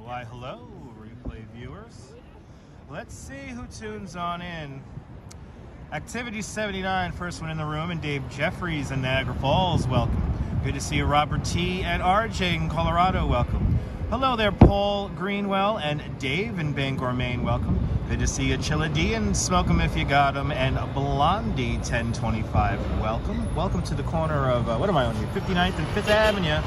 Why, hello, replay viewers. Let's see who tunes on in. Activity 79, first one in the room, and Dave Jeffries in Niagara Falls, welcome. Good to see you, Robert T. and RJ in Colorado, welcome. Hello there, Paul Greenwell and Dave in Bangor, Maine, welcome. Good to see you, Chilla D and Smoke 'em if you got 'em, and Blondie 1025, welcome. Welcome to the corner of, what am I on here, 59th and 5th Avenue,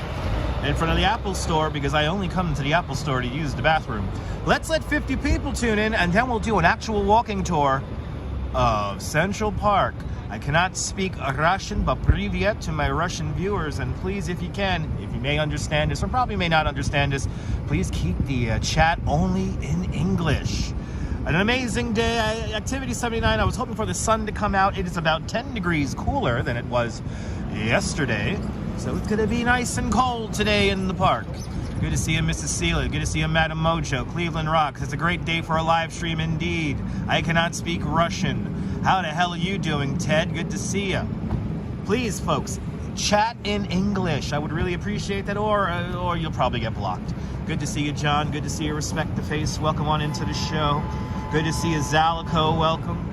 in front of the Apple Store, because I only come to the Apple Store to use the bathroom. Let's let 50 people tune in, and then we'll do an actual walking tour of Central Park. I cannot speak Russian, but privyet to my Russian viewers, and please, if you can, if you may understand this, or probably may not understand this, please keep the chat only in English. An amazing day, Activity 79. I was hoping for the sun to come out. It is about 10 degrees cooler than it was yesterday, so it's gonna be nice and cold today in the park. Good to see you, Mrs. Seela. Good to see you, Madam Mojo. Cleveland rocks. It's a great day for a live stream indeed. I cannot speak Russian. How the hell are you doing, Ted? Good to see you. Please, folks, chat in English. I would really appreciate that, or you'll probably get blocked. Good to see you, John. Good to see you, Respect the Face. Welcome on into the show. Good to see you, Zalico. Welcome.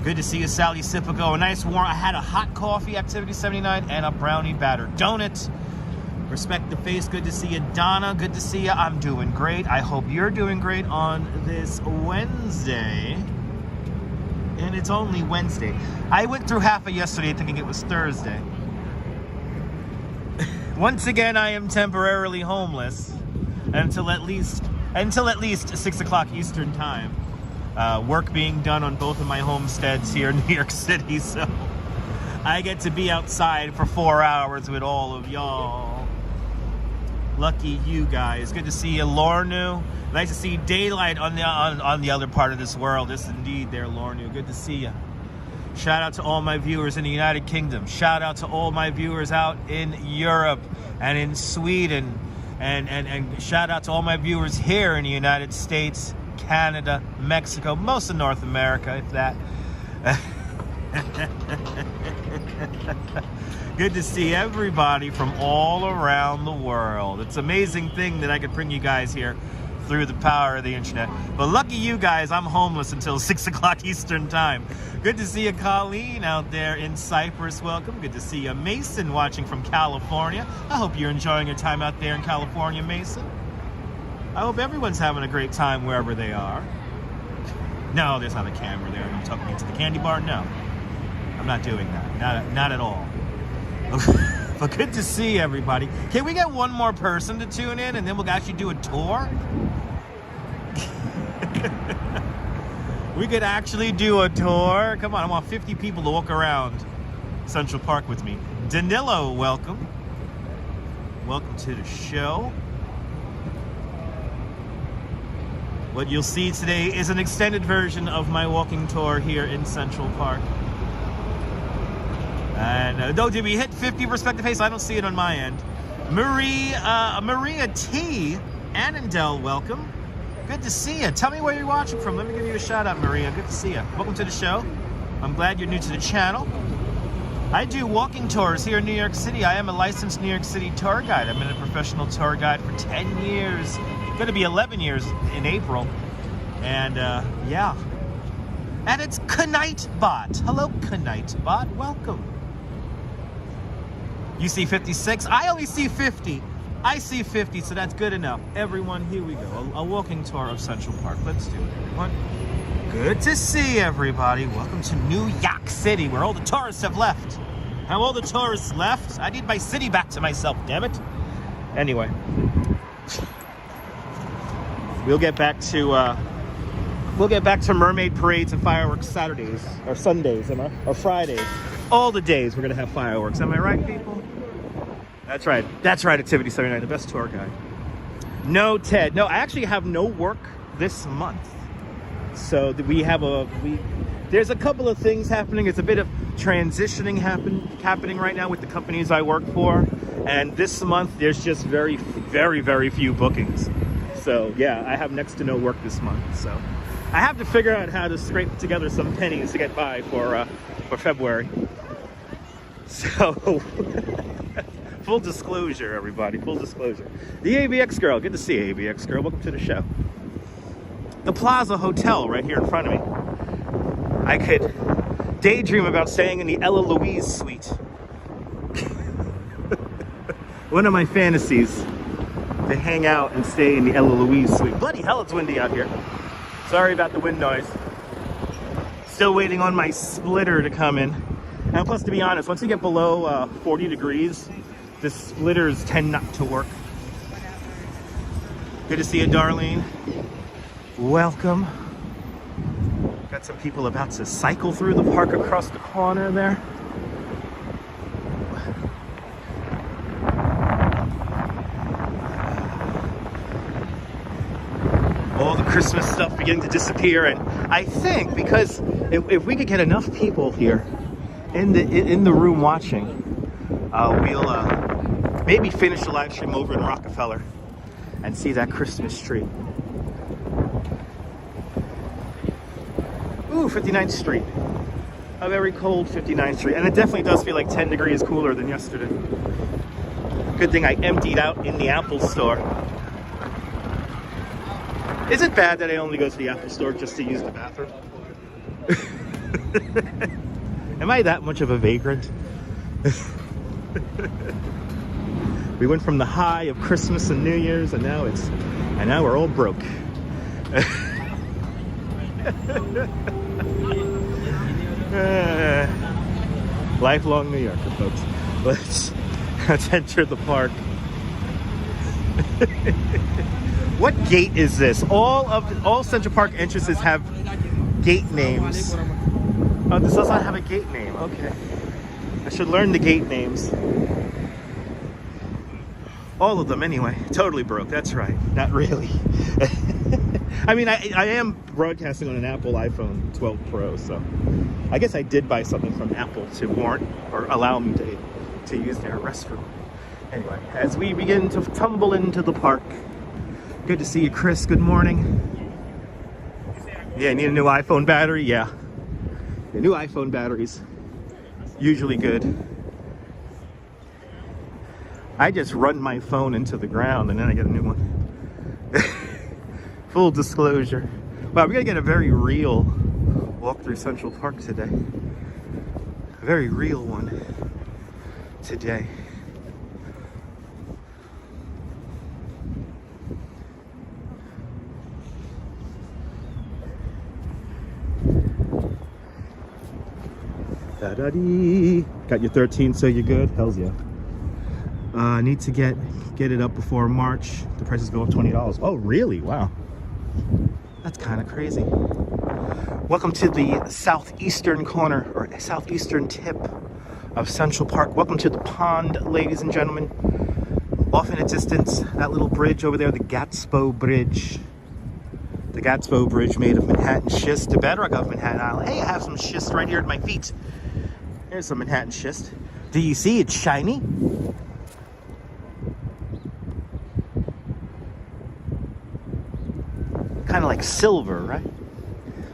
Good to see you, Sally Sipico. A nice warm. I had a hot coffee, Activity 79, and a brownie batter donut. Respect the Face. Good to see you, Donna. Good to see you. I'm doing great. I hope you're doing great on this Wednesday. And it's only Wednesday. I went through half of yesterday thinking it was Thursday. Once again, I am temporarily homeless until at least 6 o'clock Eastern time. Work being done on both of my homesteads here in New York City, so I get to be outside for 4 hours with all of y'all. Lucky you guys. Good to see you, Lornu. Nice to see daylight on the other part of this world. Yes, indeed, there, Lornu. Good to see you. Shout out to all my viewers in the United Kingdom. Shout out to all my viewers out in Europe and in Sweden. And shout out to all my viewers here in the United States, Canada, Mexico, most of North America, if that. Good to see everybody from all around the world. It's an amazing thing that I could bring you guys here through the power of the internet. But lucky you guys, I'm homeless until 6 o'clock Eastern time. Good to see you, Colleen, out there in Cyprus. Welcome. Good to see you, Mason, watching from California. I hope you're enjoying your time out there in California, Mason. I hope everyone's having a great time wherever they are. No, there's not a camera there. I'm talking into the candy bar. No, I'm not doing that. Not at all. But good to see everybody. Can we get one more person to tune in, and then we'll actually do a tour? We could actually do a tour. Come on, I want 50 people to walk around Central Park with me. Danilo, welcome. Welcome to the show. What you'll see today is an extended version of my walking tour here in Central Park. And did we hit 50 Respect the Face? I don't see it on my end. Maria T. Annandale, welcome. Good to see you. Tell me where you're watching from. Let me give you a shout out, Maria. Good to see you. Welcome to the show. I'm glad you're new to the channel. I do walking tours here in New York City. I am a licensed New York City tour guide. I've been a professional tour guide for 10 years. Going to be 11 years in April. And yeah. And it's Knightbot. Hello, Knightbot. Welcome. You see 56? I only see 50. I see 50, so that's good enough. Everyone, here we go. A walking tour of Central Park. Let's do it, everyone. Good to see everybody. Welcome to New York City, where all the tourists have left. Have all the tourists left? I need my city back to myself, damn it. Anyway. We'll get back to mermaid parades and fireworks Saturdays, or Sundays, or Fridays. All the days we're gonna have fireworks. Am I right, people? That's right. That's right, Activity 79, the best tour guide. No, Ted. No, I actually have no work this month. So there's a couple of things happening. It's a bit of transitioning happening right now with the companies I work for. And this month, there's just very, very, very few bookings. So yeah, I have next to no work this month. So I have to figure out how to scrape together some pennies to get by for February. So Full disclosure, everybody, full disclosure. The ABX girl, good to see you, ABX girl. Welcome to the show. The Plaza Hotel right here in front of me. I could daydream about staying in the Ella Louise suite. One of my fantasies, to hang out and stay in the Ella Louise suite. Bloody hell, it's windy out here. Sorry about the wind noise. Still waiting on my splitter to come in. And plus, to be honest, once you get below 40 degrees, the splitters tend not to work. Good to see you, Darlene. Welcome. Got some people about to cycle through the park across the corner there. All the Christmas stuff beginning to disappear, and I think because if we could get enough people here in the room watching, we'll maybe finish the live stream over in Rockefeller and see that Christmas tree. Ooh, 59th Street. A very cold 59th Street, and it definitely does feel like 10 degrees cooler than yesterday. Good thing I emptied out in the Apple store. Is it bad that I only go to the Apple store just to use the bathroom? Am I that much of a vagrant? We went from the high of Christmas and New Year's, and now we're all broke. Lifelong New Yorker, folks. Let's enter the park. What gate is this? All Central Park entrances have gate names. Oh, this does not have a gate name. Okay. I should learn the gate names. All of them, anyway. Totally broke. That's right. Not really. I mean, I am broadcasting on an Apple iPhone 12 Pro, so I guess I did buy something from Apple to warrant or allow me to use their restroom. Anyway, as we begin to tumble into the park. Good to see you, Chris. Good morning. Yeah, need a new iPhone battery? Yeah. The new iPhone batteries, usually good. I just run my phone into the ground and then I get a new one. Full disclosure. Wow, we're gonna get a very real walk through Central Park today. A very real one today. Da-da-dee. Got your 13, so you're good? Hells yeah. I need to get it up before March. The prices go up $20. Oh, really? Wow. That's kind of crazy. Welcome to the southeastern corner, or southeastern tip of Central Park. Welcome to the pond, ladies and gentlemen. Off in a distance, that little bridge over there, the Gatsby Bridge. The Gatsby Bridge made of Manhattan schist, the bedrock of Manhattan Island. Hey, I have some schist right here at my feet. Here's some Manhattan schist. Do you see it's shiny? Kind of like silver, right?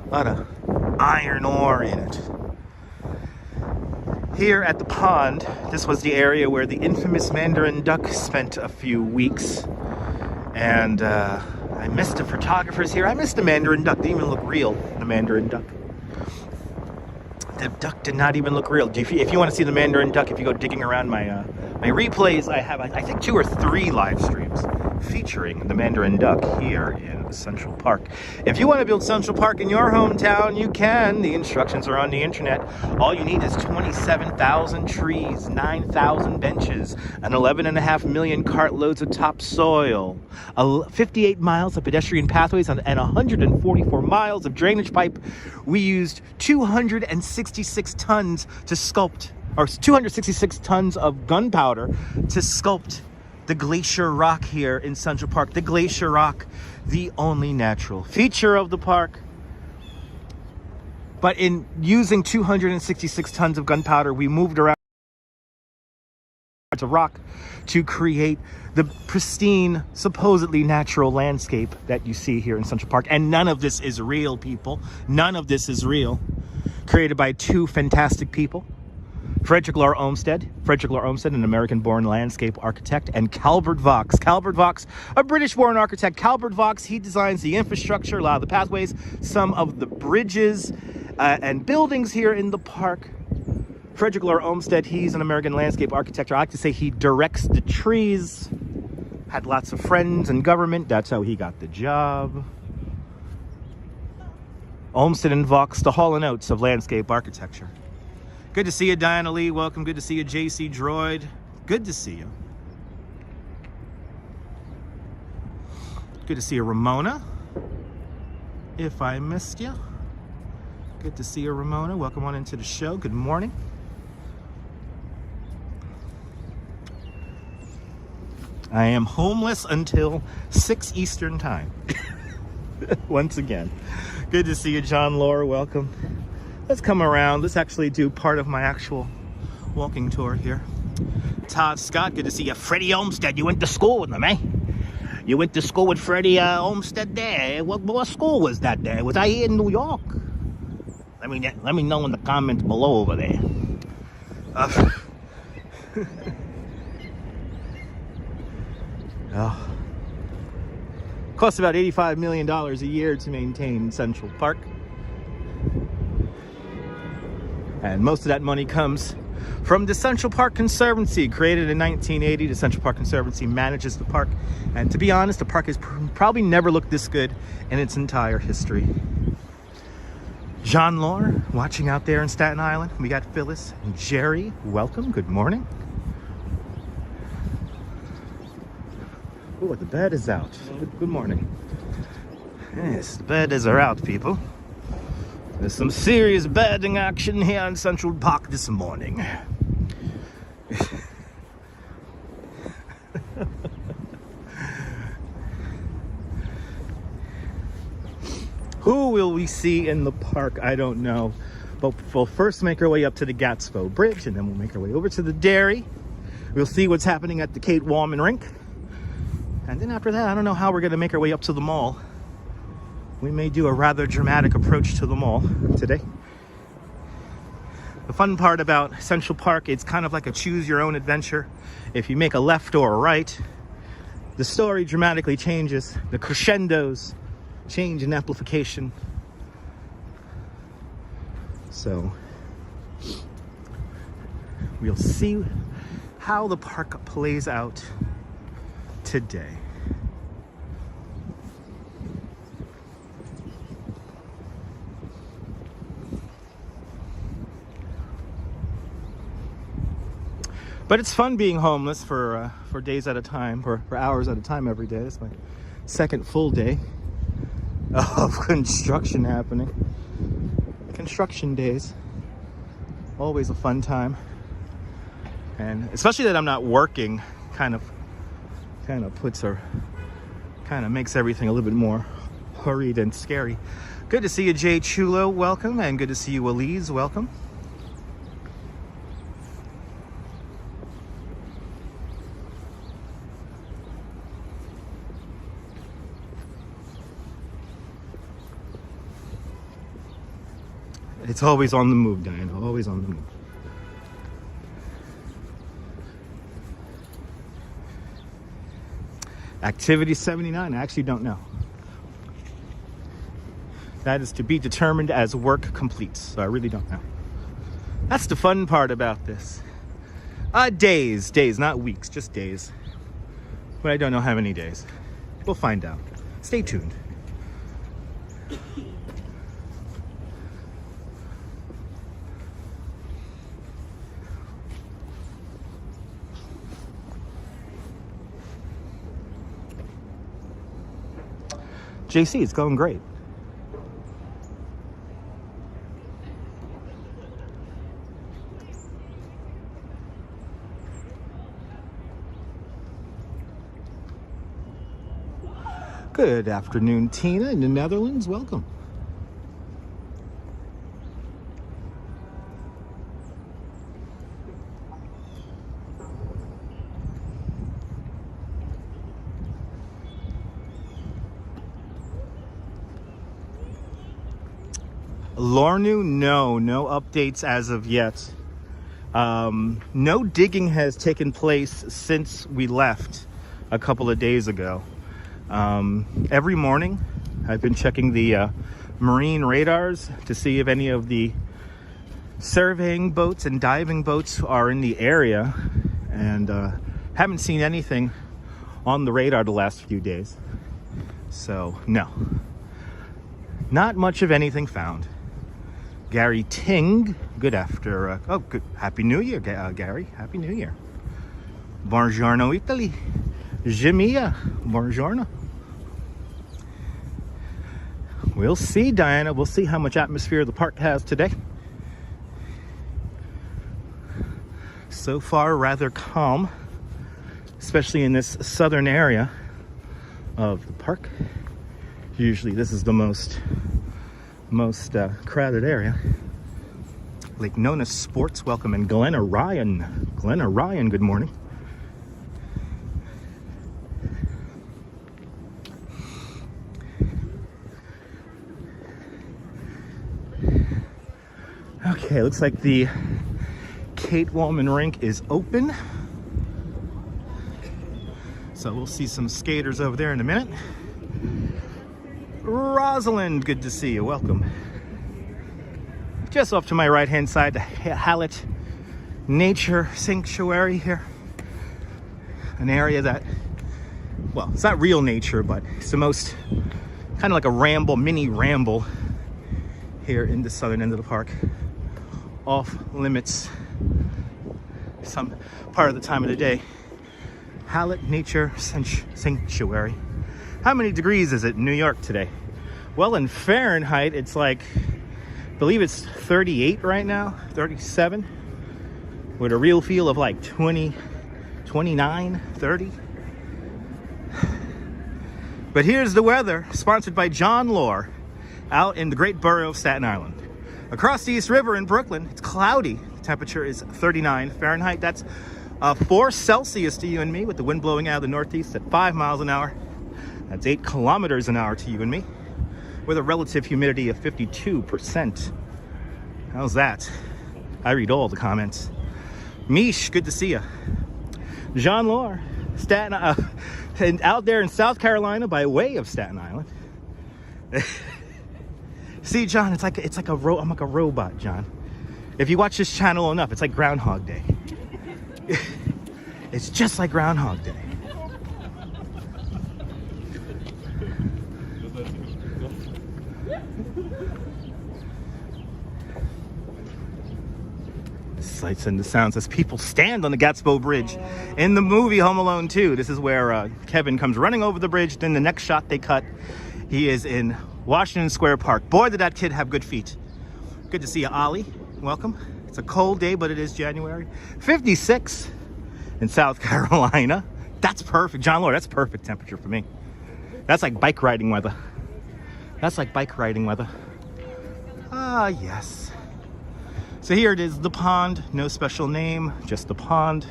A lot of iron ore in it. Here at the pond, this was the area where the infamous Mandarin duck spent a few weeks. And I missed the photographers here. I missed the Mandarin duck. Didn't even look real, the Mandarin duck. The duck did not even look real. If you want to see the Mandarin duck, if you go digging around my my replays, I have, I think, 2 or 3 live streams featuring the Mandarin duck here in Central Park. If you want to build Central Park in your hometown, you can. The instructions are on the internet. All you need is 27,000 trees, 9,000 benches, and 11.5 million cartloads of topsoil, 58 miles of pedestrian pathways, and 144 miles of drainage pipe. We used 266 tons to sculpt, or 266 tons of gunpowder to sculpt the glacier rock here in Central Park. The glacier rock, the only natural feature of the park. But in using 266 tons of gunpowder, we moved around to rock to create the pristine, supposedly natural landscape that you see here in Central Park. And none of this is real, people. None of this is real. Created by 2 fantastic people. Frederick Lahr Olmsted. Frederick Lahr Olmsted, an American-born landscape architect, and Calvert Vaux. Calvert Vaux, a British-born architect. Calvert Vaux, he designs the infrastructure, a lot of the pathways, some of the bridges and buildings here in the park. Frederick Lahr Olmsted, he's an American landscape architect. I like to say he directs the trees. Had lots of friends in government. That's how he got the job. Olmsted and Vaux, the Hall & Oates of landscape architecture. Good to see you, Diana Lee. Welcome. Good to see you, JC Droid. Good to see you. Good to see you, Ramona. If I missed you. Good to see you, Ramona. Welcome on into the show. Good morning. I am homeless until 6 Eastern time. Once again. Good to see you, John Laura. Welcome. Let's come around. Let's actually do part of my actual walking tour here. Todd Scott, good to see you. Freddie Olmsted, you went to school with him, eh? You went to school with Freddie Olmsted there. What school was that there? Was I here in New York? Let me know in the comments below over there. Oh. Costs about $85 million a year to maintain Central Park. And most of that money comes from the Central Park Conservancy. Created in 1980, the Central Park Conservancy manages the park. And to be honest, the park has probably never looked this good in its entire history. John Lahr, watching out there in Staten Island. We got Phyllis and Jerry. Welcome. Good morning. Oh, the bed is out. Good morning. Yes, the bedders are out, people. There's some serious bedding action here in Central Park this morning. Who will we see in the park? I don't know. But we'll first make our way up to the Gatsby Bridge, and then we'll make our way over to the dairy. We'll see what's happening at the Kate Wallman rink. And then after that, I don't know how we're going to make our way up to the mall. We may do a rather dramatic approach to the mall today. The fun part about Central Park, it's kind of like a choose your own adventure. If you make a left or a right, the story dramatically changes. The crescendos change in amplification. So we'll see how the park plays out today. But it's fun being homeless for days at a time, for hours at a time every day. It's my second full day of construction happening. Construction days, always a fun time. And especially that I'm not working, kind of makes everything a little bit more hurried and scary. Good to see you, Jay Chulo. Welcome. And good to see you, Elise. Welcome. It's always on the move, Diana. Always on the move. Activity 79, I actually don't know. That is to be determined as work completes, so I really don't know. That's the fun part about this. Days, not weeks, just days. But I don't know how many days. We'll find out. Stay tuned. JC, it's going great. Good afternoon, Tina in the Netherlands. Welcome. Lornu, no updates as of yet. No digging has taken place since we left a couple of days ago. Every morning I've been checking the marine radars to see if any of the surveying boats and diving boats are in the area, and haven't seen anything on the radar the last few days. So no, not much of anything found. Gary Ting, good after, good, Happy New Year, Gary, Happy New Year. Buongiorno Italy, Jimia, buongiorno. We'll see, Diana, we'll see how much atmosphere the park has today. So far, rather calm, especially in this southern area of the park. Usually this is the most crowded area. Lake Nona Sports, welcome, and Glenna Ryan, good morning. Okay, looks like the Kate Wallman rink is open. So we'll see some skaters over there in a minute. Rosalind, good to see you, welcome. Just off to my right hand side, the Hallett Nature Sanctuary here. An area that, well, it's not real nature, but it's the most, kind of like a ramble, mini ramble here in the southern end of the park. Off limits some part of the time of the day. Hallett Nature Sanctuary. How many degrees is it in New York today? Well, in Fahrenheit, it's like, I believe it's 38 right now, 37, with a real feel of like 20, 29, 30. But here's the weather, sponsored by John Lore, out in the great borough of Staten Island. Across the East River in Brooklyn, it's cloudy. The temperature is 39 Fahrenheit. That's 4 Celsius to you and me, with the wind blowing out of the northeast at 5 miles an hour. That's 8 kilometers an hour to you and me, with a relative humidity of 52%. How's that? I read all the comments. Mish, good to see you. Jean Lore, and out there in South Carolina by way of Staten Island. See, John, I'm like a robot, John. If you watch this channel enough, it's like Groundhog Day. It's just like Groundhog Day. Sights and the sounds as people stand on the Gatsby Bridge in the movie Home Alone 2. This is where Kevin comes running over the bridge. Then the next shot they cut, he is in Washington Square Park. Boy, did that kid have good feet. Good to see you, Ollie. Welcome. It's a cold day, but it is January. 56 in South Carolina. That's perfect. John Lord, that's perfect temperature for me. That's like bike riding weather. That's like bike riding weather. Ah, yes. So here it is, the pond. No special name, just the pond.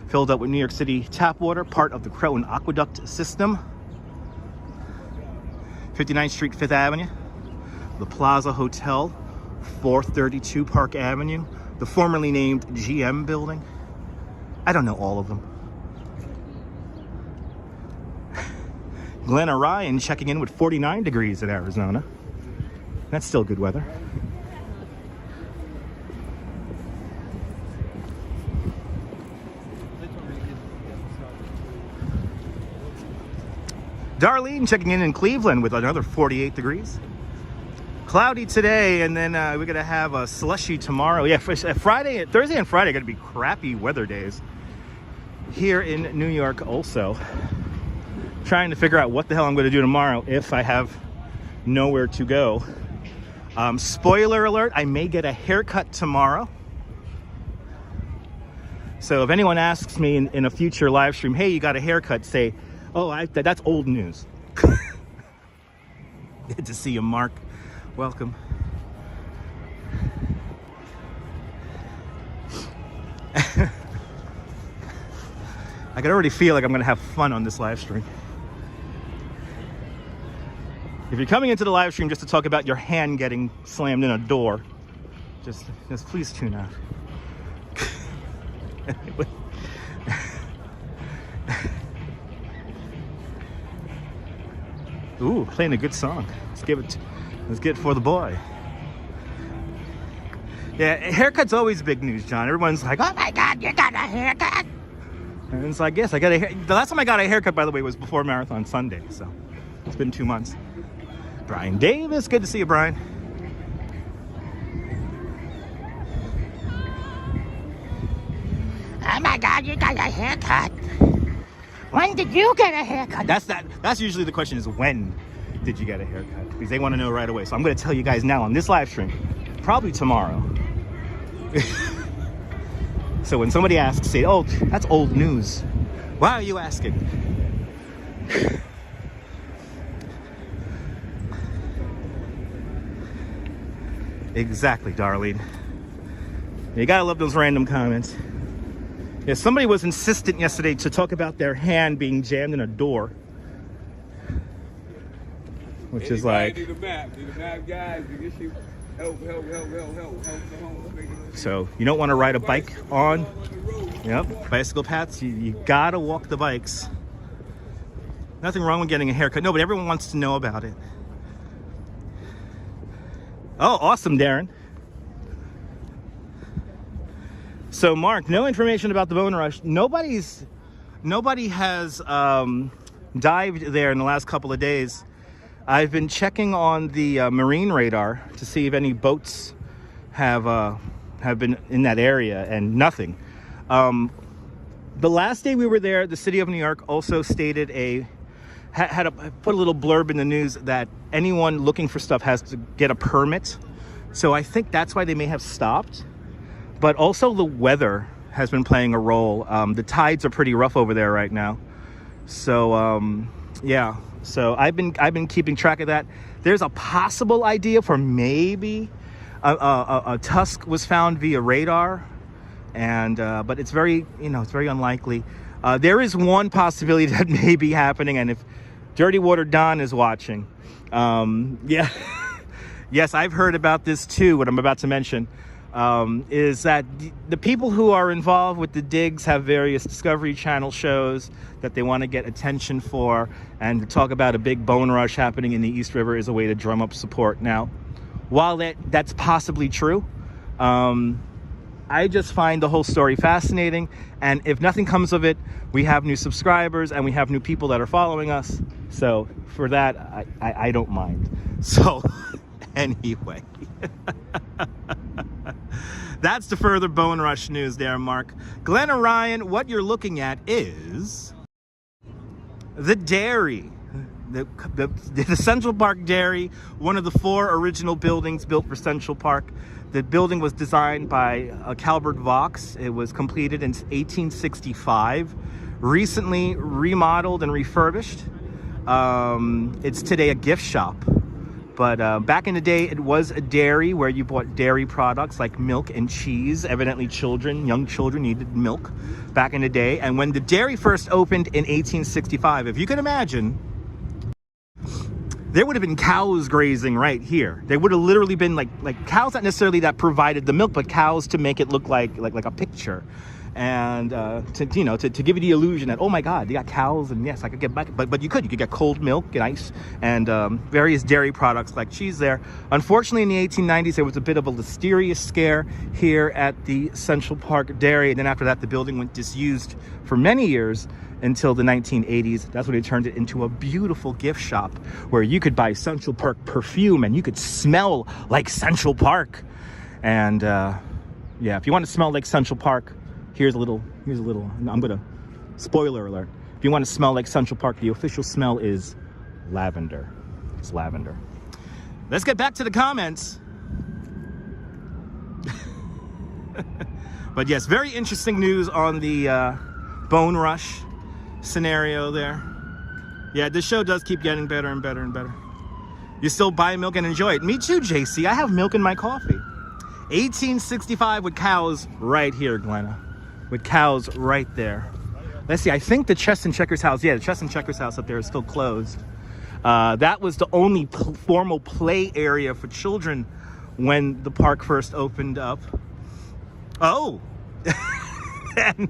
Filled up with New York City tap water, part of the Croton Aqueduct system. 59th Street, 5th Avenue. The Plaza Hotel, 432 Park Avenue. The formerly named GM building. I don't know all of them. Glenna Ryan checking in with 49 degrees in Arizona. That's still good weather. Darlene checking in Cleveland with another 48 degrees. Cloudy today, and then we're gonna have a slushy tomorrow. Yeah, Thursday and Friday are gonna be crappy weather days here in New York also. Trying to figure out what the hell I'm gonna do tomorrow if I have nowhere to go. Spoiler alert, I may get a haircut tomorrow. So if anyone asks me in a future live stream, hey, you got a haircut, say, oh, that's old news. Good to see you, Mark. Welcome. I can already feel like I'm going to have fun on this live stream. If you're coming into the live stream just to talk about your hand getting slammed in a door, just please tune out. Ooh, playing a good song. Let's get it for the boy. Yeah, haircut's always big news, John. Everyone's like, oh my God, you got a haircut. And it's like, yes, I got a haircut. The last time I got a haircut, by the way, was before Marathon Sunday. So it's been 2 months. Brian Davis, good to see you, Brian. Oh my God, you got a haircut. When did you get a haircut? That's usually the question, is when did you get a haircut? Because they want to know right away. So I'm going to tell you guys now on this live stream, probably tomorrow. So when somebody asks, say, oh, that's old news. Why are you asking? Exactly, Darlene. You gotta love those random comments. Yeah, somebody was insistent yesterday to talk about their hand being jammed in a door. Which is like... Need a map, guys. Help. So you don't want to ride a bike on, bicycle paths. You gotta walk the bikes. Nothing wrong with getting a haircut. No, but everyone wants to know about it. Oh, awesome, Darren. So Mark, no information about the bone rush. Nobody has dived there in the last couple of days. I've been checking on the marine radar to see if any boats have been in that area, and nothing. The last day we were there, the city of New York also stated put a little blurb in the news that anyone looking for stuff has to get a permit. So I think that's why they may have stopped. But also the weather has been playing a role. The tides are pretty rough over there right now. So yeah. So I've been keeping track of that. There's a possible idea for maybe a tusk was found via radar, and but it's very unlikely. There is one possibility that may be happening, and if Dirty Water Don is watching, yeah, yes, I've heard about this too. What I'm about to mention is that the people who are involved with the digs have various Discovery Channel shows that they want to get attention for, and to talk about a big bone rush happening in the East River is a way to drum up support. Now, while that's possibly true, I just find the whole story fascinating, and if nothing comes of it, we have new subscribers and we have new people that are following us. So for that, I don't mind. So anyway. That's the further bone rush news there, Mark. Glenn Orion, what you're looking at is the dairy. The Central Park Dairy, one of the 4 original buildings built for Central Park. The building was designed by Calvert Vaux. It was completed in 1865, recently remodeled and refurbished. It's today a gift shop. But back in the day, it was a dairy where you bought dairy products like milk and cheese. Evidently, young children needed milk back in the day. And when the dairy first opened in 1865, if you can imagine, there would have been cows grazing right here. There would have literally been like cows, not necessarily that provided the milk, but cows to make it look like a picture. And to give you the illusion that, oh my God, they got cows, and yes, I could get back, but you could get cold milk and ice and various dairy products like cheese there. Unfortunately, in the 1890s, there was a bit of a listeria scare here at the Central Park Dairy, and then after that, the building went disused for many years until the 1980s. That's when they turned it into a beautiful gift shop where you could buy Central Park perfume and you could smell like Central Park. And yeah, if you want to smell like Central Park, here's a little, I'm gonna, spoiler alert. If you want to smell like Central Park, the official smell is lavender. It's lavender. Let's get back to the comments. But yes, very interesting news on the bone rush scenario there. Yeah, this show does keep getting better and better and better. You still buy milk and enjoy it. Me too, JC. I have milk in my coffee. 1865 with cows right here, Glenna. With cows right there. Let's see, I think the Chess and Checkers house, yeah, the Chess and Checkers house up there is still closed. That was the only formal play area for children when the park first opened up. Oh, And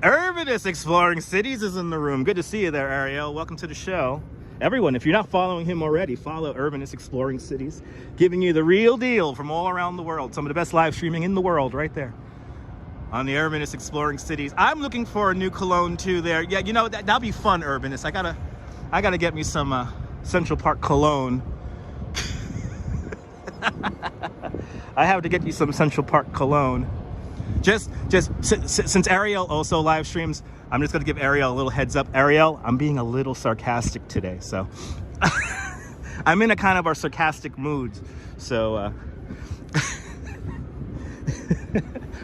Urbanist Exploring Cities is in the room. Good to see you there, Ariel. Welcome to the show. Everyone, if you're not following him already, follow Urbanist Exploring Cities, giving you the real deal from all around the world. Some of the best live streaming in the world right there on the Urbanist Exploring Cities. I'm looking for a new cologne too there. Yeah, you know, that'll be fun, Urbanist. I gotta get me some Central Park cologne. I have to get you some Central Park cologne. Just since Ariel also live streams, I'm just gonna give Ariel a little heads up. Ariel, I'm being a little sarcastic today, so I'm in a kind of our sarcastic mood. So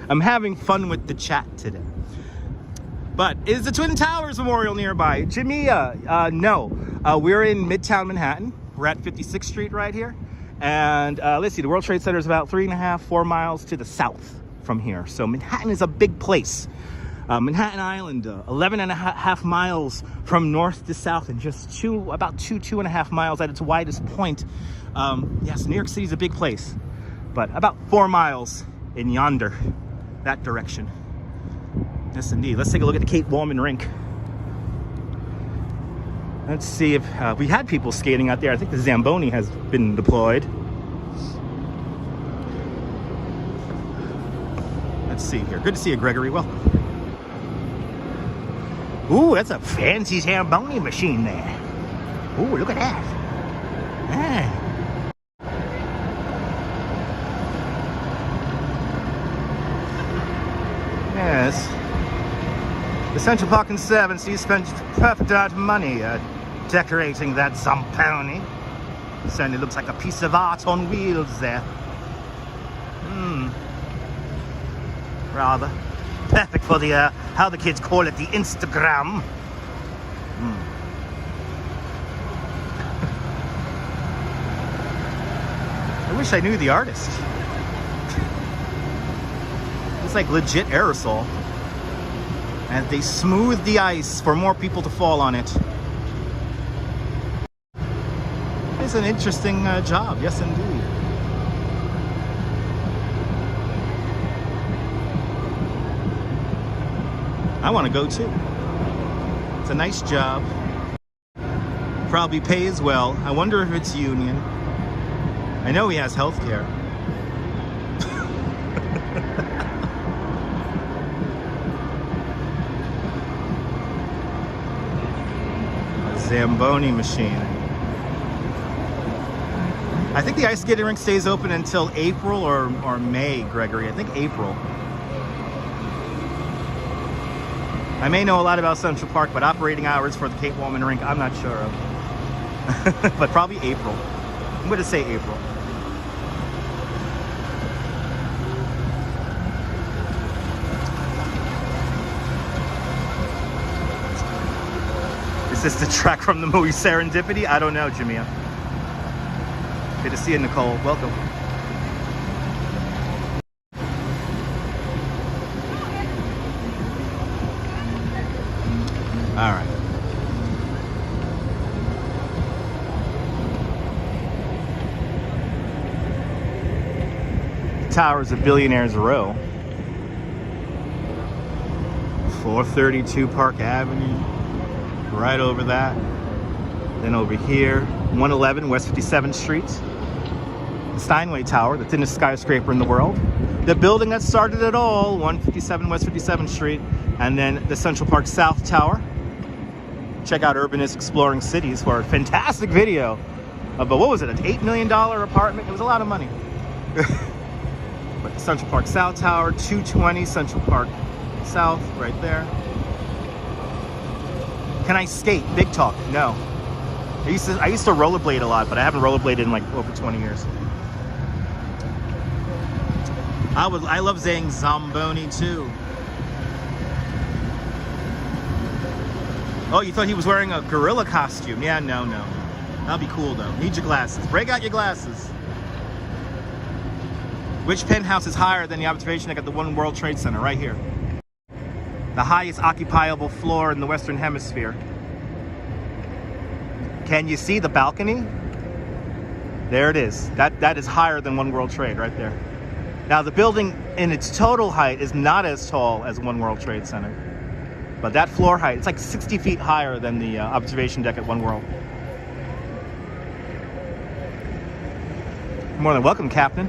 I'm having fun with the chat today. But is the Twin Towers Memorial nearby? Jamia, no. We're in Midtown Manhattan. We're at 56th Street right here. And let's see, the World Trade Center is about 3.5, 4 miles to the south from here. So Manhattan is a big place. Manhattan Island, 11.5 miles from north to south, and just about 2.5 miles at its widest point. Yes, New York City is a big place, but about 4 miles in yonder, that direction. Yes, indeed. Let's take a look at the Kate Woolman rink. Let's see if we had people skating out there. I think the Zamboni has been deployed. Let's see here. Good to see you, Gregory. Welcome. Ooh, that's a fancy Zamboni machine there. Ooh, look at that. Ah. Yes. The Central Park Conservancy spent perfect amount of money decorating that Zamboni. Certainly looks like a piece of art on wheels there. Rather. Perfect for the, how the kids call it, the Instagram. I wish I knew the artist. It's like legit aerosol. And they smooth the ice for more people to fall on it. It's an interesting job, yes indeed. I want to go too. It's a nice job. Probably pays well. I wonder if it's union. I know he has health care. Zamboni machine. I think the ice skating rink stays open until April or May, Gregory. I think April. I may know a lot about Central Park, but operating hours for the Kate Woolman rink, I'm not sure of. But probably April. I'm going to say April. Is this the track from the movie Serendipity? I don't know, Jamia. Good to see you, Nicole. Welcome. All right. Towers of Billionaires Row. 432 Park Avenue. Right over that. Then over here, 111 West 57th Street. The Steinway Tower, the thinnest skyscraper in the world. The building that started it all, 157 West 57th Street. And then the Central Park South Tower. Check out Urbanist Exploring Cities for a fantastic video. But what was it, an $8 million apartment? It was a lot of money. But the Central Park South Tower, 220 Central Park South, right there. Can I skate? Big talk. No. I used to rollerblade a lot, but I haven't rollerbladed in like over 20 years. I love saying Zamboni too. Oh, you thought he was wearing a gorilla costume? Yeah, no. That'll be cool though. Need your glasses. Break out your glasses. Which penthouse is higher than the observation deck at the One World Trade Center? Right here. The highest occupiable floor in the Western Hemisphere. Can you see the balcony? There it is. That is higher than One World Trade right there. Now the building in its total height is not as tall as One World Trade Center. But that floor height, it's like 60 feet higher than the observation deck at One World. More than welcome, Captain.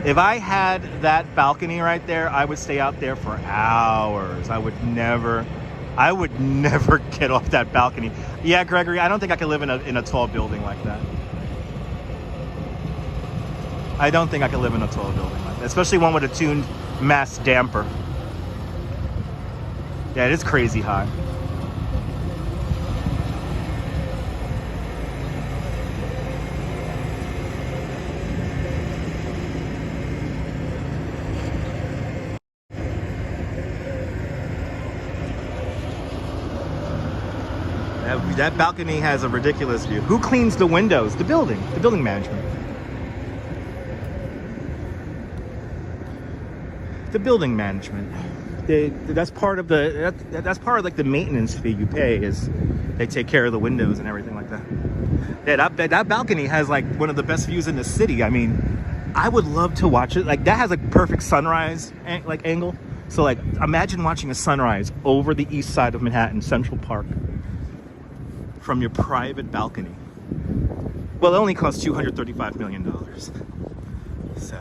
If I had that balcony right there, I would stay out there for hours. I would never get off that balcony. Yeah, Gregory, I don't think I could live in a tall building like that. I don't think I could live in a tall building like that, especially one with a tuned mass damper. Yeah, it is crazy high. That balcony has a ridiculous view. Who cleans the windows? The building management. The building management. That's part of like the maintenance fee you pay, is they take care of the windows and everything like that. Yeah, that balcony has like one of the best views in the city. I mean, I would love to watch it. Like, that has a perfect sunrise like angle. So like, imagine watching a sunrise over the east side of Manhattan, Central Park, from your private balcony. Well, it only costs $235 million. So,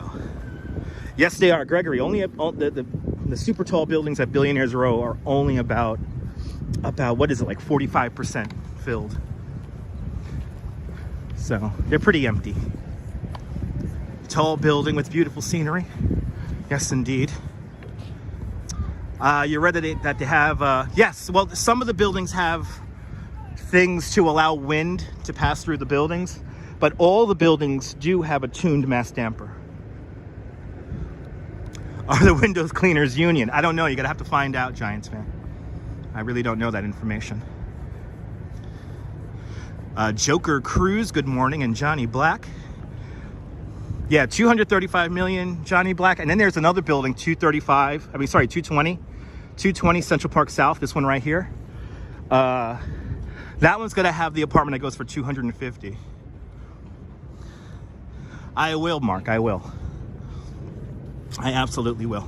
yes, they are, Gregory. Only the super tall buildings at Billionaires Row are only about what is it, like 45% filled. So they're pretty empty. Tall building with beautiful scenery. Yes, indeed. You read that they have yes. Well, some of the buildings have things to allow wind to pass through the buildings, but all the buildings do have a tuned mass damper. Are the windows cleaners union? I don't know. You're gonna have to find out, Giants fan. I really don't know that information. Joker Cruz, good morning, and Johnny Black. Yeah, 235 million, Johnny Black. And then there's another building, 220 Central Park South, this one right here. That one's gonna have the apartment that goes for 250. I will, Mark, I will. I absolutely will.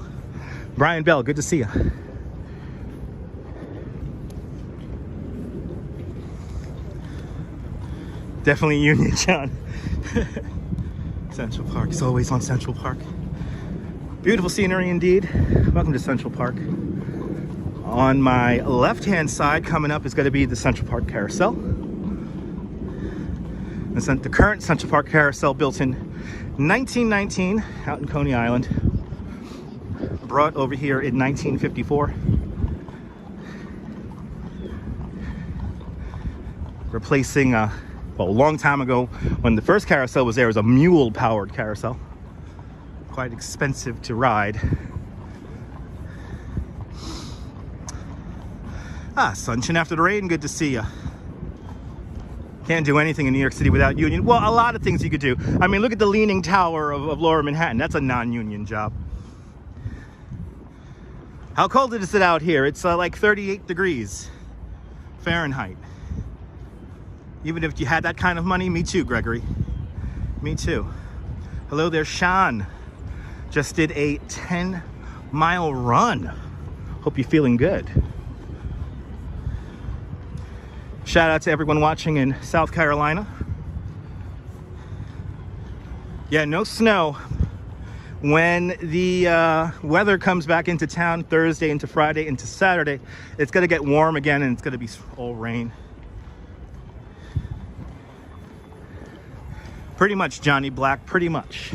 Brian Bell, good to see you. Definitely Union, John. Central Park, it's always on Central Park. Beautiful scenery indeed. Welcome to Central Park. On my left-hand side, coming up, is going to be the Central Park Carousel. The current Central Park Carousel, built in 1919 out in Coney Island, brought over here in 1954. Replacing, well, a long time ago, when the first carousel was there, it was a mule-powered carousel. Quite expensive to ride. Sunshine after the rain, good to see you. Can't do anything in New York City without union. Well, a lot of things you could do. I mean, look at the Leaning Tower of Lower Manhattan. That's a non-union job. How cold is it out here? It's like 38 degrees Fahrenheit. Even if you had that kind of money, me too, Gregory. Me too. Hello there, Sean. Just did a 10-mile run. Hope you're feeling good. Shout out to everyone watching in South Carolina. Yeah, no snow. When the weather comes back into town Thursday into Friday into Saturday, it's gonna get warm again and it's gonna be all rain. Pretty much, Johnny Black, pretty much.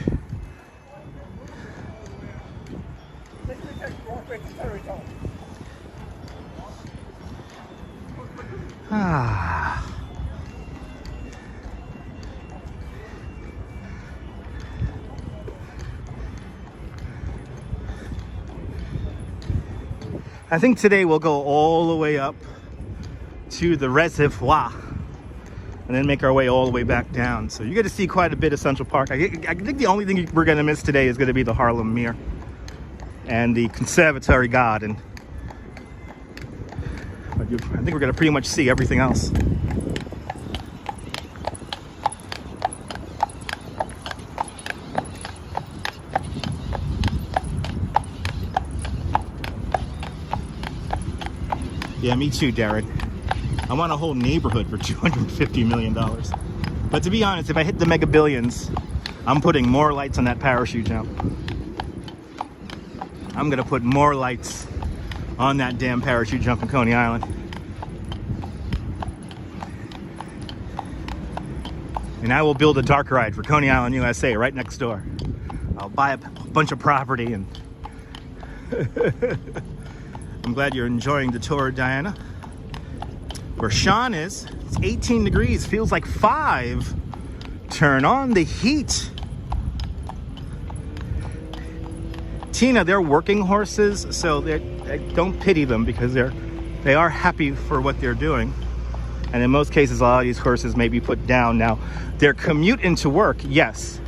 I think today we'll go all the way up to the Reservoir and then make our way all the way back down. So you get to see quite a bit of Central Park. I think the only thing we're going to miss today is going to be the Harlem Mirror and the Conservatory Garden. But I think we're going to pretty much see everything else. Yeah, me too, Darren. I want a whole neighborhood for $250 million. But to be honest, if I hit the mega billions, I'm putting more lights on that parachute jump. I'm gonna put more lights on that damn parachute jump in Coney Island. And I will build a dark ride for Coney Island, USA, right next door. I'll buy a bunch of property and I'm glad you're enjoying the tour, Diana. Where Sean is, it's 18 degrees, feels like 5. Turn on the heat. Tina, they're working horses, so I don't pity them because they are happy for what they're doing. And in most cases, a lot of these horses may be put down. Now, their commute into work, yes.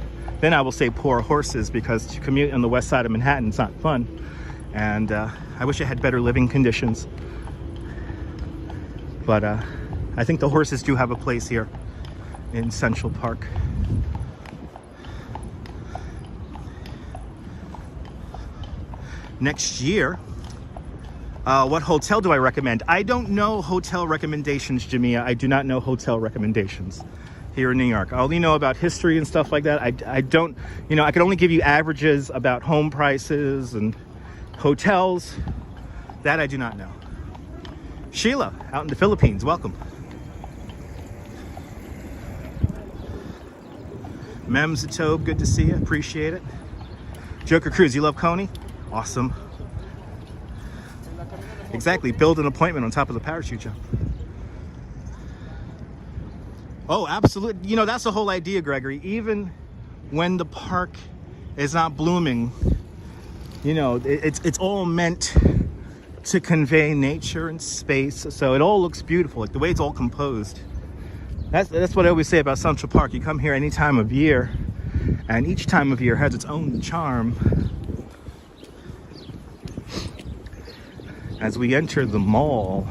Then I will say poor horses, because to commute on the west side of Manhattan is not fun. And I wish I had better living conditions. But I think the horses do have a place here in Central Park. Next year, what hotel do I recommend? I don't know hotel recommendations, Jamia. I do not know hotel recommendations here in New York. I only know about history and stuff like that. I don't, I can only give you averages about home prices and hotels. That I do not know. Sheila, out in the Philippines, welcome. Mems Tobe, good to see you, appreciate it. Joker Cruz, you love Coney? Awesome. Exactly, build an appointment on top of the parachute jump. Oh, absolutely. That's the whole idea, Gregory. Even when the park is not blooming, it's all meant to convey nature and space, so it all looks beautiful, like the way it's all composed. That's what I always say about Central Park. You come here any time of year, and each time of year has its own charm. As we enter the mall,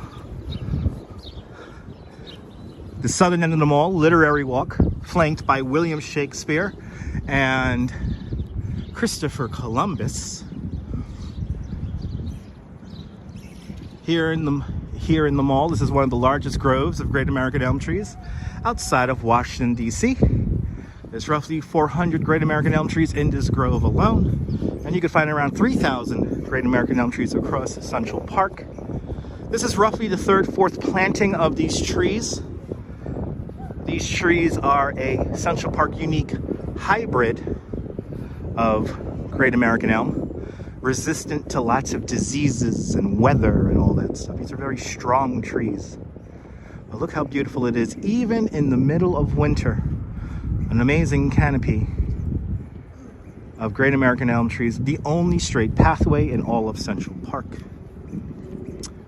the southern end of the mall, Literary Walk, flanked by William Shakespeare and Christopher Columbus. Here in the mall, this is one of the largest groves of great American elm trees outside of Washington, D.C. There's roughly 400 great American elm trees in this grove alone, and you can find around 3,000 great American elm trees across Central Park. This is roughly the third, fourth planting of these trees. These trees are a Central Park unique hybrid of great American elm, resistant to lots of diseases and weather and all that stuff. These are very strong trees. But look how beautiful it is, even in the middle of winter. An amazing canopy of great American elm trees, the only straight pathway in all of Central Park.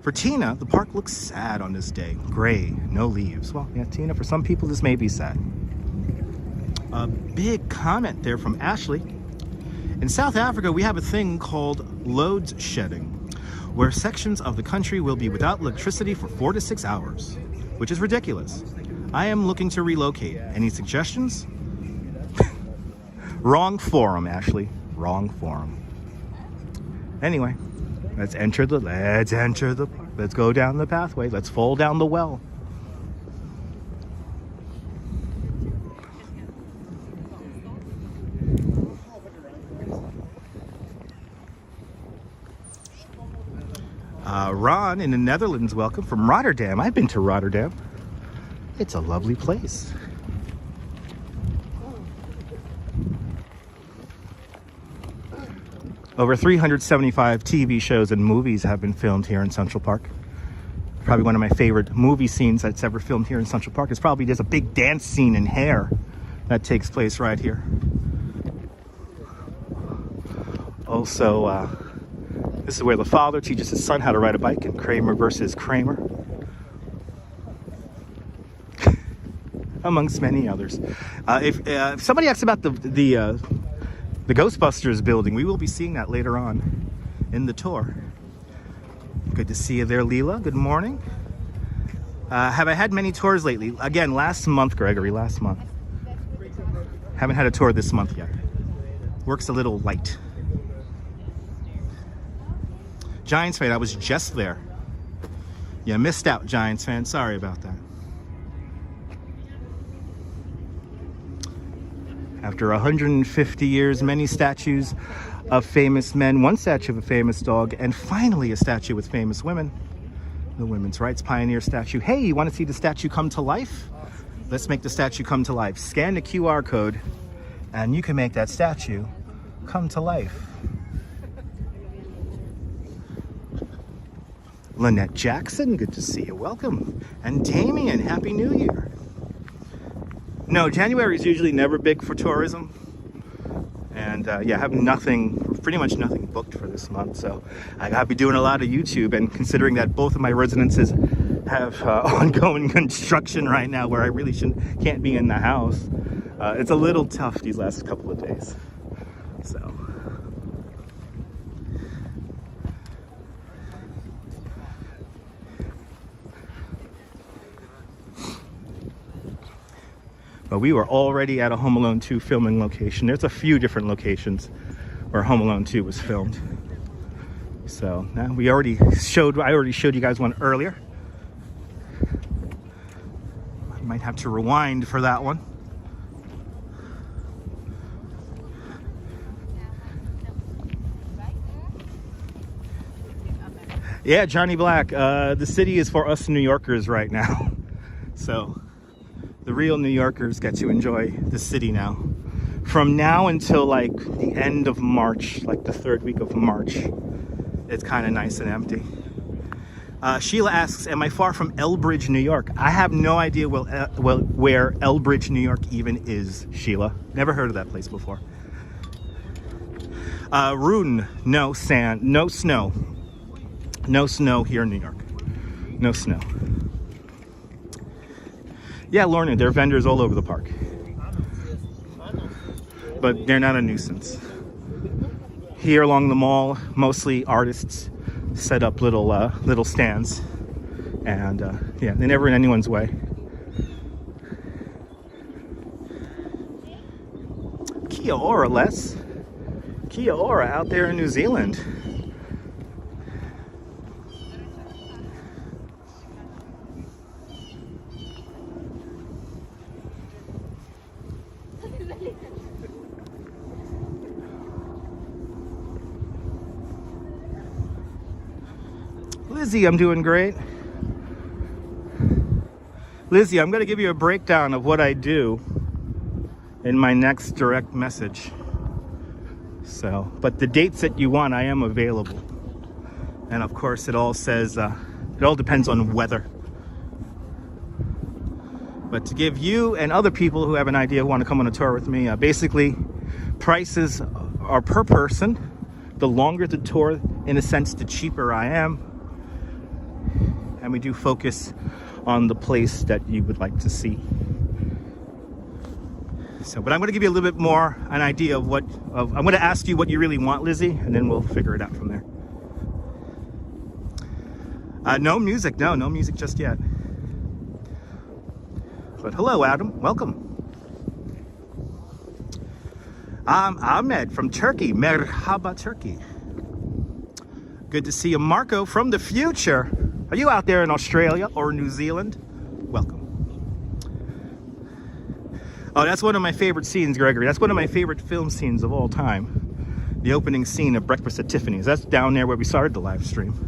For Tina, the park looks sad on this day. Gray, no leaves. Well, yeah, Tina, for some people this may be sad. A big comment there from Ashley. In South Africa, we have a thing called load shedding, where sections of the country will be without electricity for 4 to 6 hours, which is ridiculous. I am looking to relocate. Any suggestions? Wrong forum, Ashley. Wrong forum. Anyway, let's go down the pathway. Let's fall down the well. Ron in the Netherlands, welcome from Rotterdam. I've been to Rotterdam. It's a lovely place. Over 375 TV shows and movies have been filmed here in Central Park. Probably one of my favorite movie scenes that's ever filmed here in Central Park is probably there's a big dance scene in Hair that takes place right here. Also, this is where the father teaches his son how to ride a bike in Kramer versus Kramer. Amongst many others. If somebody asks about the Ghostbusters building, we will be seeing that later on in the tour. Good to see you there, Leela. Good morning. Have I had many tours lately? Again, last month, Gregory, last month. Haven't had a tour this month yet. Work's a little light. Giants fan, I was just there. You missed out, Giants fan. Sorry about that. After 150 years, many statues of famous men, one statue of a famous dog, and finally a statue with famous women. The women's rights pioneer statue. Hey, you want to see the statue come to life? Let's make the statue come to life. Scan the QR code and you can make that statue come to life. Lynette Jackson, good to see you. Welcome. And Damien, Happy New Year. No, January is usually never big for tourism. And yeah, I have pretty much nothing booked for this month. So I'll be doing a lot of YouTube, and considering that both of my residences have ongoing construction right now where I really can't be in the house, it's a little tough these last couple of days. So. But we were already at a Home Alone 2 filming location. There's a few different locations where Home Alone 2 was filmed. So now I already showed you guys one earlier. I might have to rewind for that one. Yeah, Johnny Black, the city is for us New Yorkers right now. So the real New Yorkers get to enjoy the city now. From now until like the end of March, like the third week of March, it's kind of nice and empty. Sheila asks, am I far from Elbridge, New York? I have no idea where Elbridge, New York even is, Sheila. Never heard of that place before. Rune, no sand, no snow. No snow here in New York. No snow. Yeah, Lorna, there are vendors all over the park. But they're not a nuisance. Here along the mall, mostly artists set up little stands. And yeah, they're never in anyone's way. Kia ora, Les. Kia ora out there in New Zealand. Lizzie, I'm doing great. Lizzie, I'm going to give you a breakdown of what I do in my next direct message. So, but the dates that you want, I am available. And of course, it all says, it all depends on weather. But to give you and other people who have an idea who want to come on a tour with me, basically, prices are per person. The longer the tour, in a sense, the cheaper I am. And we do focus on the place that you would like to see. So, but I'm going to give you a little bit more an idea of I'm going to ask you what you really want, Lizzie, and then we'll figure it out from there. No music just yet. But hello, Adam, welcome. I'm Ahmed from Turkey, Merhaba, Turkey. Good to see you, Marco from the future. Are you out there in Australia or New Zealand? Welcome. Oh, that's one of my favorite scenes, Gregory. That's one of my favorite film scenes of all time. The opening scene of Breakfast at Tiffany's. That's down there where we started the live stream.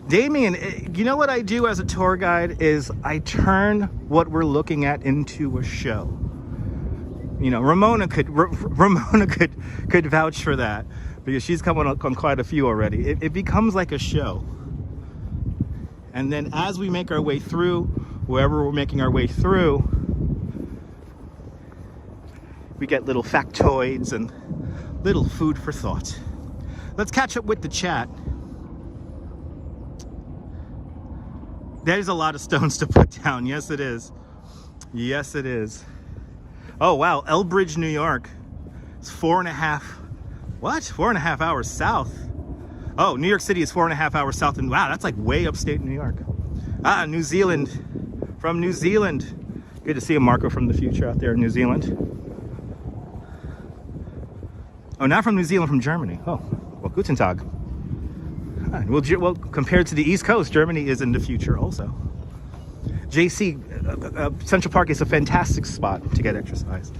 Damien, you know what I do as a tour guide is I turn what we're looking at into a show. You know, Ramona could vouch for that because she's come on quite a few already. It becomes like a show. And then as we make our way through, wherever we're making our way through, we get little factoids and little food for thought. Let's catch up with the chat. There's a lot of stones to put down. Yes, it is. Yes, it is. Oh, wow. Elbridge, New York. It's 4.5 hours south. Oh, New York City is 4.5 hours south. And wow, that's like way upstate New York. Ah, New Zealand. From New Zealand. Good to see a Marco from the future out there in New Zealand. Oh, not from New Zealand, from Germany. Oh, well, guten Tag. Well, compared to the East Coast, Germany is in the future also. JC, Central Park is a fantastic spot to get exercise.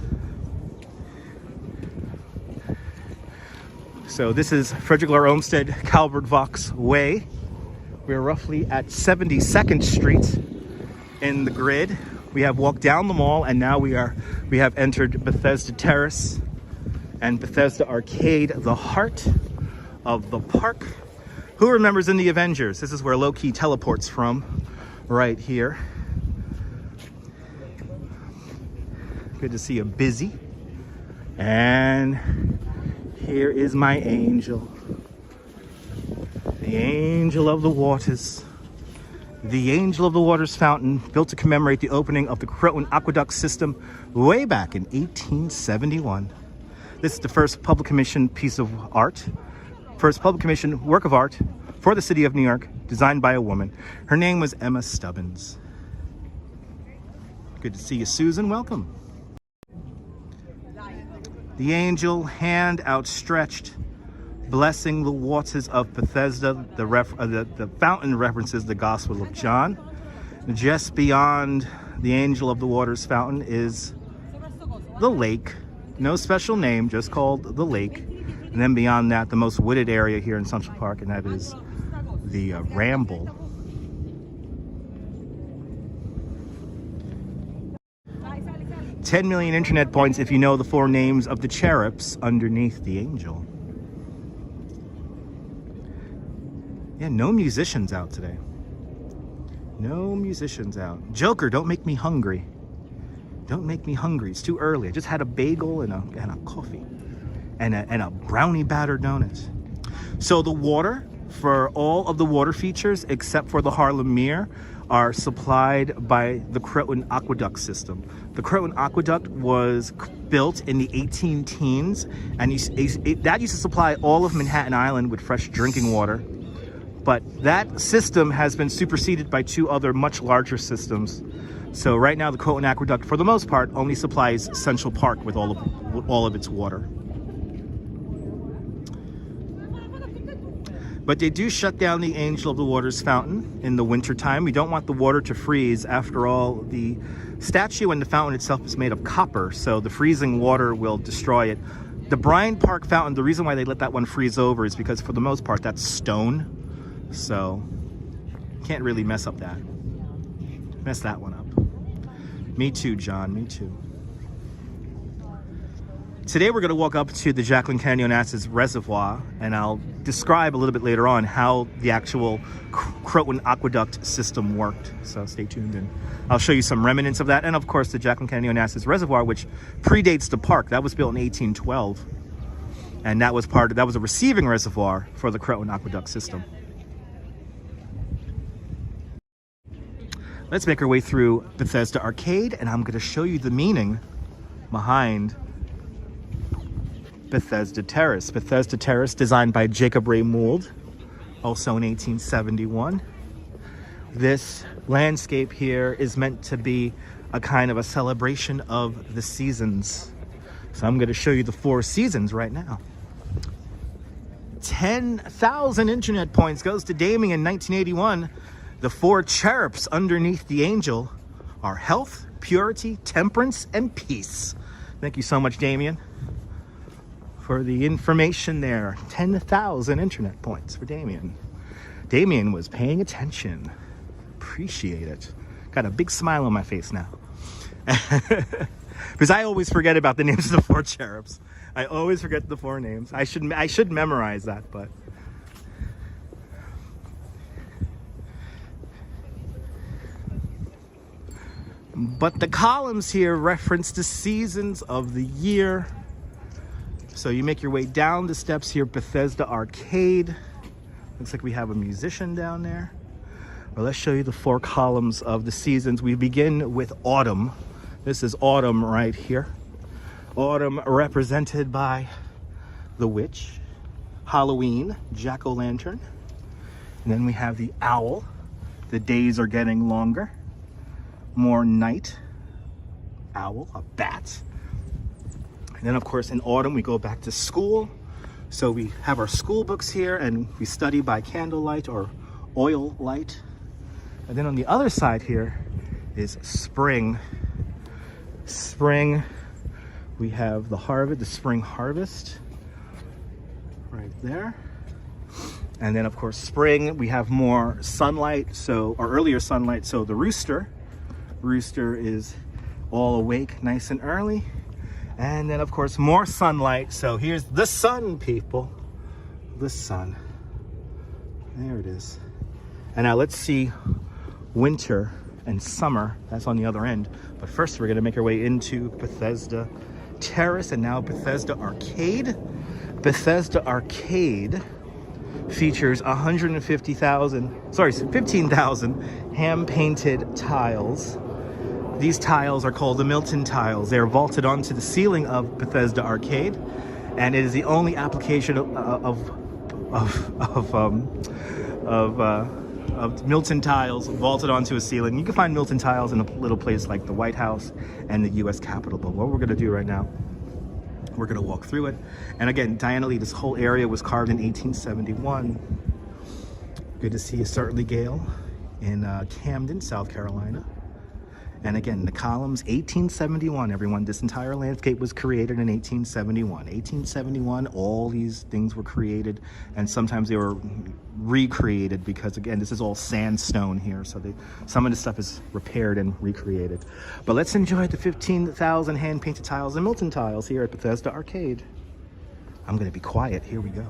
So this is Frederick Lahr Olmsted Calvert Vaux Way. We're roughly at 72nd Street in the grid. We have walked down the mall, and now we have entered Bethesda Terrace and Bethesda Arcade, the heart of the park. Who remembers in the Avengers? This is where Loki teleports from, right here. Good to see you busy. And here is my angel. The angel of the waters. The Angel of the Waters fountain, built to commemorate the opening of the Croton Aqueduct system way back in 1871. This is the first public commission piece of art, first public commission work of art for the city of New York, designed by a woman. Her name was Emma Stubbins. Good to see you, Susan. Welcome. The angel, hand outstretched, blessing the waters of Bethesda. The fountain references the Gospel of John. Just beyond the Angel of the Waters fountain is the lake. No special name, just called the lake. And then beyond that, the most wooded area here in Central Park, and that is the Ramble. $10 million internet points if you know the 4 names of the cherubs underneath the angel. Yeah, no musicians out today. No musicians out. Joker, don't make me hungry. Don't make me hungry. It's too early. I just had a bagel and a coffee and a brownie batter donut. So the water for all of the water features except for the Harlem Mere are supplied by the Croton Aqueduct system. The Croton Aqueduct was built in the 18 teens, and that used to supply all of Manhattan Island with fresh drinking water. But that system has been superseded by 2 other much larger systems. So right now the Croton Aqueduct, for the most part, only supplies Central Park with all of its water. But they do shut down the Angel of the Waters fountain in the wintertime. We don't want the water to freeze. After all, the statue and the fountain itself is made of copper, so the freezing water will destroy it. The Bryant Park fountain, the reason why they let that one freeze over is because for the most part that's stone. So can't really mess that one up. Me too, John, me too. Today we're going to walk up to the Jacqueline Kennedy Onassis Reservoir, and I'll describe a little bit later on how the actual Croton Aqueduct system worked. So stay tuned, and I'll show you some remnants of that. And of course the Jacqueline Kennedy Onassis Reservoir, which predates the park. That was built in 1812, and that was a receiving reservoir for the Croton Aqueduct system. Let's make our way through Bethesda Arcade, and I'm going to show you the meaning behind Bethesda Terrace. Bethesda Terrace, designed by Jacob Ray Mould, also in 1871. This landscape here is meant to be a kind of a celebration of the seasons. So I'm going to show you the 4 seasons right now. 10,000 internet points goes to Damien in 1981. The 4 cherubs underneath the angel are health, purity, temperance, and peace. Thank you so much, Damien, for the information there. 10,000 internet points for Damien. Damien was paying attention. Appreciate it. Got a big smile on my face now. Because I always forget about the names of the 4 cherubs. I always forget the 4 names. I should memorize that, but the columns here reference the seasons of the year. So you make your way down the steps here, Bethesda Arcade. Looks like we have a musician down there. Well, let's show you the 4 columns of the seasons. We begin with autumn. This is autumn right here. Autumn represented by the witch, Halloween, jack-o'-lantern. And then we have the owl. The days are getting longer. More night, owl, a bat. And then of course in autumn we go back to school. So we have our school books here, and we study by candlelight or oil light. And then on the other side here is spring. Spring, we have the harvest, the spring harvest right there. And then of course spring, we have more sunlight, or earlier sunlight, so the rooster is all awake nice and early. And then of course more sunlight, so here's the sun, people. The sun. There it is. And now let's see winter and summer. That's on the other end. But first we're gonna make our way into Bethesda Terrace and now Bethesda Arcade. Bethesda Arcade features 15,000 hand-painted tiles. These tiles are called the Milton tiles. They're vaulted onto the ceiling of Bethesda Arcade, and it is the only application of Milton tiles vaulted onto a ceiling. You can find Milton tiles in a little place like the White House and the U.S. Capitol. But what we're going to do right now, we're going to walk through it. And again, Diana Lee, this whole area was carved in 1871. Good to see you, certainly, Gail, in Camden, South Carolina. And again, the columns, 1871, everyone. This entire landscape was created in 1871. 1871, all these things were created, and sometimes they were recreated because, again, this is all sandstone here, so some of the stuff is repaired and recreated. But let's enjoy the 15,000 hand-painted tiles and Milton tiles here at Bethesda Arcade. I'm going to be quiet. Here we go.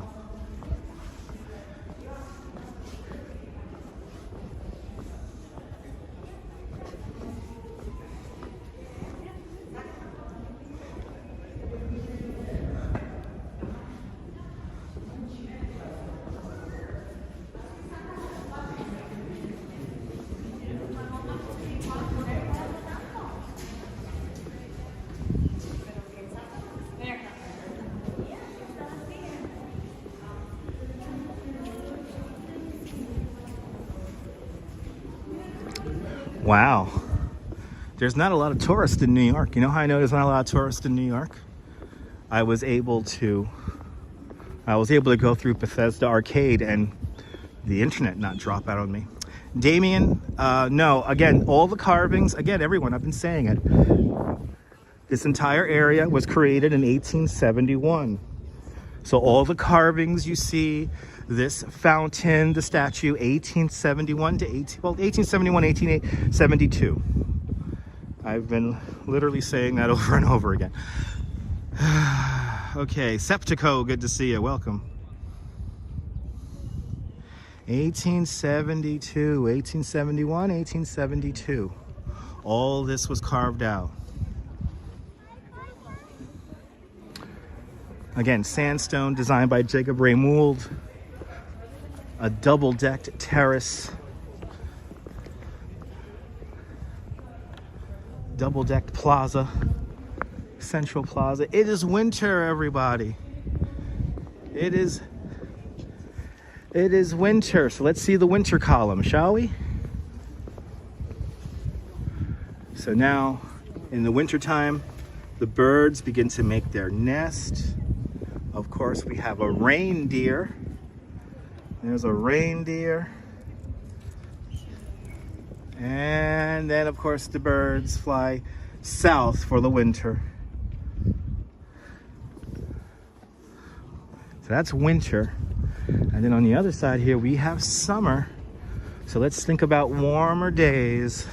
Wow, there's not a lot of tourists in New York. You know how I know there's not a lot of tourists in New York? I was able to go through Bethesda Arcade and the internet not drop out on me. Damien, no, again, all the carvings, again, everyone, I've been saying it. This entire area was created in 1871. So all the carvings you see, this fountain, the statue, 1871 to 1871, 1872. I've been literally saying that over and over again. Okay, Septico, good to see you. Welcome. 1872, 1871, 1872. All this was carved out. Again, sandstone designed by Jacob Ray Mould. A double-decked terrace. Double-decked plaza. Central Plaza. It is winter, everybody. It is winter. So let's see the winter column, shall we? So now, in the winter time, the birds begin to make their nest. Of course, we have a reindeer. There's a reindeer. And then, of course, the birds fly south for the winter. So that's winter. And then on the other side here, we have summer. So let's think about warmer days.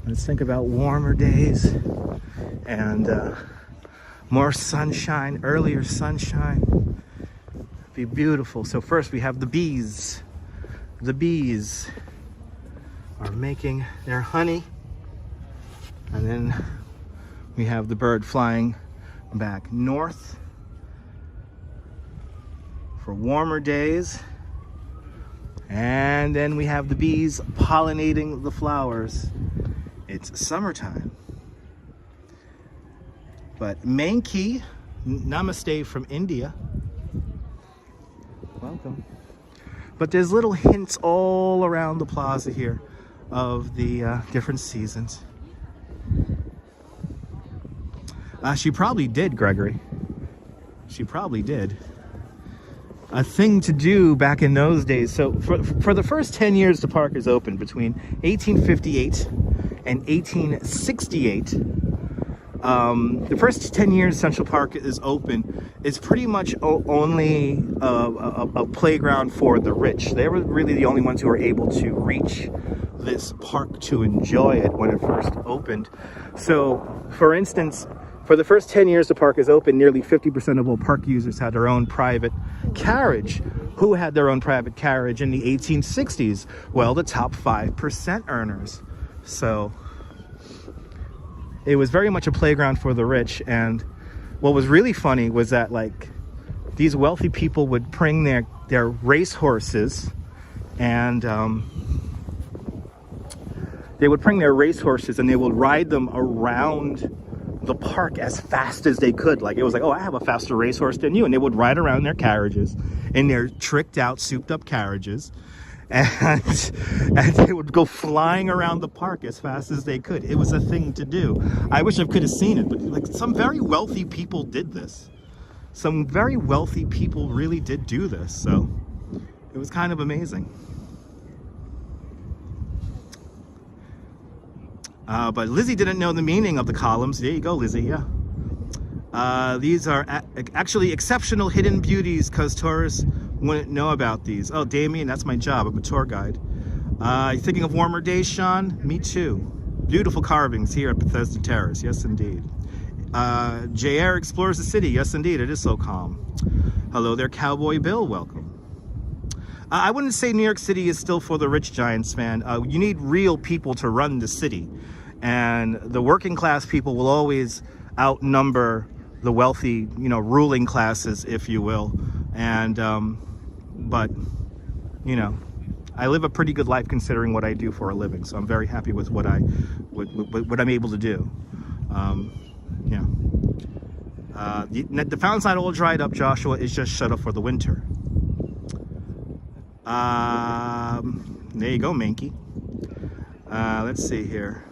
Let's think about warmer days and more sunshine, earlier sunshine. Be beautiful. So first we have the bees. The bees are making their honey. And then we have the bird flying back north for warmer days. And then we have the bees pollinating the flowers. It's summertime. But Mankey, namaste from India. Welcome. But there's little hints all around the plaza here of the different seasons. She probably did, Gregory. She probably did. a thing to do back in those days. So for the first 10 years the park is open, between 1858 and 1868. The first 10 years Central Park is open. It's pretty much only a playground for the rich. They were really the only ones who were able to reach this park to enjoy it when it first opened. So, for instance, for the first 10 years the park is open, nearly 50% of all park users had their own private carriage. Who had their own private carriage in the 1860s? Well, the top 5% earners. So it was very much a playground for the rich. And what was really funny was that, like, these wealthy people would bring their race horses, and they would ride them around the park as fast as they could. Like, it was like, oh, I have a faster racehorse than you. And they would ride around in their carriages, in their tricked out, souped up carriages. And they would go flying around the park as fast as they could. It was a thing to do. I wish I could have seen it, but like, some very wealthy people did this. Some very wealthy people really did do this. So it was kind of amazing. But Lizzie didn't know the meaning of the columns. There you go, Lizzie, yeah. These are actually exceptional hidden beauties, because tourists wouldn't know about these. Oh, Damien, that's my job. I'm a tour guide. You thinking of warmer days, Sean? Me too. Beautiful carvings here at Bethesda Terrace. Yes, indeed. JR explores the city. Yes, indeed. It is so calm. Hello there, Cowboy Bill. Welcome. I wouldn't say New York City is still for the rich, Giants fan. You need real people to run the city. And the working class people will always outnumber the wealthy, you know, ruling classes, if you will. And, but, you know, I live a pretty good life considering what I do for a living. So I'm very happy with what I'm able to do. Yeah. The fountain's not all dried up, Joshua. It's just shut off for the winter. There you go, Minky. Let's see here.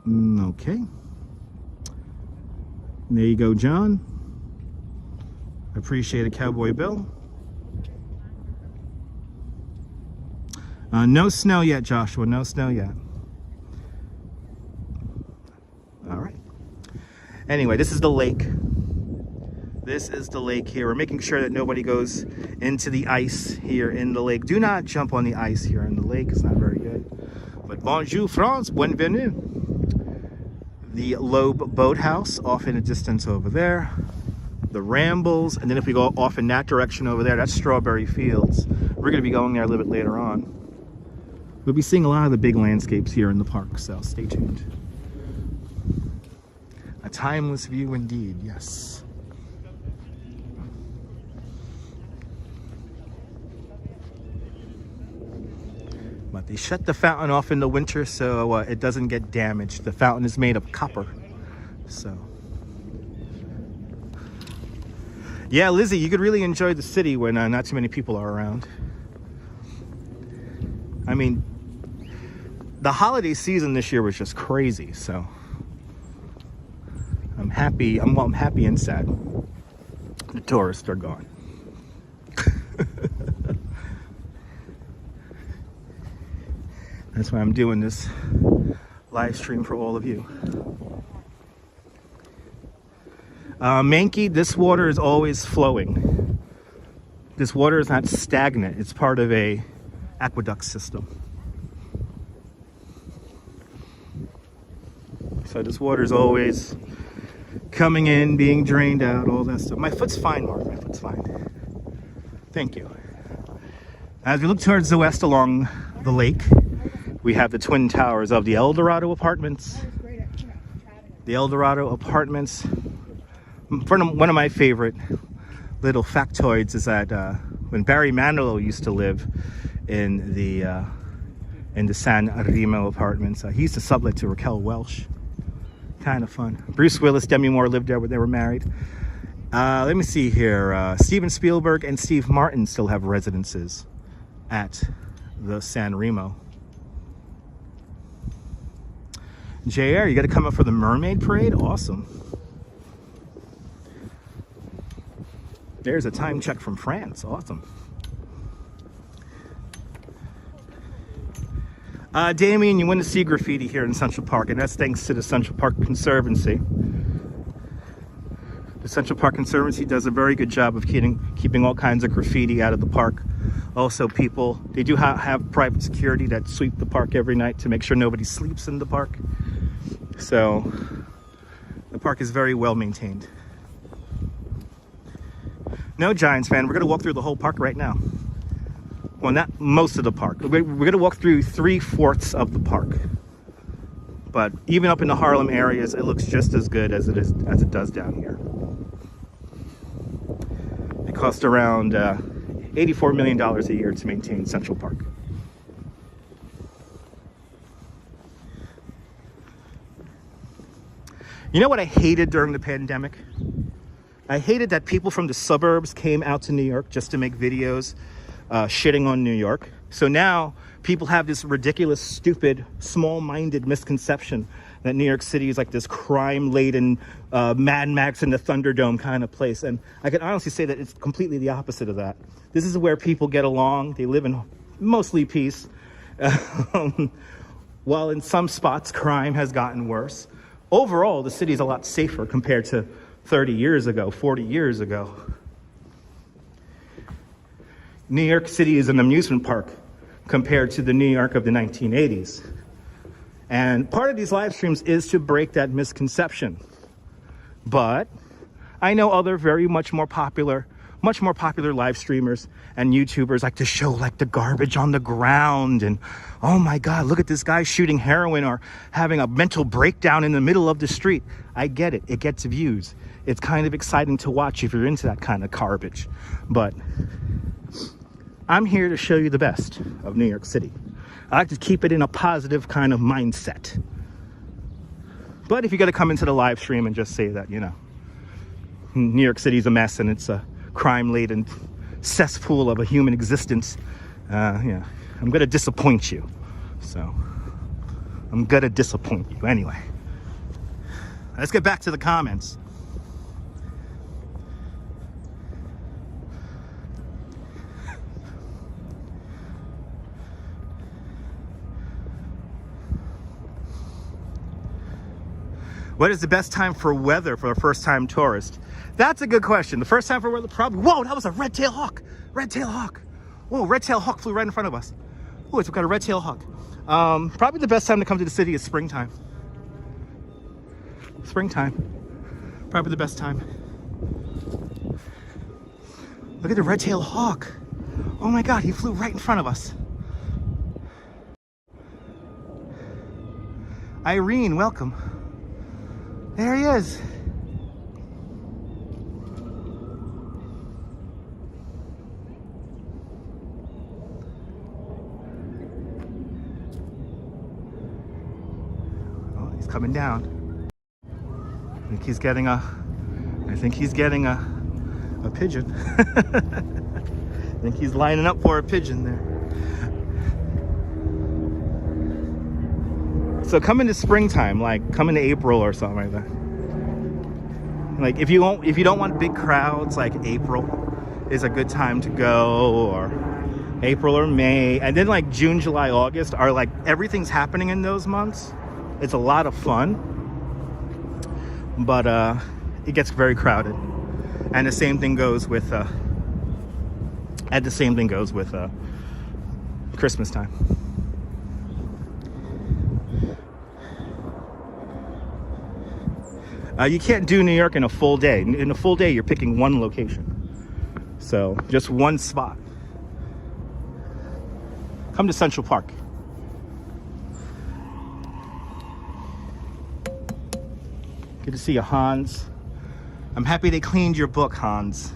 Okay. There you go, John. Appreciate it, Cowboy Bill. No snow yet, Joshua. No snow yet. All right. Anyway, this is the lake. This is the lake here. We're making sure that nobody goes into the ice here in the lake. Do not jump on the ice here in the lake. It's not very good. But bonjour, France. Bienvenue. The Loeb Boathouse off in the distance over there. The Rambles. And then if we go off in that direction over there, that's Strawberry Fields. We're going to be going there a little bit later on. We'll be seeing a lot of the big landscapes here in the park, so stay tuned. A timeless view indeed, yes. But they shut the fountain off in the winter so it doesn't get damaged. The fountain is made of copper. So, yeah, Lizzie, you could really enjoy the city when not too many people are around. I mean, the holiday season this year was just crazy, so I'm happy. I'm happy and sad. The tourists are gone. That's why I'm doing this live stream for all of you. Mankey, this water is always flowing. This water is not stagnant. It's part of a aqueduct system. So this water is always coming in, being drained out, all that stuff. My foot's fine, Mark. My foot's fine. Thank you. As we look towards the west along the lake, we have the twin towers of the Eldorado Apartments. The Eldorado Apartments. One of my favorite little factoids is that when Barry Manilow used to live in the San Remo Apartments, he used to sublet to Raquel Welch. Kind of fun. Bruce Willis, Demi Moore lived there when they were married. Let me see here. Steven Spielberg and Steve Martin still have residences at the San Remo. JR, you got to come up for the Mermaid Parade? Awesome. There's a time check from France. Awesome. Damien, you want to see graffiti here in Central Park, and that's thanks to the Central Park Conservancy. The Central Park Conservancy does a very good job of keeping all kinds of graffiti out of the park. Also, they do have private security that sweep the park every night to make sure nobody sleeps in the park. So the park is very well maintained. No, Giants fan, we're going to walk through the whole park right now. Well, not most of the park. We're going to walk through 3/4 of the park. But even up in the Harlem areas, it looks just as good as it does down here. It costs around $84 million a year to maintain Central Park. You know what I hated during the pandemic? I hated that people from the suburbs came out to New York just to make videos shitting on New York. So now people have this ridiculous, stupid, small-minded misconception that New York City is like this crime-laden Mad Max in the Thunderdome kind of place. And I can honestly say that it's completely the opposite of that. This is where people get along. They live in mostly peace. While in some spots, crime has gotten worse. Overall, the city is a lot safer compared to 30 years ago, 40 years ago. New York City is an amusement park compared to the New York of the 1980s. And part of these live streams is to break that misconception. But I know other much more popular live streamers and YouTubers like to show like the garbage on the ground and, oh my God, look at this guy shooting heroin or having a mental breakdown in the middle of the street. I get it. It gets views. It's kind of exciting to watch if you're into that kind of garbage. But I'm here to show you the best of New York City. I like to keep it in a positive kind of mindset. But if you're going to come into the live stream and just say that, you know, New York City's a mess and it's a crime-laden cesspool of a human existence, yeah, I'm going to disappoint you. So I'm going to disappoint you anyway. Let's get back to the comments. What is the best time for weather for a first-time tourist? That's a good question. The first time for weather, probably... Whoa, that was a red-tailed hawk. Red-tailed hawk. Whoa, red-tailed hawk flew right in front of us. Oh, it's got a red-tailed hawk. Probably the best time to come to the city is springtime. Springtime. Probably the best time. Look at the red-tailed hawk. Oh my God, he flew right in front of us. Irene, welcome. There he is. Oh, he's coming down. I think he's getting a pigeon. I think he's lining up for a pigeon there. So come into springtime, like come into April or something like that. Like if you don't want big crowds, like April is a good time to go, or April or May. And then like June, July, August are like everything's happening in those months. It's a lot of fun, but it gets very crowded. And the same thing goes with Christmas time. You can't do New York in a full day. In a full day, you're picking one location. So just one spot. Come to Central Park. Good to see you, Hans. I'm happy they cleaned your book, Hans.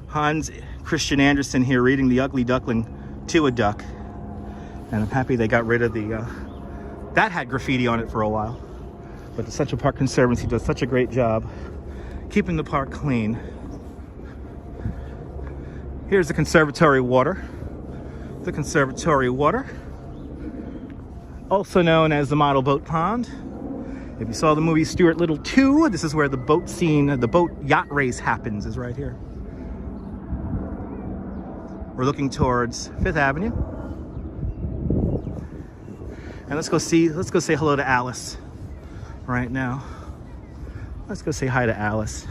Hans Christian Andersen here reading The Ugly Duckling to a Duck. And I'm happy they got rid of the... that had graffiti on it for a while. But the Central Park Conservancy does such a great job keeping the park clean. Here's the conservatory water. The conservatory water, also known as the model boat pond. If you saw the movie Stuart Little 2, this is where the boat scene, the boat yacht race happens, is right here. We're looking towards 5th Avenue. And let's go say hello to Alice right now. Let's go say hi to Alice.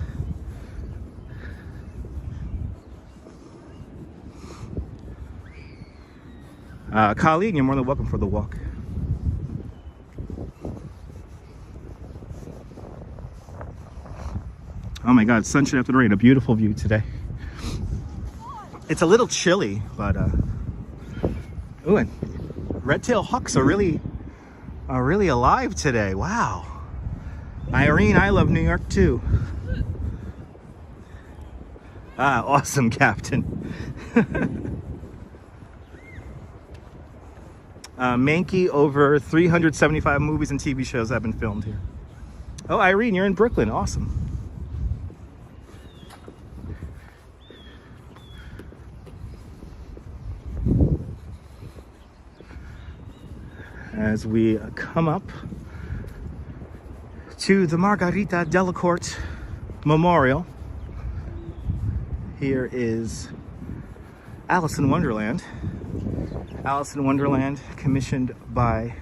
Colleen, you're more than welcome for the walk. Oh my God, sunshine after the rain, a beautiful view today. It's a little chilly, but ooh, and red-tailed hawks are really alive today. Wow. Irene, I love New York too. Ah, awesome, Captain. Mankey, over 375 movies and TV shows have been filmed here. Oh, Irene, you're in Brooklyn. Awesome. As we come up to the Margarita Delacorte Memorial, here is Alice in Wonderland. Alice in Wonderland, commissioned by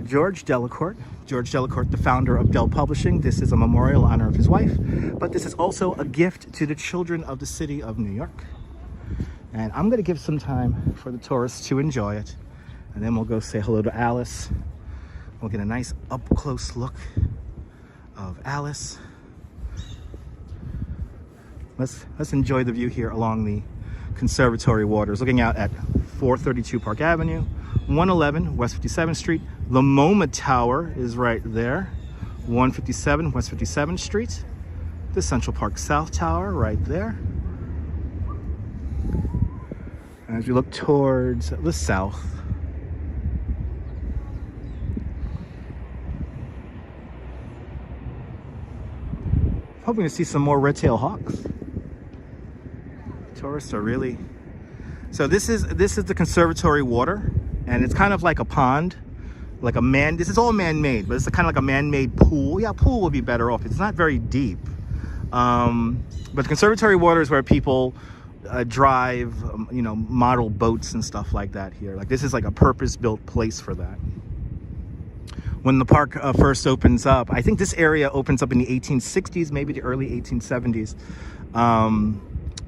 George Delacorte. George Delacorte, the founder of Dell Publishing. This is a memorial in honor of his wife, but this is also a gift to the children of the city of New York. And I'm going to give some time for the tourists to enjoy it, and then we'll go say hello to Alice. We'll get a nice up-close look of Alice. Let's enjoy the view here along the Conservatory Waters, looking out at 432 Park Avenue, 111 West 57th Street. The MoMA Tower is right there, 157 West 57th Street. The Central Park South Tower right there. As we look towards the south, hoping to see some more red-tailed hawks. Tourists are really... So this is the Conservatory Water, and it's kind of like a pond, like a man. This is all man-made, but it's kind of like a man-made pool. Yeah, pool would be better off. It's not very deep, but the Conservatory Water is where people drive, you know, model boats and stuff like that here. Like, this is like a purpose-built place for that. When the park first opens up, I think this area opens up in the 1860s, maybe the early 1870s.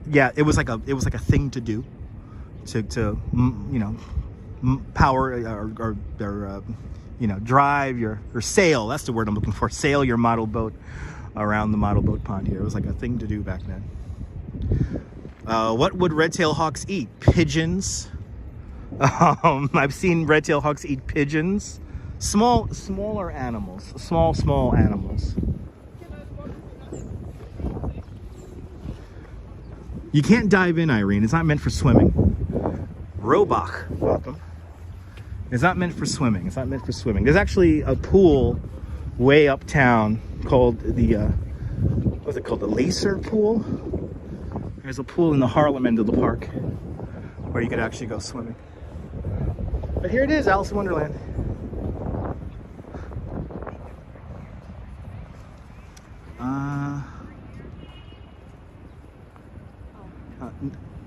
Yeah, it was like a thing to do, to you know, power or you know, drive or sail. That's the word I'm looking for. Sail your model boat around the model boat pond here. It was like a thing to do back then. What would red-tailed hawks eat? Pigeons. I've seen red-tailed hawks eat pigeons. Smaller animals. Small animals. You can't dive in, Irene. It's not meant for swimming. Robach, welcome. It's not meant for swimming. It's not meant for swimming. There's actually a pool way uptown called the, what's it called? The Lacer Pool? There's a pool in the Harlem end of the park where you could actually go swimming. But here it is, Alice in Wonderland.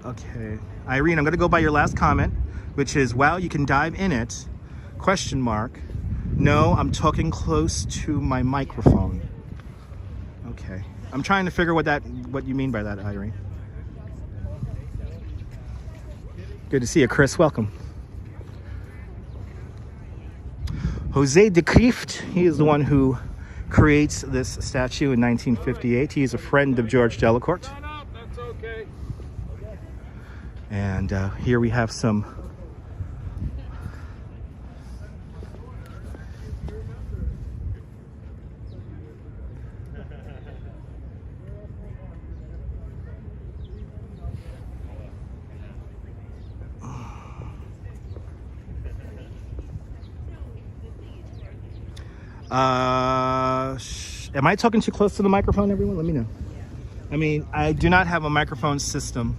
Okay, Irene, I'm gonna go by your last comment, which is, wow, you can dive in it, question mark. No, I'm talking close to my microphone. Okay, I'm trying to figure what you mean by that, Irene. Good to see you, Chris, welcome. Jose de Kreeft, he is the one who creates this statue in 1958. He is a friend of George Delacorte. And here we have some am I talking too close to the microphone, everyone? Let me know. I mean, I do not have a microphone system.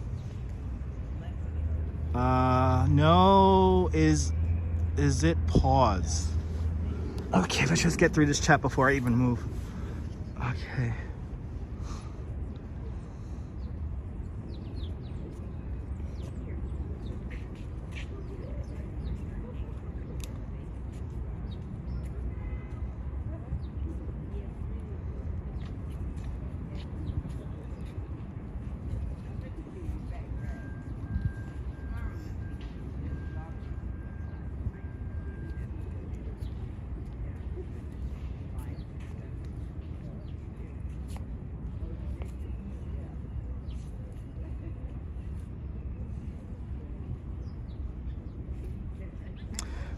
No, is it pause? Okay, let's just get through this chat before I even move. Okay.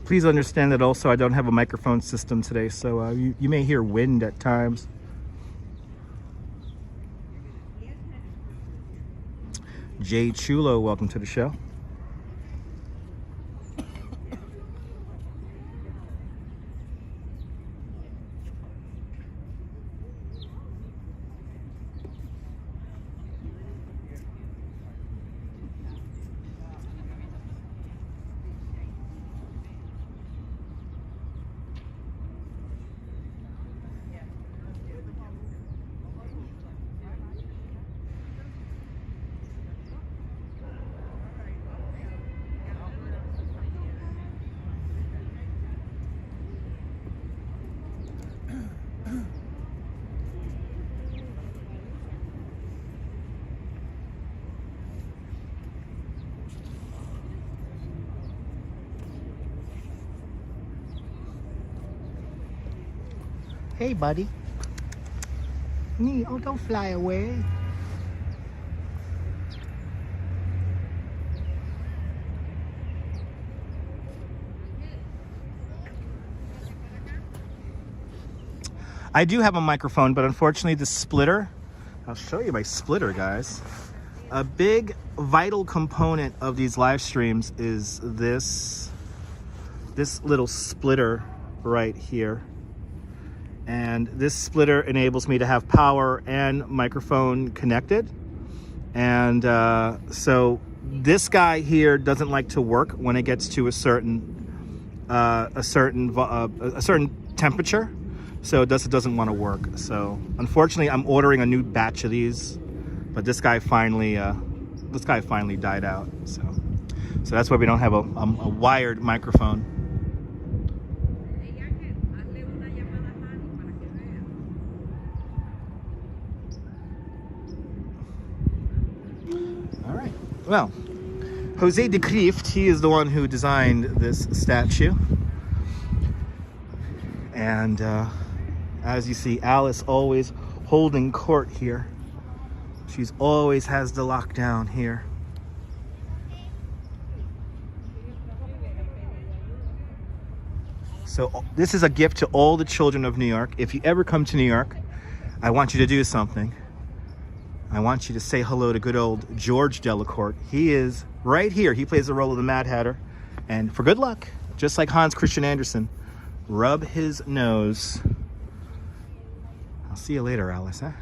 Please understand that also I don't have a microphone system today, so you may hear wind at times. Jay Chulo, welcome to the show. Hey, buddy. Oh, don't fly away. I do have a microphone, but unfortunately the splitter, I'll show you my splitter, guys. A big vital component of these live streams is this little splitter right here. And this splitter enables me to have power and microphone connected. And so this guy here doesn't like to work when it gets to a certain temperature. So it doesn't want to work. So unfortunately, I'm ordering a new batch of these, but this guy finally died out. So that's why we don't have a wired microphone. Well, Jose de Kreeft, he is the one who designed this statue. And as you see, Alice always holding court here. She's always has the lockdown here. So this is a gift to all the children of New York. If you ever come to New York, I want you to do something. I want you to say hello to good old George Delacourt. He is right here. He plays the role of the Mad Hatter. And for good luck, just like Hans Christian Andersen, rub his nose. I'll see you later, Alice, huh?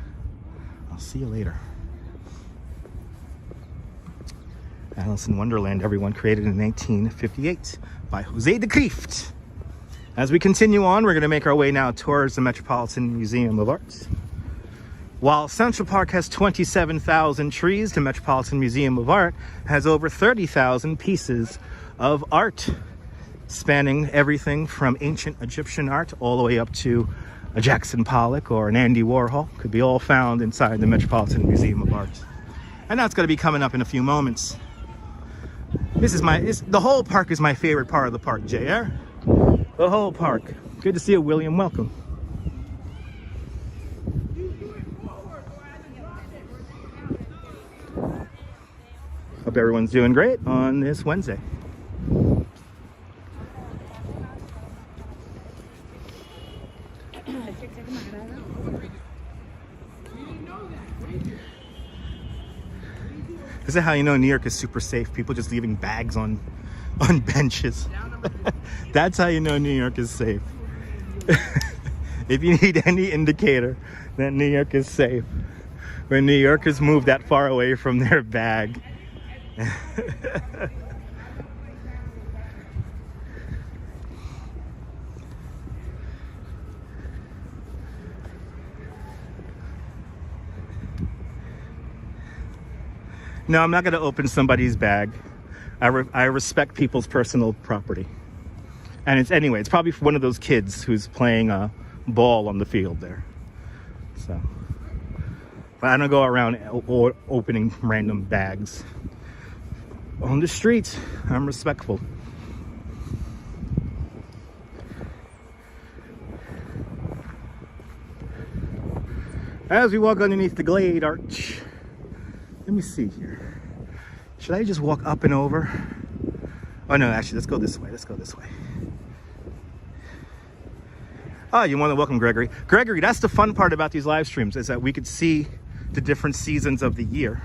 I'll see you later. Alice in Wonderland, everyone, created in 1958 by Jose de Kreeft. As we continue on, we're going to make our way now towards the Metropolitan Museum of Art. While Central Park has 27,000 trees, the Metropolitan Museum of Art has over 30,000 pieces of art, spanning everything from ancient Egyptian art all the way up to a Jackson Pollock or an Andy Warhol. Could be all found inside the Metropolitan Museum of Art. And that's going to be coming up in a few moments. The whole park is my favorite part of the park, JR. The whole park. Good to see you, William. Welcome. Hope everyone's doing great on this Wednesday. This is how you know New York is super safe. People just leaving bags on benches. That's how you know New York is safe. If you need any indicator that New York is safe, when New Yorkers move that far away from their bag. No, I'm not going to open somebody's bag. I respect people's personal property. And it's probably for one of those kids who's playing a ball on the field there. So, but I don't go around opening random bags. On the street, I'm respectful. As we walk underneath the Glade Arch, let me see here. Should I just walk up and over? Oh no, actually, let's go this way. Oh, you want to welcome Gregory. Gregory, that's the fun part about these live streams, is that we could see the different seasons of the year.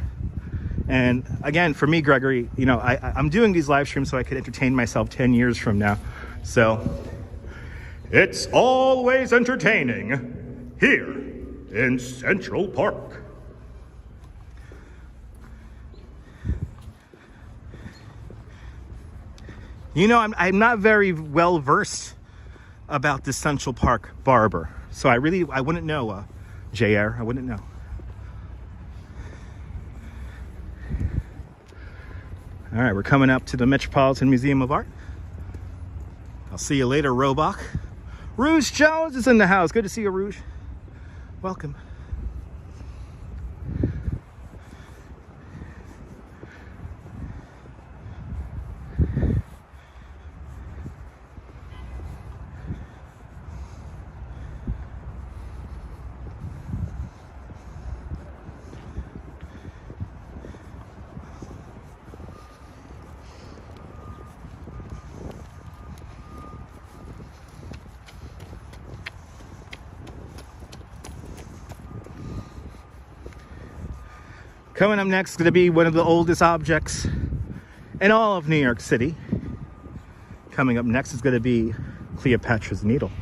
And again, for me, Gregory, you know, I'm doing these live streams so I could entertain myself 10 years from now. So it's always entertaining here in Central Park. You know, I'm not very well versed about the Central Park barber, so I wouldn't know, JR, I wouldn't know. All right, we're coming up to the Metropolitan Museum of Art. I'll see you later, Robach. Rouge Jones is in the house. Good to see you, Rouge. Welcome. Coming up next is going to be one of the oldest objects in all of New York City. Coming up next is going to be Cleopatra's Needle.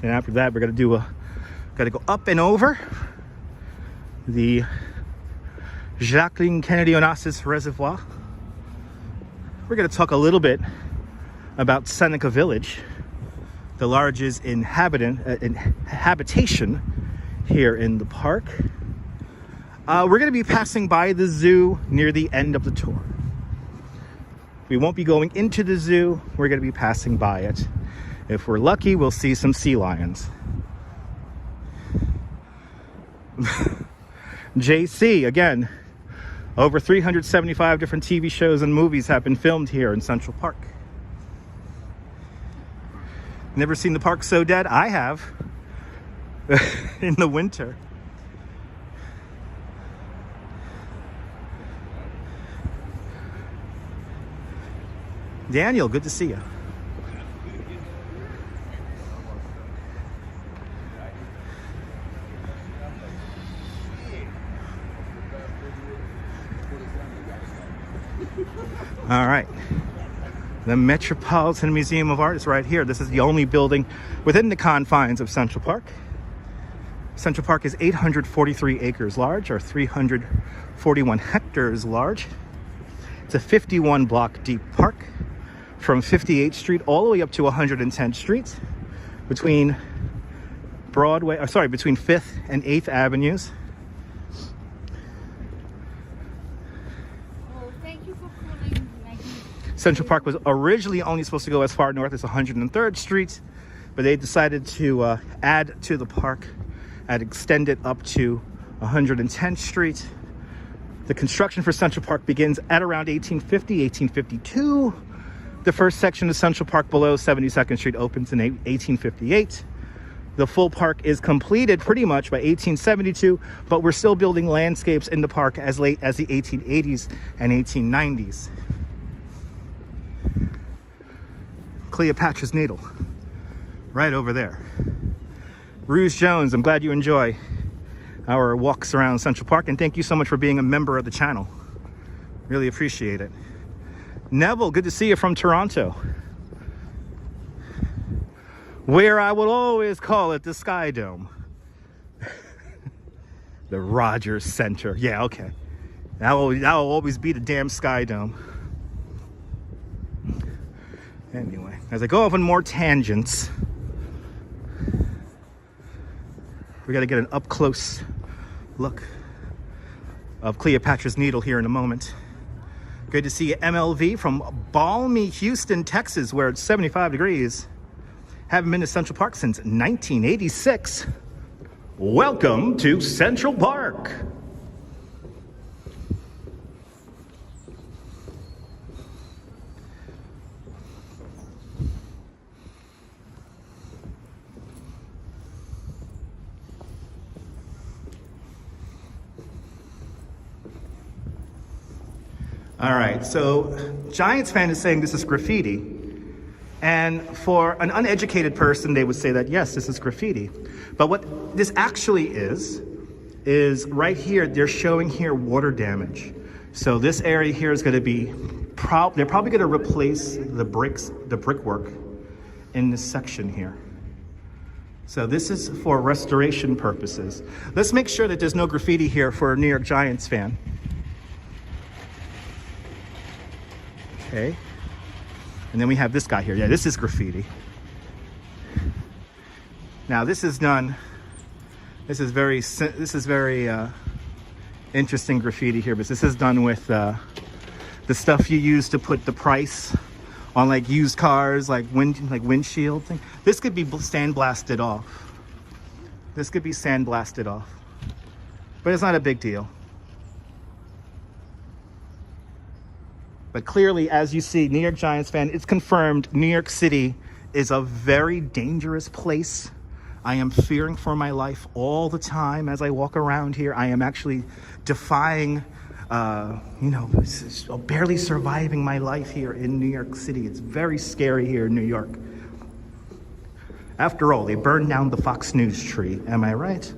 And after that, we're going to go up and over the Jacqueline Kennedy Onassis Reservoir. We're going to talk a little bit about Seneca Village, the largest habitation here in the park. We're going to be passing by the zoo near the end of the tour. We won't be going into the zoo. We're going to be passing by it. If we're lucky, we'll see some sea lions. JC, again, over 375 different TV shows and movies have been filmed here in Central Park. Never seen the park so dead? I have. In the winter. Daniel, good to see you. All right. The Metropolitan Museum of Art is right here. This is the only building within the confines of Central Park. Central Park is 843 acres large, or 341 hectares large. It's a 51 block deep park from 58th Street all the way up to 110th Street, between between 5th and 8th Avenues. Central Park was originally only supposed to go as far north as 103rd Street, but they decided to add to the park and extend it up to 110th Street. The construction for Central Park begins at around 1850, 1852. The first section of Central Park below 72nd Street opens in 1858. The full park is completed pretty much by 1872, but we're still building landscapes in the park as late as the 1880s and 1890s. Cleopatra's Needle, right over there. Rouge Jones, I'm glad you enjoy our walks around Central Park, and thank you so much for being a member of the channel. Really appreciate it. Neville, good to see you from Toronto, where I will always call it the Sky Dome. The Rogers Center. Yeah, okay. That will always be the damn Sky Dome. Anyway, as I go off on more tangents, we got to get an up-close look of Cleopatra's Needle here in a moment. Good to see you, MLV, from balmy Houston, Texas, where it's 75 degrees. Haven't been to Central Park since 1986. Welcome to Central Park. All right, so Giants fan is saying this is graffiti. And for an uneducated person, they would say that, yes, this is graffiti. But what this actually is right here, they're showing here water damage. So this area here is going to be, they're probably going to replace the brickwork in this section here. So this is for restoration purposes. Let's make sure that there's no graffiti here for a New York Giants fan. Okay. And then we have this guy here. Yeah, this is graffiti. Now this is done. This is very interesting graffiti here, but this is done with the stuff you use to put the price on like used cars, like windshield thing. This could be sandblasted off. This could be sandblasted off, but it's not a big deal. But clearly, as you see, New York Giants fan, it's confirmed New York City is a very dangerous place. I am fearing for my life all the time as I walk around here. I am actually defying, barely surviving my life here in New York City. It's very scary here in New York. After all, they burned down the Fox News tree. Am I right?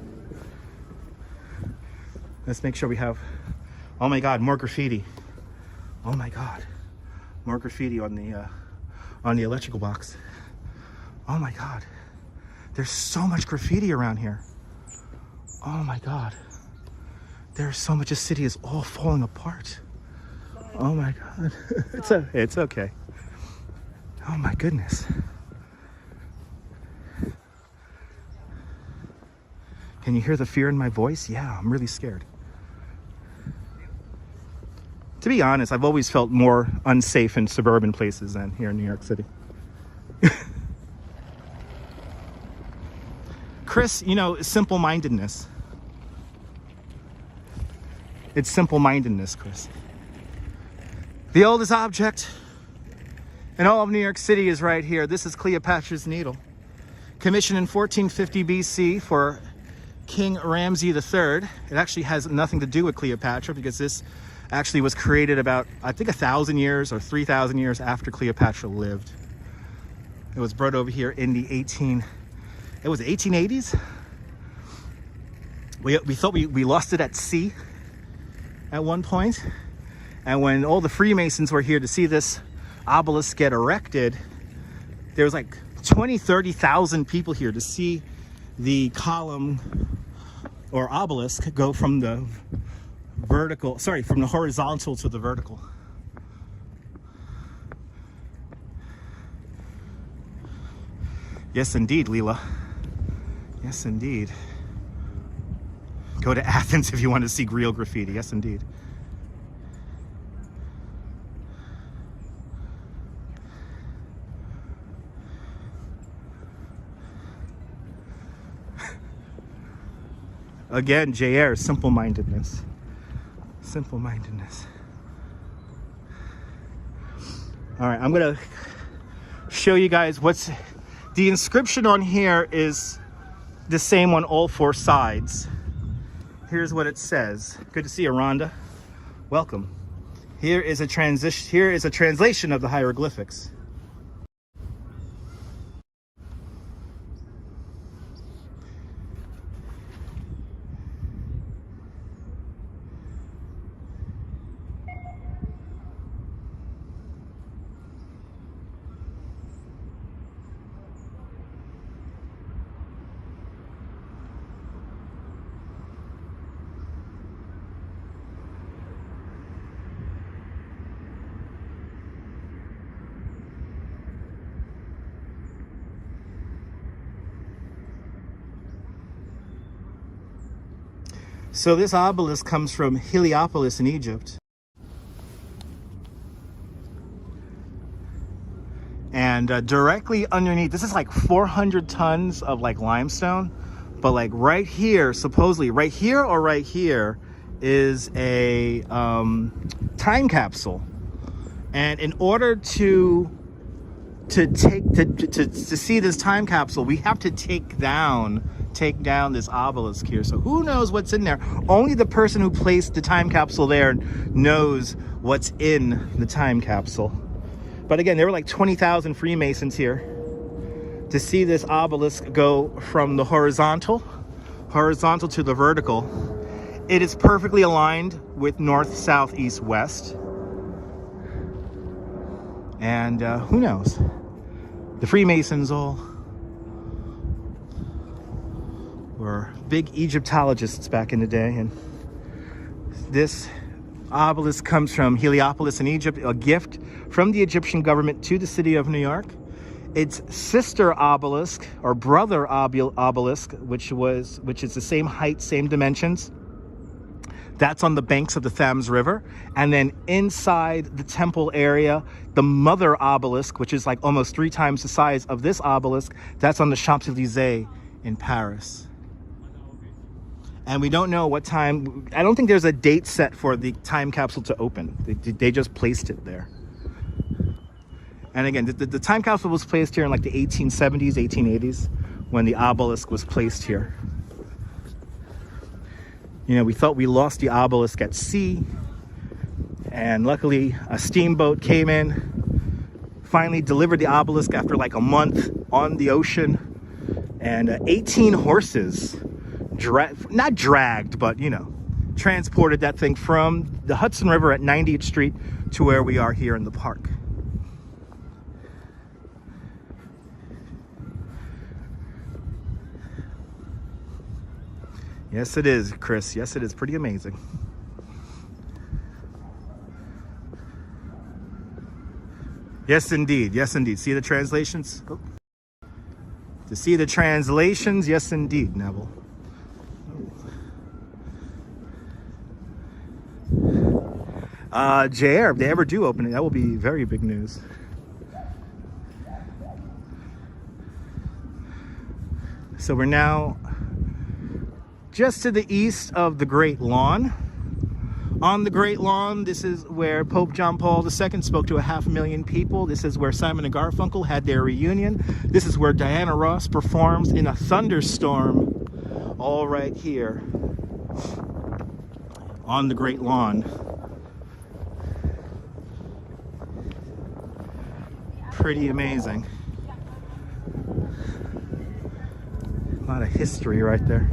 Let's make sure we have, oh my God, more graffiti. Oh my God, more graffiti on the electrical box. Oh my God, there's so much graffiti around here. Oh my God, there's so much. The city is all falling apart. Oh my God, it's okay. Oh my goodness. Can you hear the fear in my voice? Yeah, I'm really scared. To be honest, I've always felt more unsafe in suburban places than here in New York City. Chris, simple-mindedness. It's simple-mindedness, Chris. The oldest object in all of New York City is right here. This is Cleopatra's Needle. Commissioned in 1450 BC for King Ramses III. It actually has nothing to do with Cleopatra because this actually was created about, I think, 1,000 years or 3,000 years after Cleopatra lived. It was brought over here in the 1880s. We thought we lost it at sea at one point. And when all the Freemasons were here to see this obelisk get erected, there was like 30,000 people here to see the column or obelisk go from the horizontal to the vertical. Yes, indeed, Leela. Yes, indeed. Go to Athens if you want to see real graffiti. Yes, indeed. Again, JR, simple-mindedness. Simple-mindedness. All right, I'm gonna show you guys what's the inscription on here is the same on all four sides. Here's what it says. Good to see you, Rhonda. Welcome. Here is a translation of the hieroglyphics. So this obelisk comes from Heliopolis in Egypt. And directly underneath, this is like 400 tons of like limestone. But like right here, supposedly right here or right here is a time capsule. And in order to see this time capsule, we have to take down take down this obelisk here. So who knows what's in there? Only the person who placed the time capsule there knows what's in the time capsule. But again, there were like 20,000 Freemasons here to see this obelisk go from the horizontal to the vertical. It is perfectly aligned with north, south, east, west. And who knows? The Freemasons all were big Egyptologists back in the day. And this obelisk comes from Heliopolis in Egypt, a gift from the Egyptian government to the city of New York. Its sister obelisk, or brother obelisk, which is the same height, same dimensions, that's on the banks of the Thames River. And then inside the temple area, the mother obelisk, which is like almost 3 times the size of this obelisk, that's on the Champs-Élysées in Paris. And we don't know what time. I don't think there's a date set for the time capsule to open. They just placed it there. And again, the time capsule was placed here in like the 1870s, 1880s, when the obelisk was placed here. You know, we thought we lost the obelisk at sea, and luckily a steamboat came in, finally delivered the obelisk after like a month on the ocean, and 18 horses, not dragged, but, you know, transported that thing from the Hudson River at 90th Street to where we are here in the park. Yes, it is, Chris. Yes, it is pretty amazing. Yes, indeed. Yes, indeed. See the translations? Oh. To see the translations? Yes, indeed, Neville. JR, if they ever do open it, that will be very big news. So we're now just to the east of the Great Lawn. On the Great Lawn, this is where Pope John Paul II spoke to 500,000 people. This is where Simon and Garfunkel had their reunion. This is where Diana Ross performs in a thunderstorm, all right here on the Great Lawn. Pretty amazing. A lot of history right there.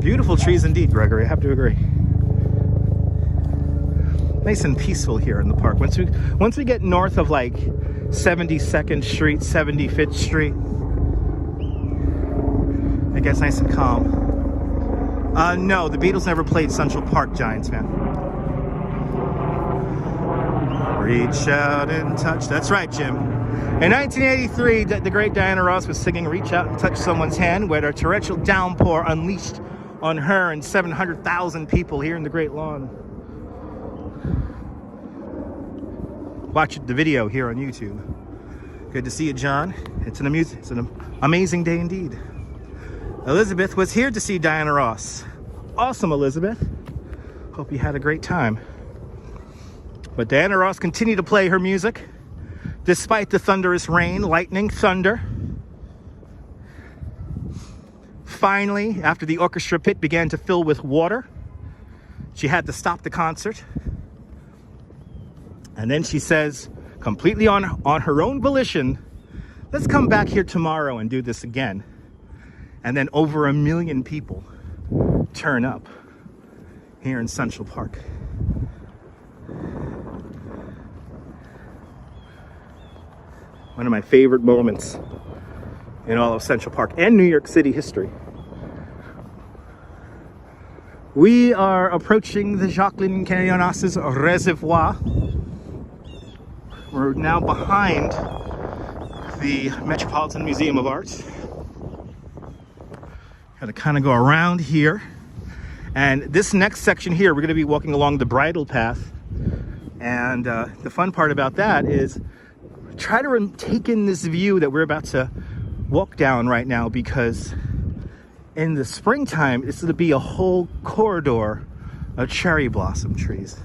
Beautiful trees indeed, Gregory, I have to agree. Nice and peaceful here in the park. Once we get north of like 72nd Street, 75th Street, it gets nice and calm. No, the Beatles never played Central Park, Giants fan. Reach out and touch. That's right, Jim. In 1983, the great Diana Ross was singing Reach Out and Touch Someone's Hand, where a torrential downpour unleashed on her and 700,000 people here in the Great Lawn. Watch the video here on YouTube. Good to see you, John. It's an amazing day indeed. Elizabeth was here to see Diana Ross. Awesome, Elizabeth. Hope you had a great time. But Diana Ross continued to play her music despite the thunderous rain, lightning, thunder. Finally, after the orchestra pit began to fill with water, she had to stop the concert. And then she says, completely on her own volition, let's come back here tomorrow and do this again. And then over 1 million people turn up here in Central Park. One of my favorite moments in all of Central Park and New York City history. We are approaching the Jacqueline Carrionnas's Reservoir. We're now behind the Metropolitan Museum of Art. Gotta kind of go around here. And this next section here, we're gonna be walking along the bridle path. And the fun part about that is try to take in this view that we're about to walk down right now, because in the springtime, it's going to be a whole corridor of cherry blossom trees.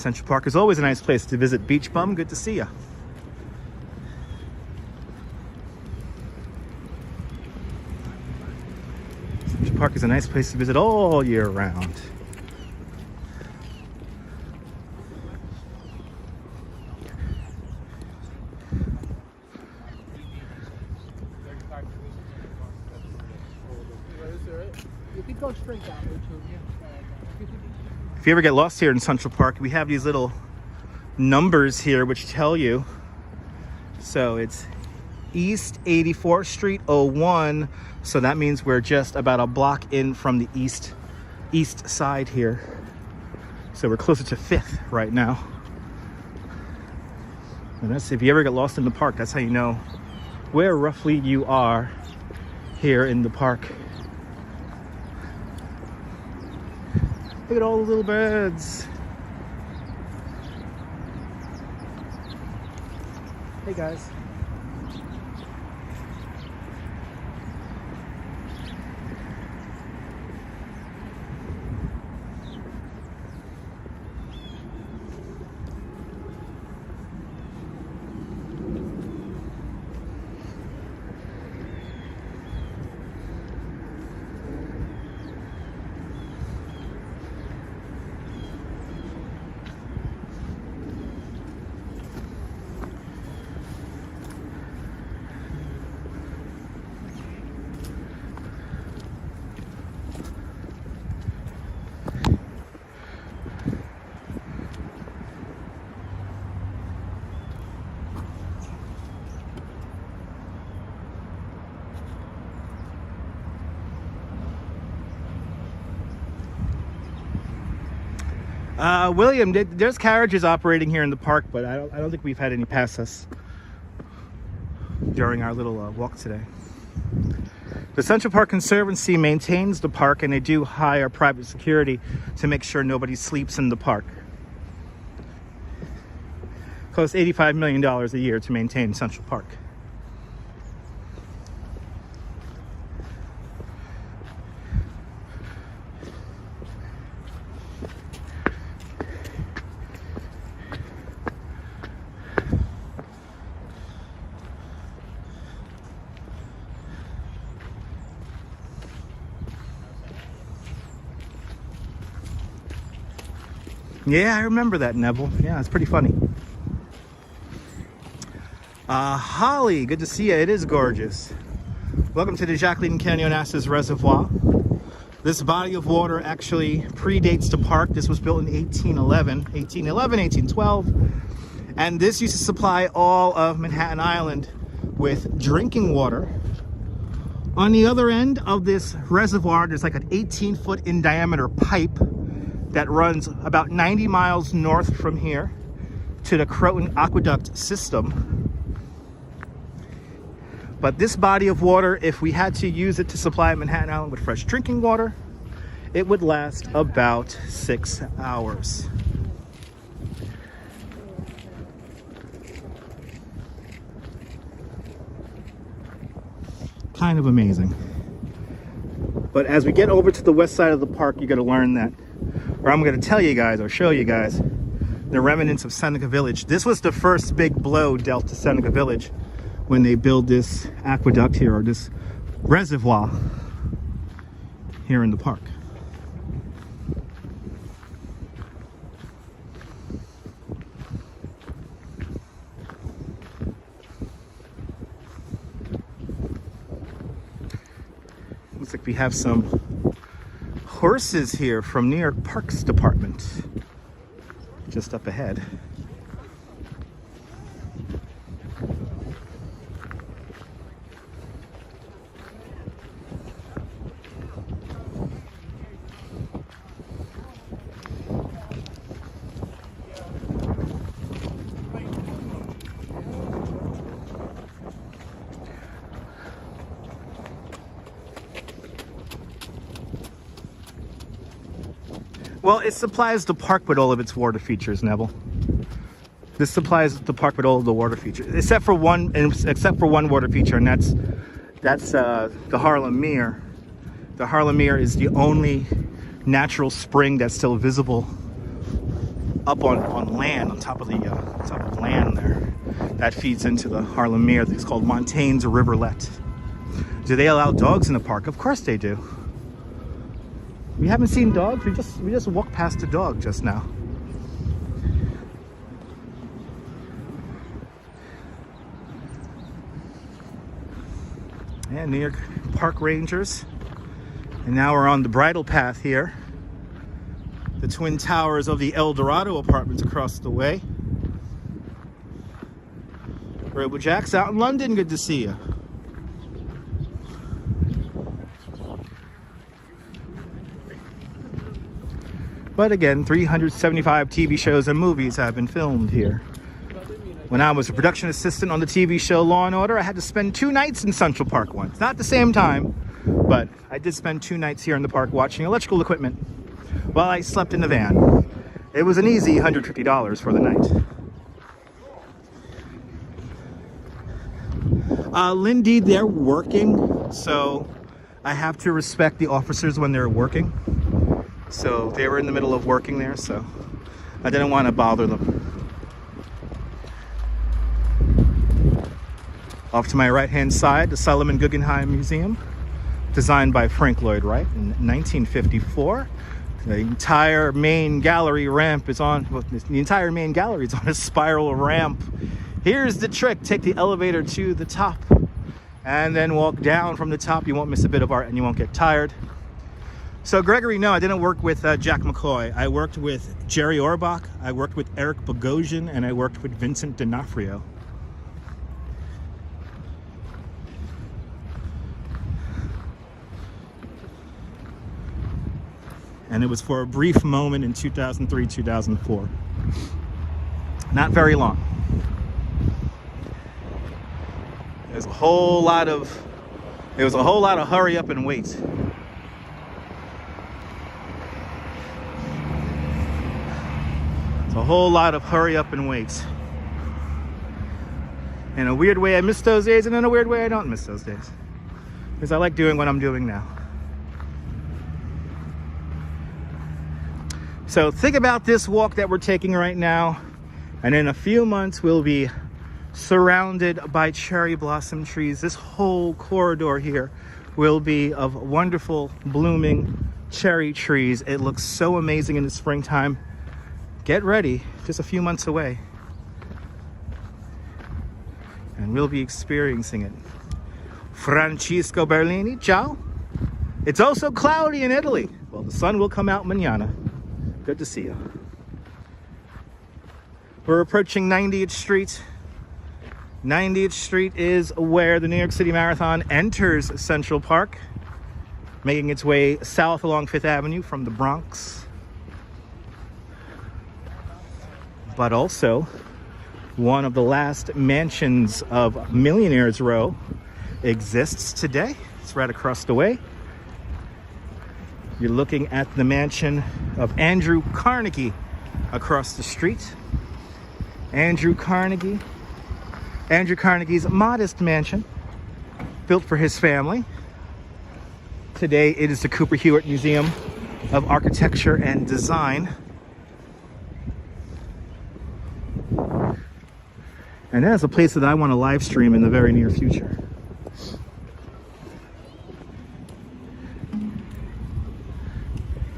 Central Park is always a nice place to visit. Beach bum, good to see ya. Central Park is a nice place to visit all year round. If you ever get lost here in Central Park, we have these little numbers here which tell you. So it's East 84th Street 01. So that means we're just about a block in from the east side here. So we're closer to 5th right now. And that's, if you ever get lost in the park, that's how you know where roughly you are here in the park. Look at all the little birds. Hey guys. William, there's carriages operating here in the park, but I don't think we've had any pass us during our little walk today. The Central Park Conservancy maintains the park, and they do hire private security to make sure nobody sleeps in the park. Costs $85 million a year to maintain Central Park. Yeah, I remember that, Neville. Yeah, it's pretty funny. Holly, good to see you. It is gorgeous. Welcome to the Jacqueline County Onassis Reservoir. This body of water actually predates the park. This was built in 1812. And this used to supply all of Manhattan Island with drinking water. On the other end of this reservoir, there's like an 18-foot in diameter pipe that runs about 90 miles north from here to the Croton Aqueduct system. But this body of water, if we had to use it to supply Manhattan Island with fresh drinking water, it would last about 6 hours. Kind of amazing. But as we get over to the west side of the park, you got to learn that, or I'm going to tell you guys or show you guys the remnants of Seneca Village. This was the first big blow dealt to Seneca Village when they build this aqueduct here, or this reservoir here in the park. Looks like we have some horses here from New York Parks Department just up ahead. Well, it supplies the park with all of its water features, Neville. This supplies the park with all of the water features, except for one water feature, and that's the Harlem Mere. The Harlem Mere is the only natural spring that's still visible up on land, on top of land there. That feeds into the Harlem Mere. It's called Montaigne's Riverlet. Do they allow dogs in the park? Of course they do. We haven't seen dogs. We just walked past a dog just now. And New York Park Rangers. And now we're on the bridle path here. The twin towers of the El Dorado apartments across the way. Robo Jack's out in London. Good to see you. But again, 375 TV shows and movies have been filmed here. When I was a production assistant on the TV show Law & Order, I had to spend 2 nights in Central Park once. Not the same time, but I did spend 2 nights here in the park watching electrical equipment while I slept in the van. It was an easy $150 for the night. Lindy, they're working, so I have to respect the officers when they're working. So they were in the middle of working there, so I didn't want to bother them. Off to my right-hand side, the Solomon Guggenheim Museum, designed by Frank Lloyd Wright in 1954. The entire main gallery ramp is on, well, the entire main gallery is on a spiral ramp. Here's the trick: take the elevator to the top and then walk down from the top. You won't miss a bit of art and you won't get tired. So Gregory, no, I didn't work with Jack McCoy. I worked with Jerry Orbach, I worked with Eric Bogosian, and I worked with Vincent D'Onofrio. And it was for a brief moment in 2003, 2004. Not very long. It was a whole lot of hurry up and wait. A whole lot of hurry up and wait. In a weird way I miss those days, and in a weird way I don't miss those days, because I like doing what I'm doing now. So think about this walk that we're taking right now, and in a few months we'll be surrounded by cherry blossom trees. This whole corridor here will be of wonderful blooming cherry trees. It looks so amazing in the springtime. Get ready, just a few months away, and we'll be experiencing it. Francisco Berlini, ciao. It's also cloudy in Italy. Well, the sun will come out mañana. Good to see you. We're approaching 90th Street. 90th Street is where the New York City Marathon enters Central Park, making its way south along 5th Avenue from the Bronx. But also, one of the last mansions of Millionaires Row exists today. It's right across the way. You're looking at the mansion of Andrew Carnegie across the street. Andrew Carnegie's modest mansion, built for his family. Today it is the Cooper Hewitt Museum of Architecture and Design. And that's a place that I want to live stream in the very near future.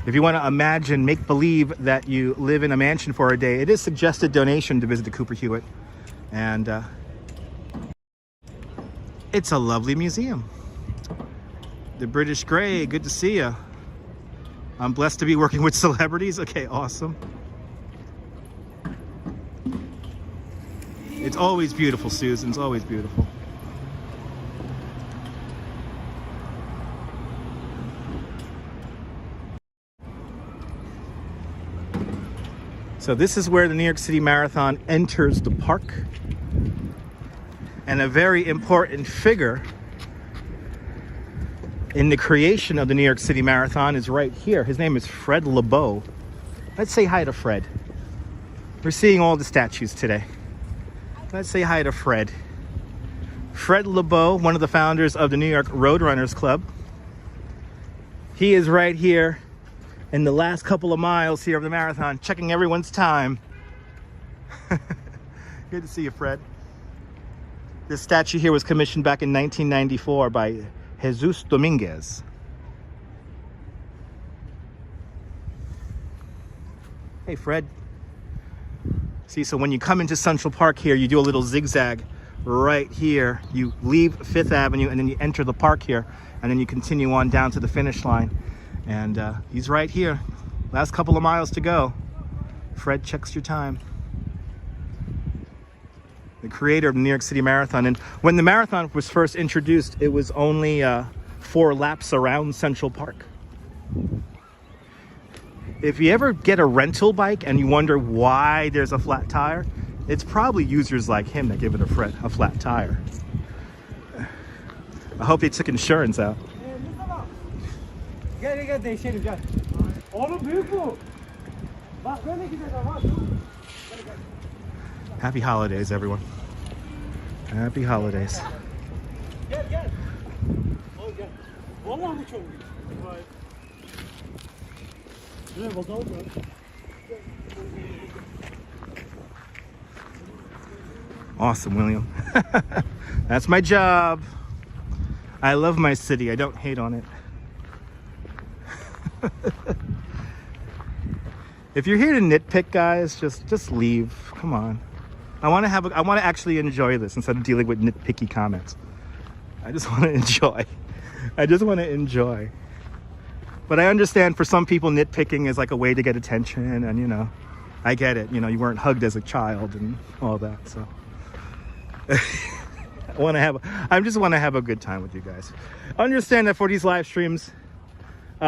If you want to imagine, make believe that you live in a mansion for a day, it is suggested donation to visit the Cooper Hewitt. And it's a lovely museum. The British Grey, good to see you. I'm blessed to be working with celebrities. Okay, awesome. It's always beautiful, Susan. It's always beautiful. So this is where the New York City Marathon enters the park. And a very important figure in the creation of the New York City Marathon is right here. His name is Fred Lebow. Let's say hi to Fred. We're seeing all the statues today. Let's say hi to Fred. Fred Lebow, one of the founders of the New York Roadrunners Club. He is right here in the last couple of miles here of the marathon, checking everyone's time. Good to see you, Fred. This statue here was commissioned back in 1994 by Jesus Dominguez. Hey, Fred. See, so when you come into Central Park here, you do a little zigzag right here. You leave 5th Avenue and then you enter the park here, and then you continue on down to the finish line. And he's right here. Last couple of miles to go. Fred checks your time. The creator of the New York City Marathon. And when the marathon was first introduced, it was only 4 laps around Central Park. If you ever get a rental bike and you wonder why there's a flat tire, it's probably users like him that give it a flat tire. I hope they took insurance out. Happy holidays, everyone. Happy holidays. Awesome, William. That's my job. I love my city. I don't hate on it. If you're here to nitpick, guys, just leave. Come on. I want to actually enjoy this instead of dealing with nitpicky comments. I just want to enjoy. I just want to enjoy. But I understand for some people nitpicking is like a way to get attention, and you know, I get it. You know, you weren't hugged as a child and all that, so I just want to have a good time with you guys. Understand that for these live streams,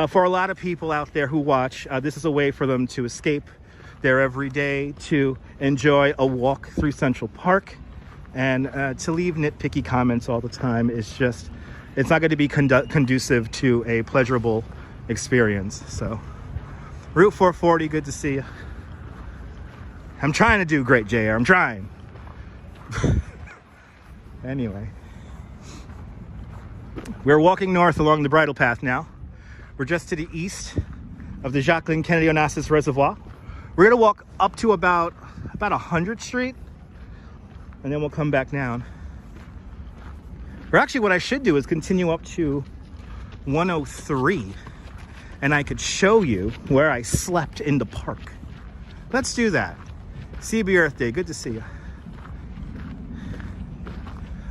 for a lot of people out there who watch, this is a way for them to escape their everyday, to enjoy a walk through Central Park, and to leave nitpicky comments all the time is just, it's not going to be conducive to a pleasurable experience. So Route 440, good to see you. I'm trying to do great, JR. I'm trying. Anyway, we're walking north along the bridle path now. We're just to the east of the Jacqueline Kennedy Onassis Reservoir. We're gonna walk up to about 100th Street, and then we'll come back down. Or actually, what I should do is continue up to 103, and I could show you where I slept in the park. Let's do that. CB Earth-Day, good to see you.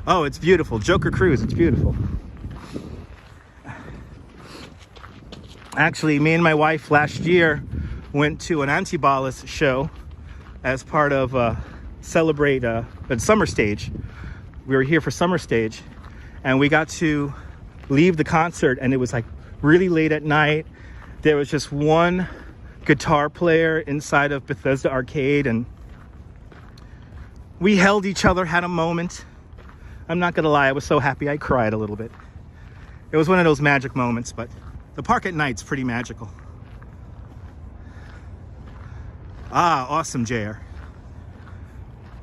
Oh, it's beautiful. Joker Cruise, it's beautiful. Actually, me and my wife last year went to an Antibalas show as part of Celebrate Summer Stage. We were here for Summer Stage, and we got to leave the concert, and it was like really late at night. There was just one guitar player inside of Bethesda Arcade, and we held each other, had a moment. I'm not gonna lie, I was so happy I cried a little bit. It was one of those magic moments, but the park at night's pretty magical. Ah, awesome, JR.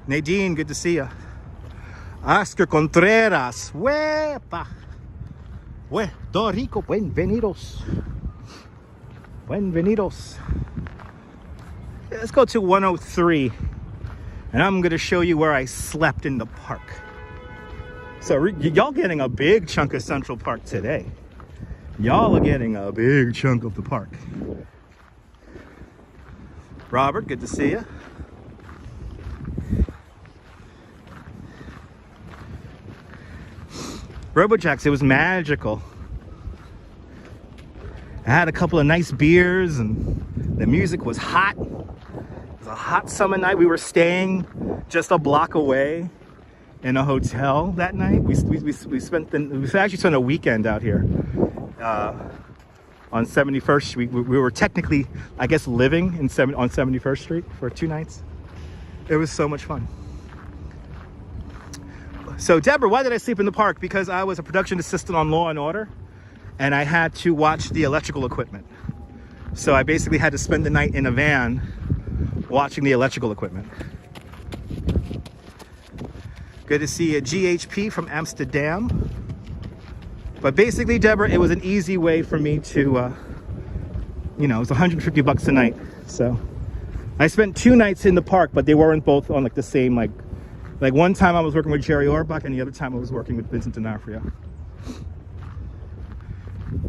Nadine, good to see you. Oscar Contreras, huepa. Puerto Rico, bienvenidos. Bienvenidos. Let's go to 103, and I'm gonna show you where I slept in the park. So y'all getting a big chunk of Central Park today. Y'all are getting a big chunk of the park. Robert, good to see you. RoboJax, it was magical. I had a couple of nice beers, and the music was hot. It was a hot summer night. We were staying just a block away in a hotel that night. We actually spent a weekend out here on 71st Street. We were technically, I guess, living on 71st Street for 2 nights. It was so much fun. So Deborah, why did I sleep in the park? Because I was a production assistant on Law and Order, and I had to watch the electrical equipment. So I basically had to spend the night in a van watching the electrical equipment. Good to see a GHP from Amsterdam. But basically, Deborah, it was an easy way for me to you know, it was 150 bucks a night. So I spent 2 nights in the park, but they weren't both on like the same, like one time I was working with Jerry Orbach and the other time I was working with Vincent D'Onofrio.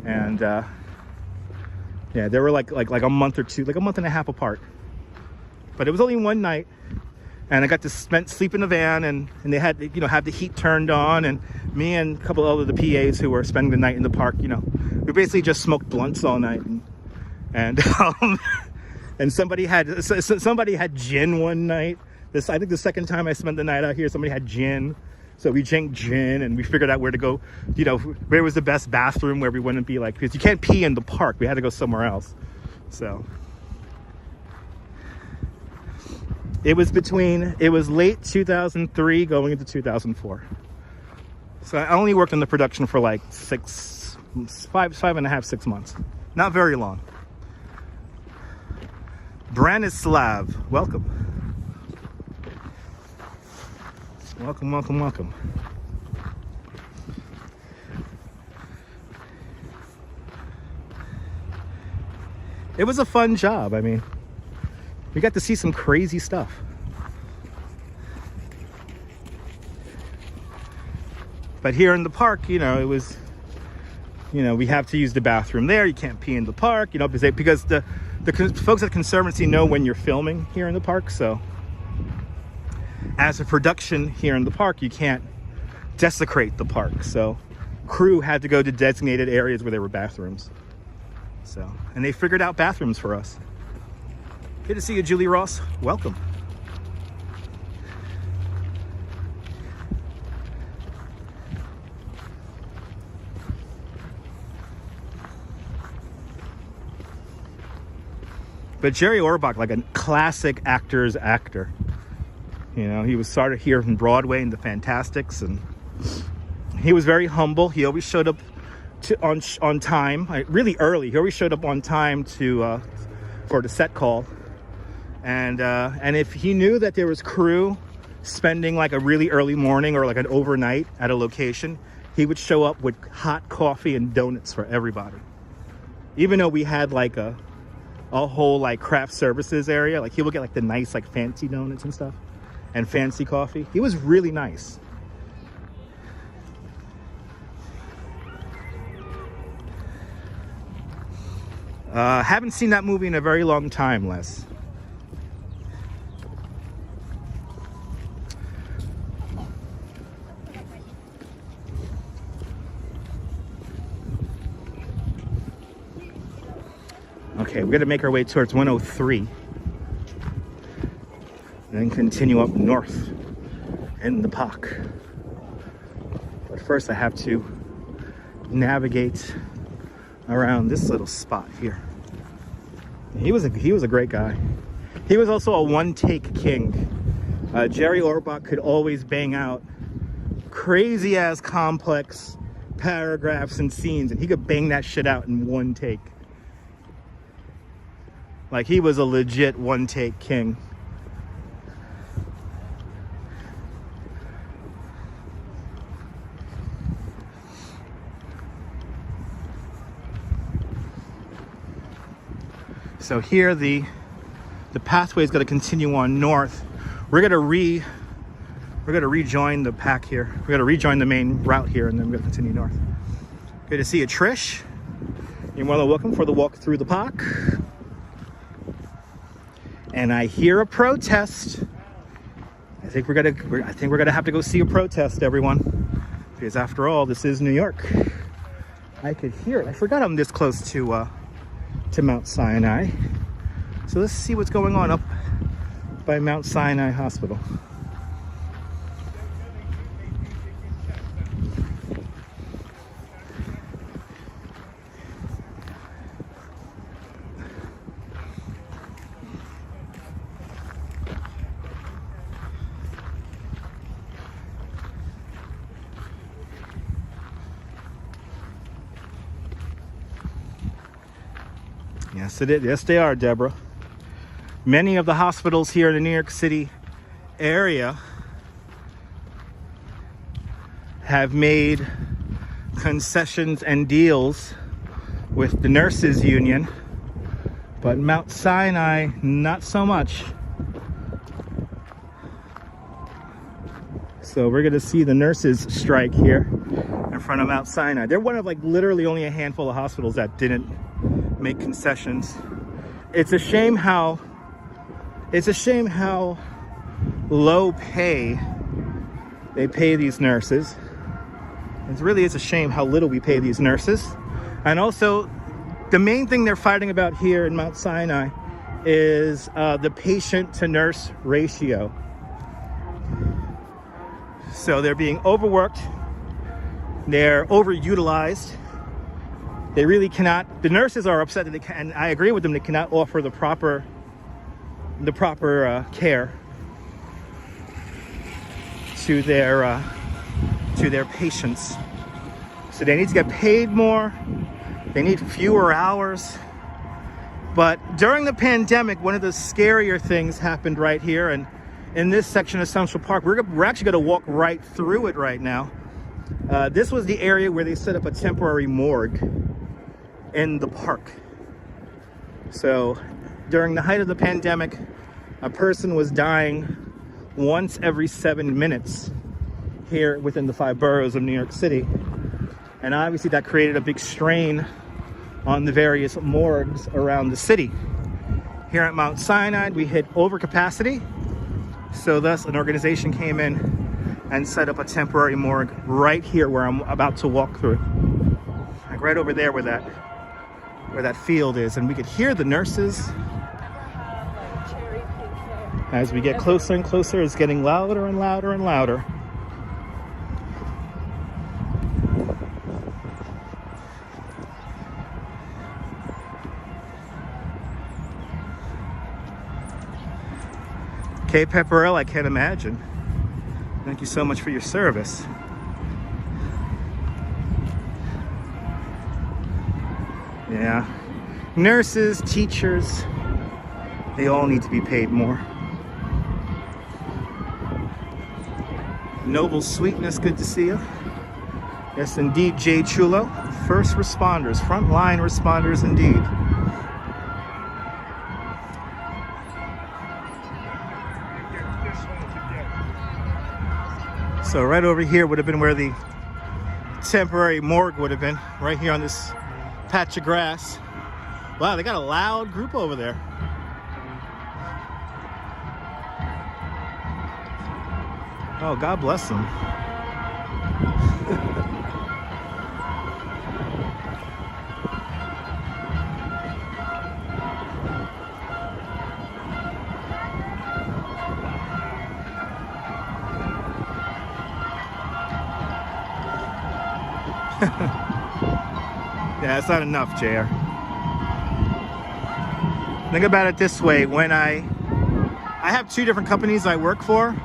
And yeah, they were like a month or two, like a month and a half apart. But it was only one night, and I got to sleep in the van, and they had, you know, have the heat turned on, and me and a couple of the PAs who were spending the night in the park, you know, we basically just smoked blunts all night, and somebody had gin one night. I think the second time I spent the night out here, somebody had gin. So we drank gin, and we figured out where to go, you know, where was the best bathroom where we wouldn't be like, because you can't pee in the park. We had to go somewhere else. So it was late 2003 going into 2004. So I only worked in the production for like 5.5, 6 months. Not very long. Branislav, welcome. Welcome, welcome, welcome. It was a fun job. I mean, we got to see some crazy stuff. But here in the park, you know, it was, you know, we have to use the bathroom there. You can't pee in the park, you know, because the folks at Conservancy know when you're filming here in the park. So as a production here in the park, you can't desecrate the park. So crew had to go to designated areas where there were bathrooms. So, and they figured out bathrooms for us. Good to see you, Julie Ross. Welcome. But Jerry Orbach, like a classic actor's actor. You know, he was started here from Broadway in the Fantastics, and he was very humble. He always showed up on time, really early. He always showed up on time for the set call. And if he knew that there was crew spending like a really early morning or like an overnight at a location, he would show up with hot coffee and donuts for everybody. Even though we had like a whole like craft services area, like he would get like the nice like fancy donuts and stuff. And fancy coffee. He was really nice. Haven't seen that movie in a very long time, Les. Okay, we're gonna make our way towards 103. And then continue up north in the park. But first I have to navigate around this little spot here. He was a great guy. He was also a one-take king. Jerry Orbach could always bang out crazy ass complex paragraphs and scenes, and he could bang that shit out in one take. Like, he was a legit one-take king. So here the pathway is going to continue on north. We're going to rejoin the pack here. We're going to rejoin the main route here, and then we're going to continue north. Good to see you, Trish. You're more than welcome for the walk through the park. And I hear a protest. I think we're gonna have to go see a protest, everyone, because after all, this is New York. I could hear it. I forgot I'm this close to Mount Sinai. So let's see what's going on up by Mount Sinai Hospital. Yes, it is. Yes, they are, Deborah. Many of the hospitals here in the New York City area have made concessions and deals with the nurses union But Mount Sinai, not so much. So we're gonna see the nurses strike here in front of Mount Sinai. They're one of like literally only a handful of hospitals that didn't make concessions. It's a shame how low pay they pay these nurses. It really is a shame how little we pay these nurses. And also, the main thing they're fighting about here in Mount Sinai is the patient to nurse ratio. So they're being overworked, they're overutilized. They really cannot, the nurses are upset that they can, and I agree with them, they cannot offer the proper care to their patients. So they need to get paid more, they need fewer hours. But during the pandemic, one of the scarier things happened right here, and in this section of Central Park, we're actually gonna walk right through it right now. This was the area where they set up a temporary morgue in the park. So during the height of the pandemic, a person was dying once every 7 minutes here within the 5 boroughs of New York City. And obviously that created a big strain on the various morgues around the city. Here at Mount Sinai, we hit overcapacity. So thus an organization came in and set up a temporary morgue right here where I'm about to walk through. Like right over there where that field is. And we could hear the nurses. As we get closer and closer, it's getting louder and louder and louder. Kay Pepperell, I can't imagine. Thank you so much for your service. Yeah. Nurses, teachers, they all need to be paid more. Noble Sweetness, good to see you. Yes, indeed, Jay Chulo. First responders, frontline responders indeed. So right over here would have been where the temporary morgue would have been, right here on this patch of grass. Wow, they got a loud group over there. Oh, God bless them. Yeah, it's not enough, JR. Think about it this way. When I have 2 different companies I work for.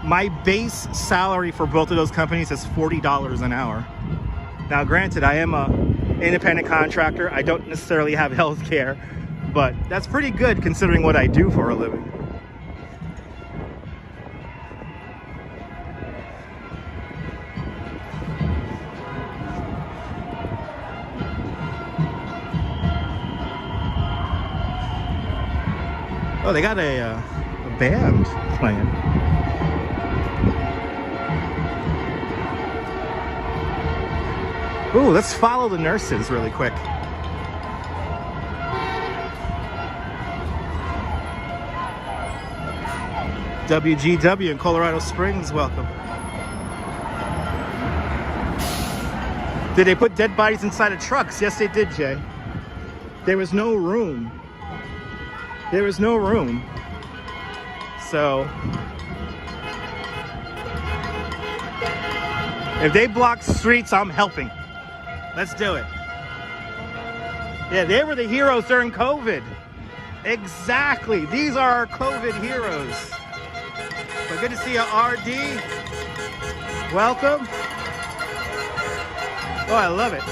My base salary for both of those companies is $40 an hour. Now, granted, I am an independent contractor. I don't necessarily have health care, but that's pretty good considering what I do for a living. Oh, they got a band playing. Ooh, let's follow the nurses really quick. WGW in Colorado Springs, welcome. Did they put dead bodies inside of trucks? Yes, they did, Jay. There was no room. There was no room. So if they block streets, I'm helping. Let's do it. Yeah, they were the heroes during COVID. Exactly. These are our COVID heroes. But good to see you, RD. Welcome. Oh, I love it.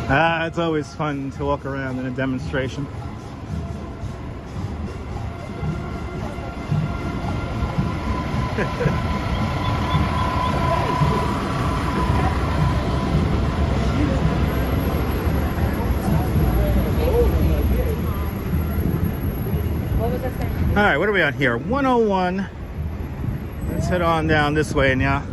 It's always fun to walk around in a demonstration. All right, what are we on here? 101. Let's head on down this way now.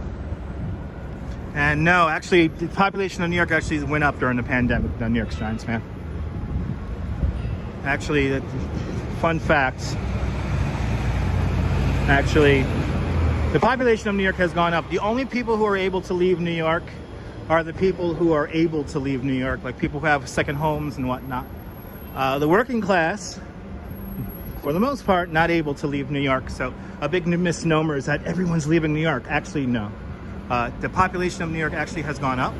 And no, actually, the population of New York actually went up during the pandemic. The New York Giants fan. Actually, fun facts. Actually, the population of New York has gone up. The only people who are able to leave New York are the people who are able to leave New York, like people who have second homes and whatnot. The working class, for the most part, not able to leave New York. So a big misnomer is that everyone's leaving New York. Actually, no. The population of New York actually has gone up.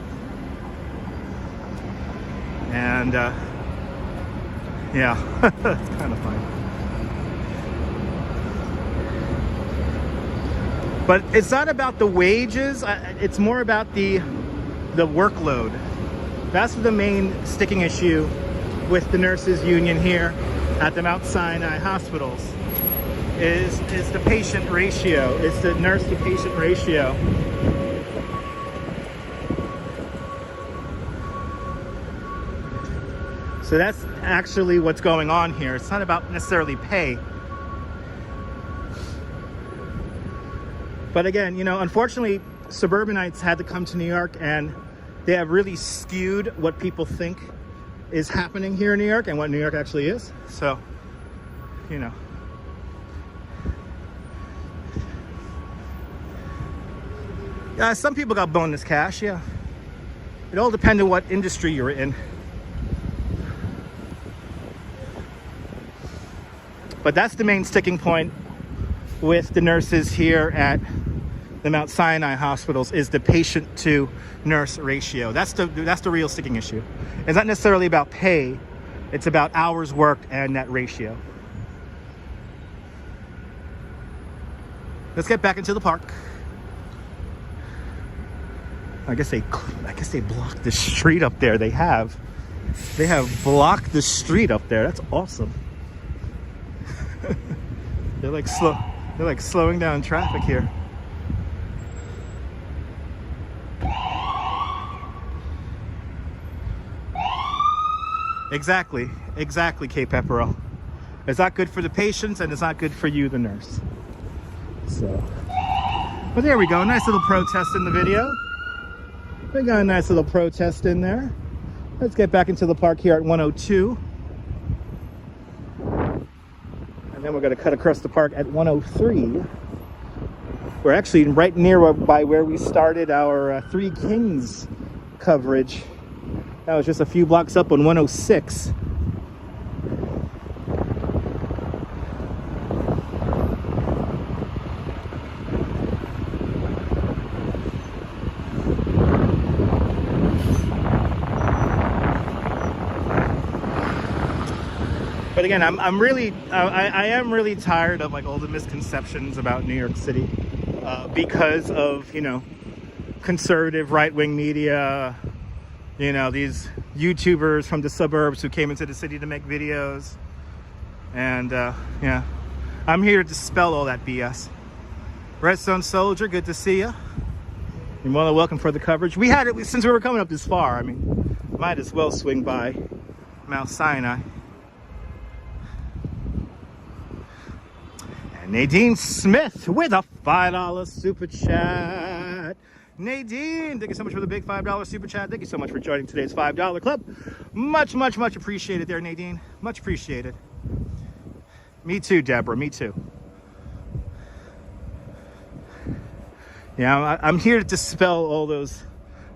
And yeah, it's kind of funny. But it's not about the wages. It's more about the workload. That's the main sticking issue with the nurses union here at the Mount Sinai hospitals is the patient ratio. It's the nurse to patient ratio. So that's actually what's going on here. It's not about necessarily pay. But again, you know, unfortunately, suburbanites had to come to New York, and they have really skewed what people think is happening here in New York and what New York actually is. So, you know. Yeah, some people got bonus cash, yeah. It all depends on what industry you're in. But that's the main sticking point with the nurses here at the Mount Sinai hospitals is the patient to nurse ratio. That's the real sticking issue. It's not necessarily about pay. It's about hours worked and that ratio. Let's get back into the park. I guess they blocked the street up there. They have blocked the street up there. That's awesome. They're like slowing down traffic here. Exactly, Kate Pepperell. It's not good for the patients and it's not good for you, the nurse. So, but there we go. Nice little protest in the video. We got a nice little protest in there. Let's get back into the park here at 102. And then we're going to cut across the park at 103. We're actually right near by where we started our Three Kings coverage. That was just a few blocks up on 106. But again, I am really tired of like all the misconceptions about New York City because of, you know, conservative right-wing media. You know, these YouTubers from the suburbs who came into the city to make videos. And, yeah, I'm here to dispel all that BS. Redstone Soldier, good to see you. You're more than welcome for the coverage. We had it since we were coming up this far. I mean, might as well swing by Mount Sinai. And Nadine Smith with a $5 super chat. Nadine, thank you so much for the big $5 super chat. Thank you so much for joining today's $5 club. Much, much, much appreciated there, Nadine. Much appreciated. Me too, Deborah. Me too. Yeah, I'm here to dispel all those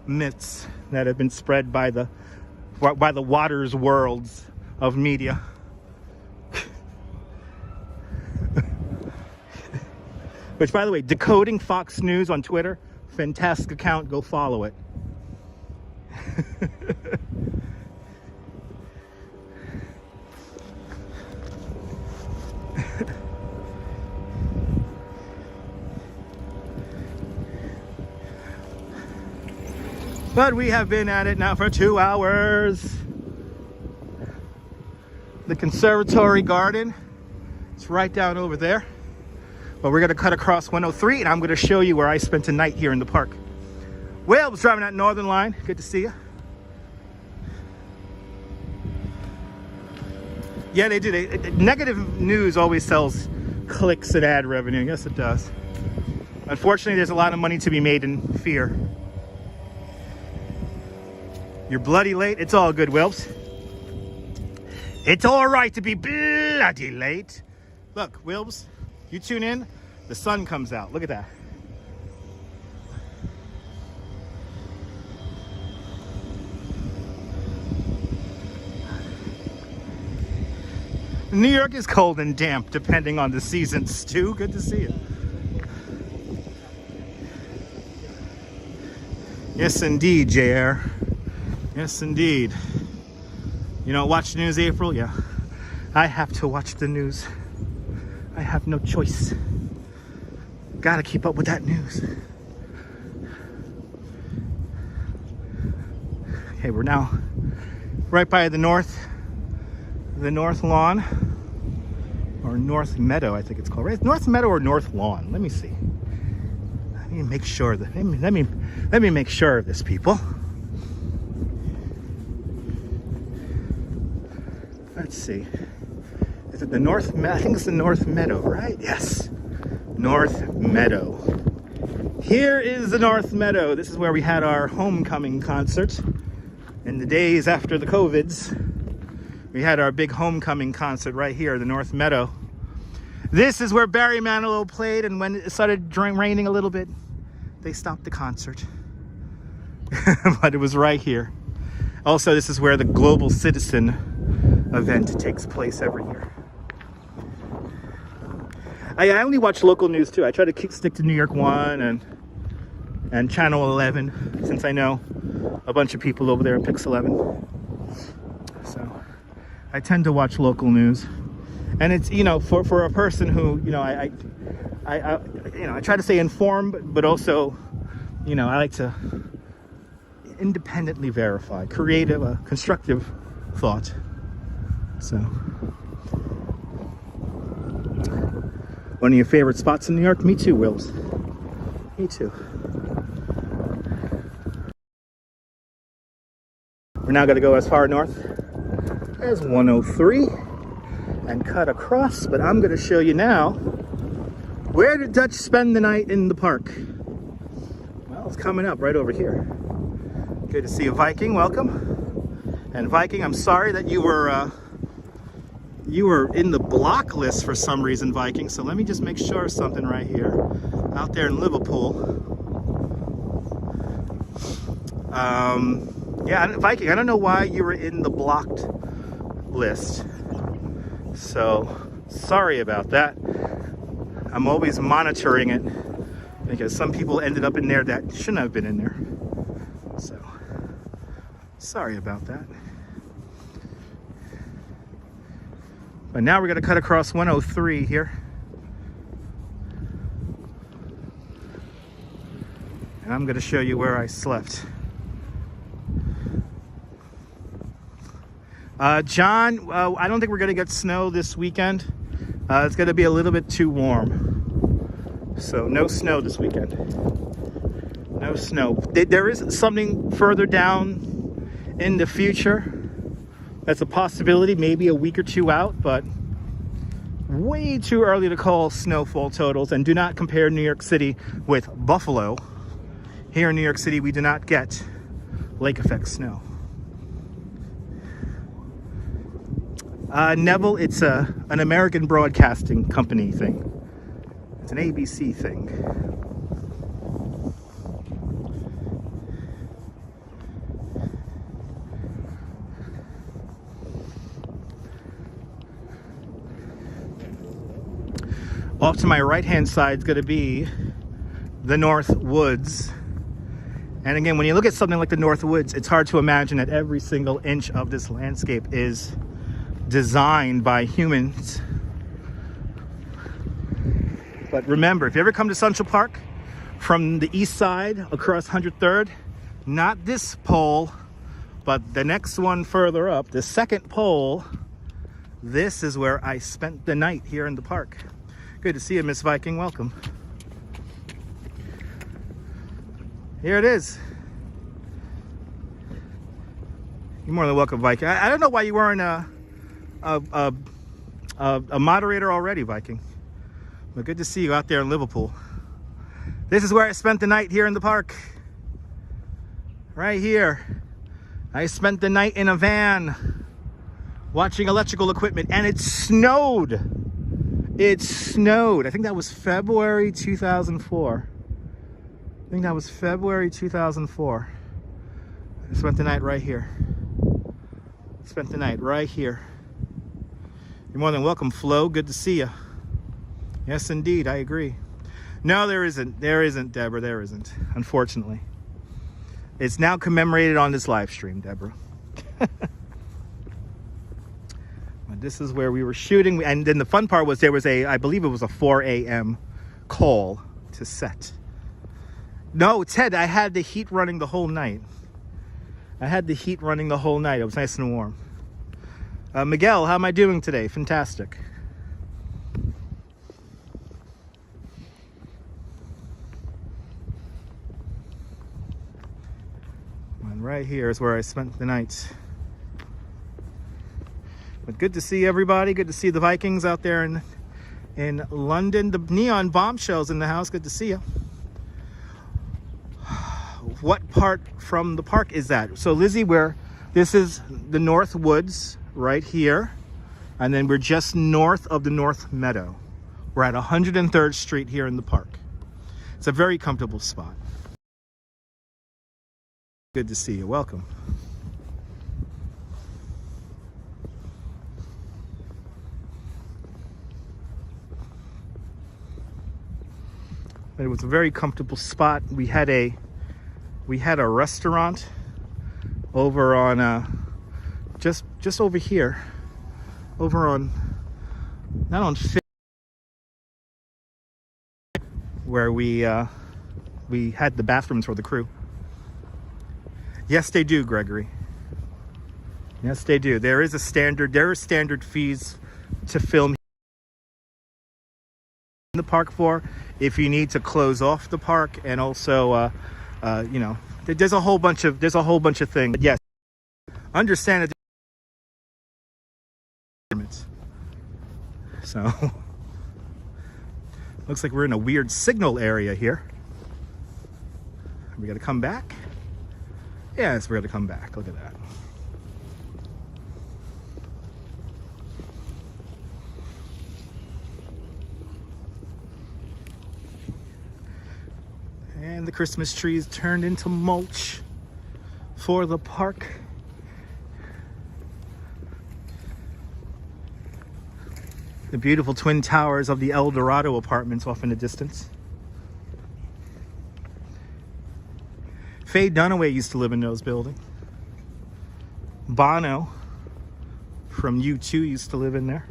myths that have been spread by the waters worlds of media. Which, by the way, Decoding Fox News on Twitter. Fantastic account, go follow it. But we have been at it now for 2 hours. The conservatory garden, it's right down over there. But we're gonna cut across 103 and I'm gonna show you where I spent a night here in the park. Well, I was driving that Northern line. Good to see you. Yeah, they do. Negative news always sells clicks and ad revenue. Yes, it does. Unfortunately, there's a lot of money to be made in fear. You're bloody late. It's all good, Wilbs. It's all right to be bloody late. Look, Wilbs, you tune in, the sun comes out. Look at that. New York is cold and damp, depending on the season. Stu, good to see you. Yes, indeed, JR. Yes, indeed. You don't watch the news, April? Yeah. I have to watch the news. I have no choice. Gotta keep up with that news. Okay, we're now right by the north lawn, or North Meadow, I think it's called, right? North Meadow or North Lawn? Let me see. Let me make sure that. Let me make sure of this, people. Let's see. Is it the North Meadow? I think it's the North Meadow, right? Yes. North Meadow. Here is the North Meadow. This is where we had our homecoming concert in the days after the COVIDs. We had our big homecoming concert right here, the North Meadow. This is where Barry Manilow played, and when it started raining a little bit, they stopped the concert. But it was right here. Also, this is where the Global Citizen event takes place every year. I only watch local news too. I try to stick to New York 1 and Channel 11, since I know a bunch of people over there in Pix 11. So I tend to watch local news, and it's, you know, for a person who, you know, I try to stay informed, but also, you know, I like to independently verify, creative, constructive thought. So, one of your favorite spots in New York? Me too, Wills. Me too. We're now going to go as far north as 103 and cut across, but I'm going to show you now, where did Dutch spend the night in the park? Well, it's coming up right over here. Good to see you, Viking. Welcome. And Viking, I'm sorry that you were in the block list for some reason, Viking. So let me just make sure of something right here. Out there in Liverpool. Yeah, Viking, I don't know why you were in the blocked list. So sorry about that. I'm always monitoring it, because some people ended up in there that shouldn't have been in there. So sorry about that. But now we're going to cut across 103 here. And I'm going to show you where I slept. John, I don't think we're going to get snow this weekend. It's going to be a little bit too warm. So no snow this weekend. No snow. There is something further down in the future. That's a possibility, maybe a week or two out, but way too early to call snowfall totals. And do not compare New York City with Buffalo. Here in New York City, we do not get lake effect snow. Neville, it's an American Broadcasting Company thing. It's an ABC thing. Off to my right-hand side is going to be the North Woods. And again, when you look at something like the North Woods, it's hard to imagine that every single inch of this landscape is designed by humans. But remember, if you ever come to Central Park from the east side across 103rd, Not this pole, but the next one further up, the second pole. This is where I spent the night here in the park. Good to see you, Miss Viking. Welcome. Here it is. You're more than welcome, Viking. I don't know why you weren't a moderator already, Viking. But good to see you out there in Liverpool. This is where I spent the night here in the park. Right here. I spent the night in a van watching electrical equipment, and it snowed. It snowed. I think that was February 2004. I think that was February 2004. I spent the night right here. Spent the night right here. You're more than welcome, Flo. Good to see you. Yes, indeed. I agree. No, there isn't. There isn't, Deborah. There isn't. Unfortunately. It's now commemorated on this live stream, Deborah. This is where we were shooting. And then the fun part was there was I believe it was a 4 a.m. call to set. No, Ted, I had the heat running the whole night. I had the heat running the whole night. It was nice and warm. Miguel, how am I doing today? Fantastic. And right here is where I spent the night. But good to see everybody. Good to see the Vikings out there in London. The neon bombshells in the house. Good to see you. What part from the park is that? So Lizzie, this is the North Woods right here. And then we're just north of the North Meadow. We're at 103rd Street here in the park. It's a very comfortable spot. Good to see you. Welcome. It was a very comfortable spot. We had a restaurant over on just over here, over on not on Fifth, where we had the bathrooms for the crew. Yes, they do, Gregory. Yes, they do. There are standard fees to film in the park for if you need to close off the park, and also you know, there's a whole bunch of things. But yes, understand that. So looks like we're in a weird signal area here. We got to come back. Yes, we're going to come back. Look at that. And the Christmas trees turned into mulch for the park. The beautiful twin towers of the El Dorado apartments off in the distance. Faye Dunaway used to live in those buildings. Bono from U2 used to live in there.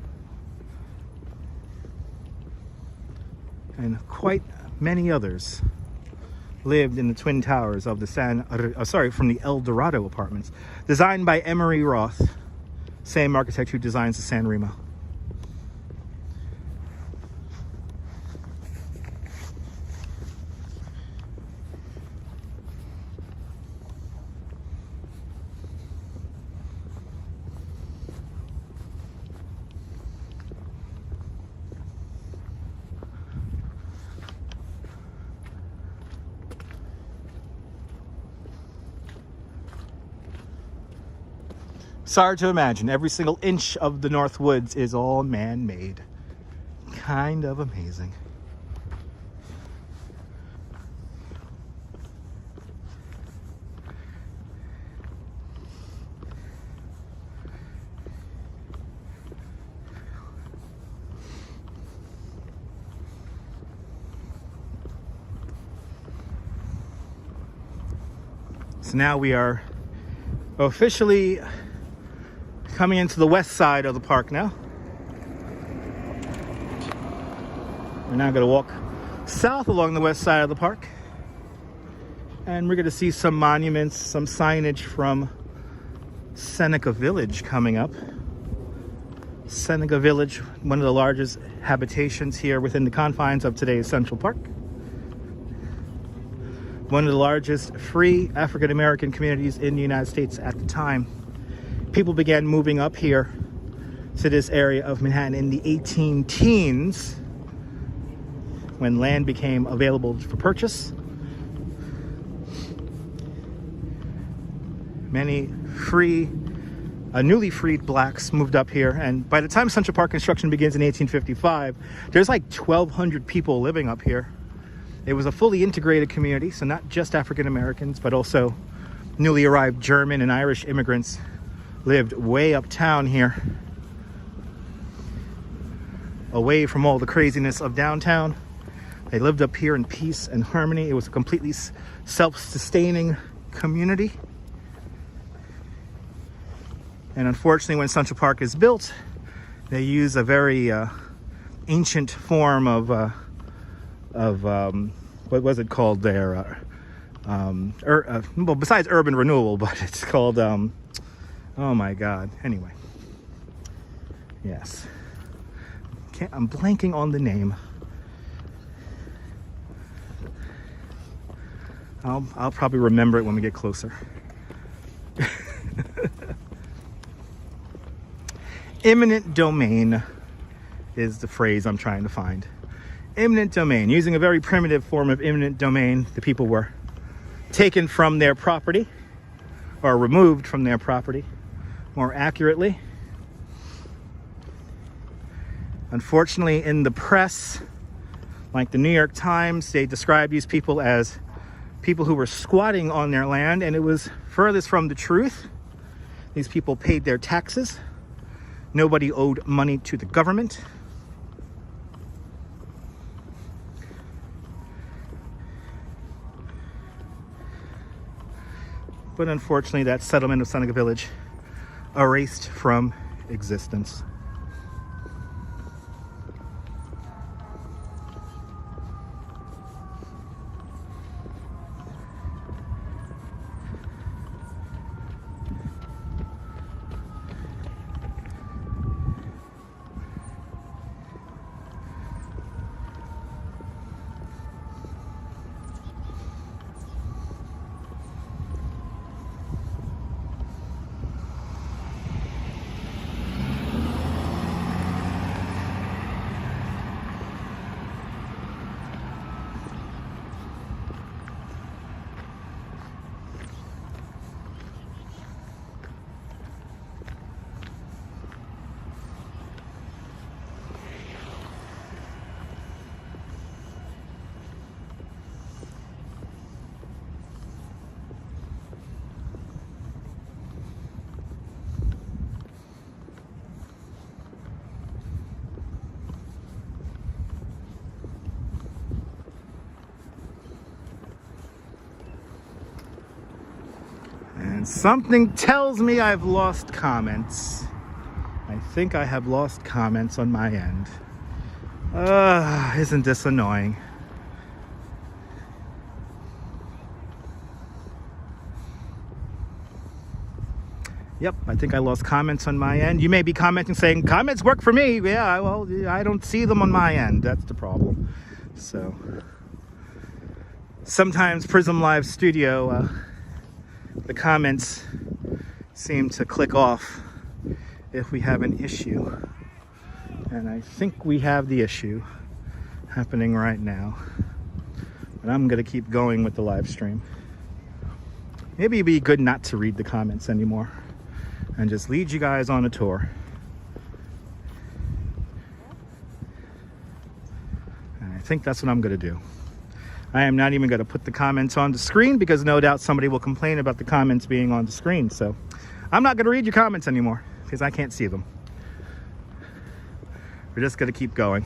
And quite many others lived in the twin towers of the from the El Dorado apartments, designed by Emery Roth, same architect who designs the San Remo. It's hard to imagine. Every single inch of the North Woods is all man-made. Kind of amazing. So now we are officially coming into the west side of the park now. We're now going to walk south along the west side of the park. And we're going to see some monuments, some signage from Seneca Village coming up. Seneca Village, one of the largest habitations here within the confines of today's Central Park. One of the largest free African American communities in the United States at the time. People began moving up here to this area of Manhattan in the 18 teens when land became available for purchase. Many newly freed blacks moved up here, and by the time Central Park construction begins in 1855, there's like 1,200 people living up here. It was a fully integrated community, so not just African Americans, but also newly arrived German and Irish immigrants lived way uptown here, away from all the craziness of downtown. They lived up here in peace and harmony. It was a completely self-sustaining community. And unfortunately, when Central Park is built, they use a very ancient form of what was it called there? Well, besides urban renewal, but it's called, oh my God. Anyway, yes. I'm blanking on the name. I'll probably remember it when we get closer. Eminent domain is the phrase I'm trying to find. Eminent domain. Using a very primitive form of eminent domain, the people were taken from their property, or removed from their property, more accurately. Unfortunately, in the press, like the New York Times, they described these people as people who were squatting on their land, and it was furthest from the truth. These people paid their taxes. Nobody owed money to the government. But unfortunately, that settlement of Seneca Village erased from existence. Something tells me I've lost comments. I think I have lost comments on my end. Isn't this annoying? Yep, I think I lost comments on my end. You may be commenting saying, comments work for me. Yeah, well, I don't see them on my end. That's the problem. So, sometimes Prism Live Studio, the comments seem to click off if we have an issue. And I think we have the issue happening right now. But I'm going to keep going with the live stream. Maybe it'd be good not to read the comments anymore and just lead you guys on a tour. And I think that's what I'm going to do. I am not even going to put the comments on the screen because no doubt somebody will complain about the comments being on the screen. So I'm not going to read your comments anymore because I can't see them. We're just going to keep going.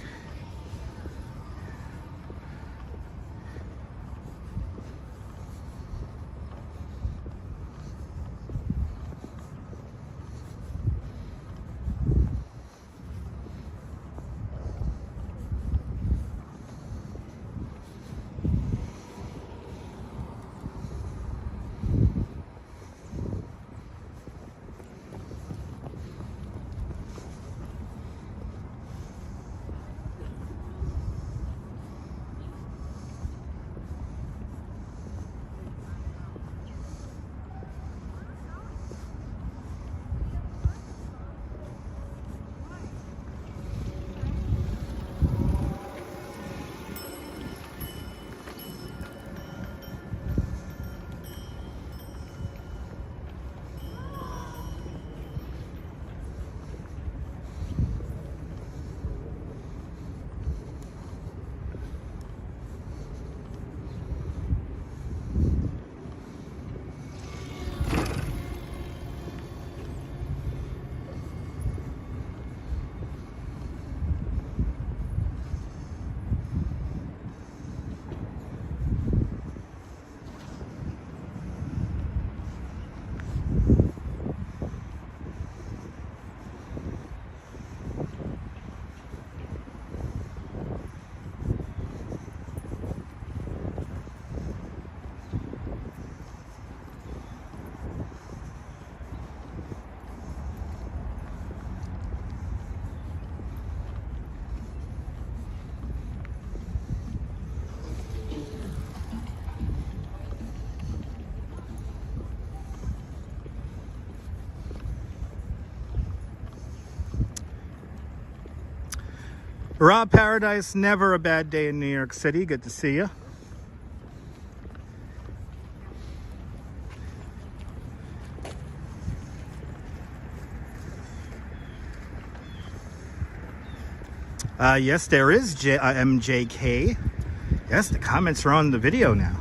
Rob Paradise, never a bad day in New York City. Good to see you. Yes, there is MJK. Yes, the comments are on the video now.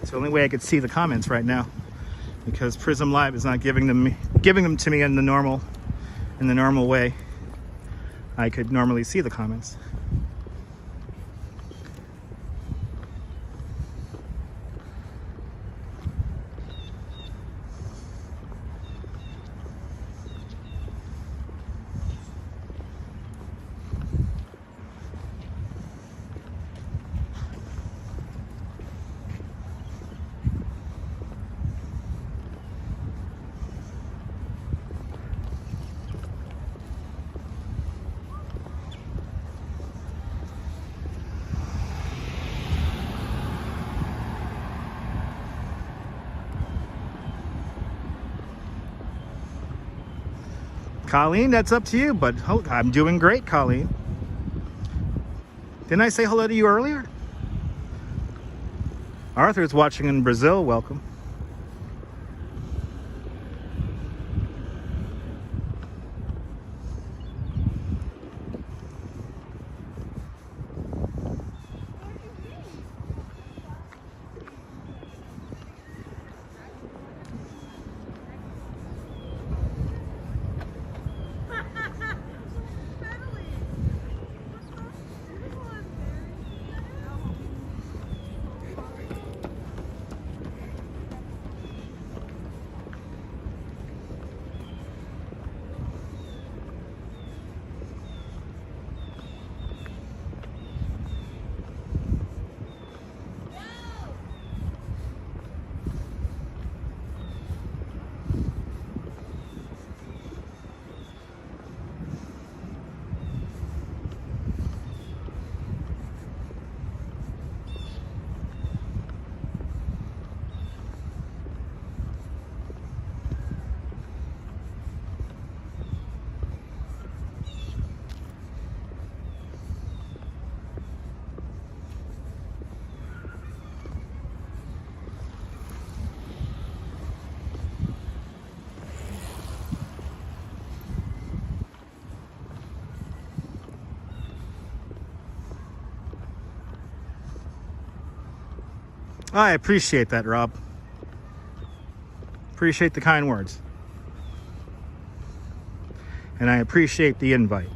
It's the only way I could see the comments right now, because Prism Live is not giving them to me in the normal way I could normally see the comments. Colleen, that's up to you, but I'm doing great, Colleen. Didn't I say hello to you earlier? Arthur's watching in Brazil, welcome. I appreciate that, Rob. Appreciate the kind words. And I appreciate the invite.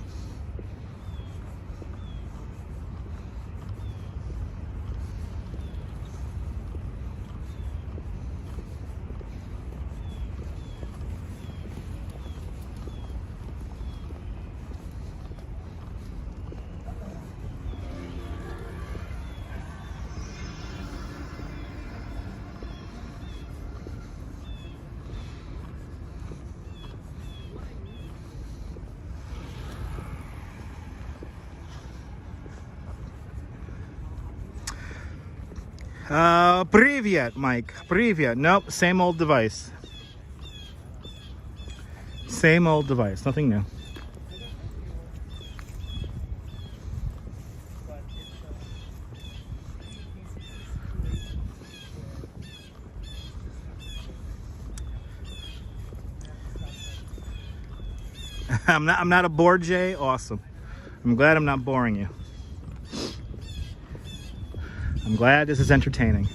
Привет, Mike. Привет. Nope, same old device. Same old device, nothing new. I'm not a bore, Jay. Awesome. I'm glad I'm not boring you. I'm glad this is entertaining.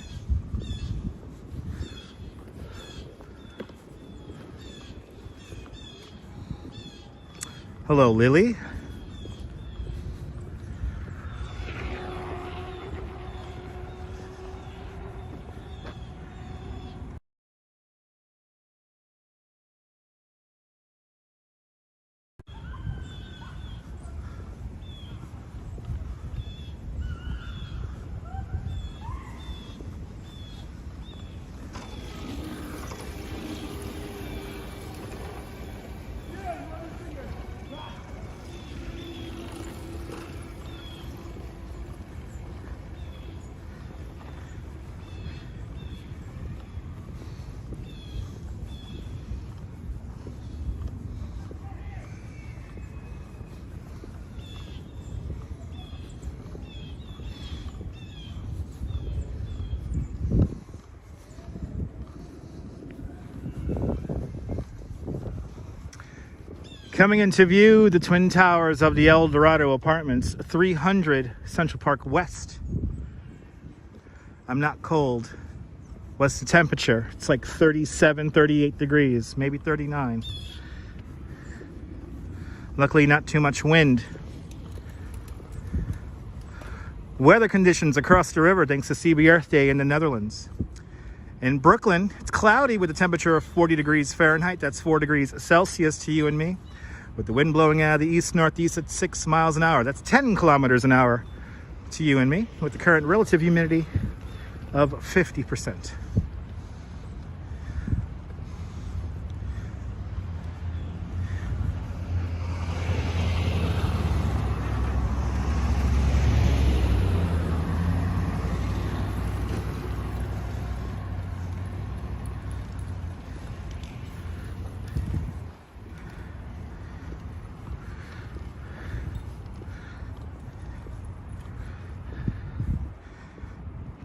Hello, Lily. Coming into view, the twin towers of the El Dorado Apartments, 300 Central Park West. I'm not cold. What's the temperature? It's like 37, 38 degrees, maybe 39. Luckily, not too much wind. Weather conditions across the river thanks to CB Earth Day in the Netherlands. In Brooklyn, it's cloudy with a temperature of 40 degrees Fahrenheit. That's 4 degrees Celsius to you and me. With the wind blowing out of the east-northeast at 6 miles an hour. That's 10 kilometers an hour to you and me. With the current relative humidity of 50%.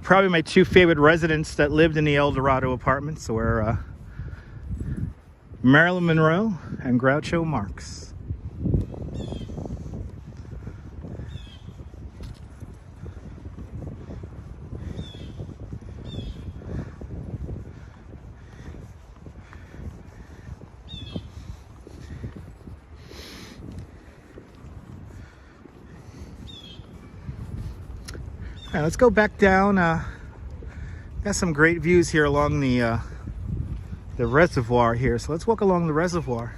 Probably my two favorite residents that lived in the El Dorado Apartments were Marilyn Monroe and Groucho Marx. All right, let's go back down. Got some great views here along the reservoir here. So let's walk along the reservoir.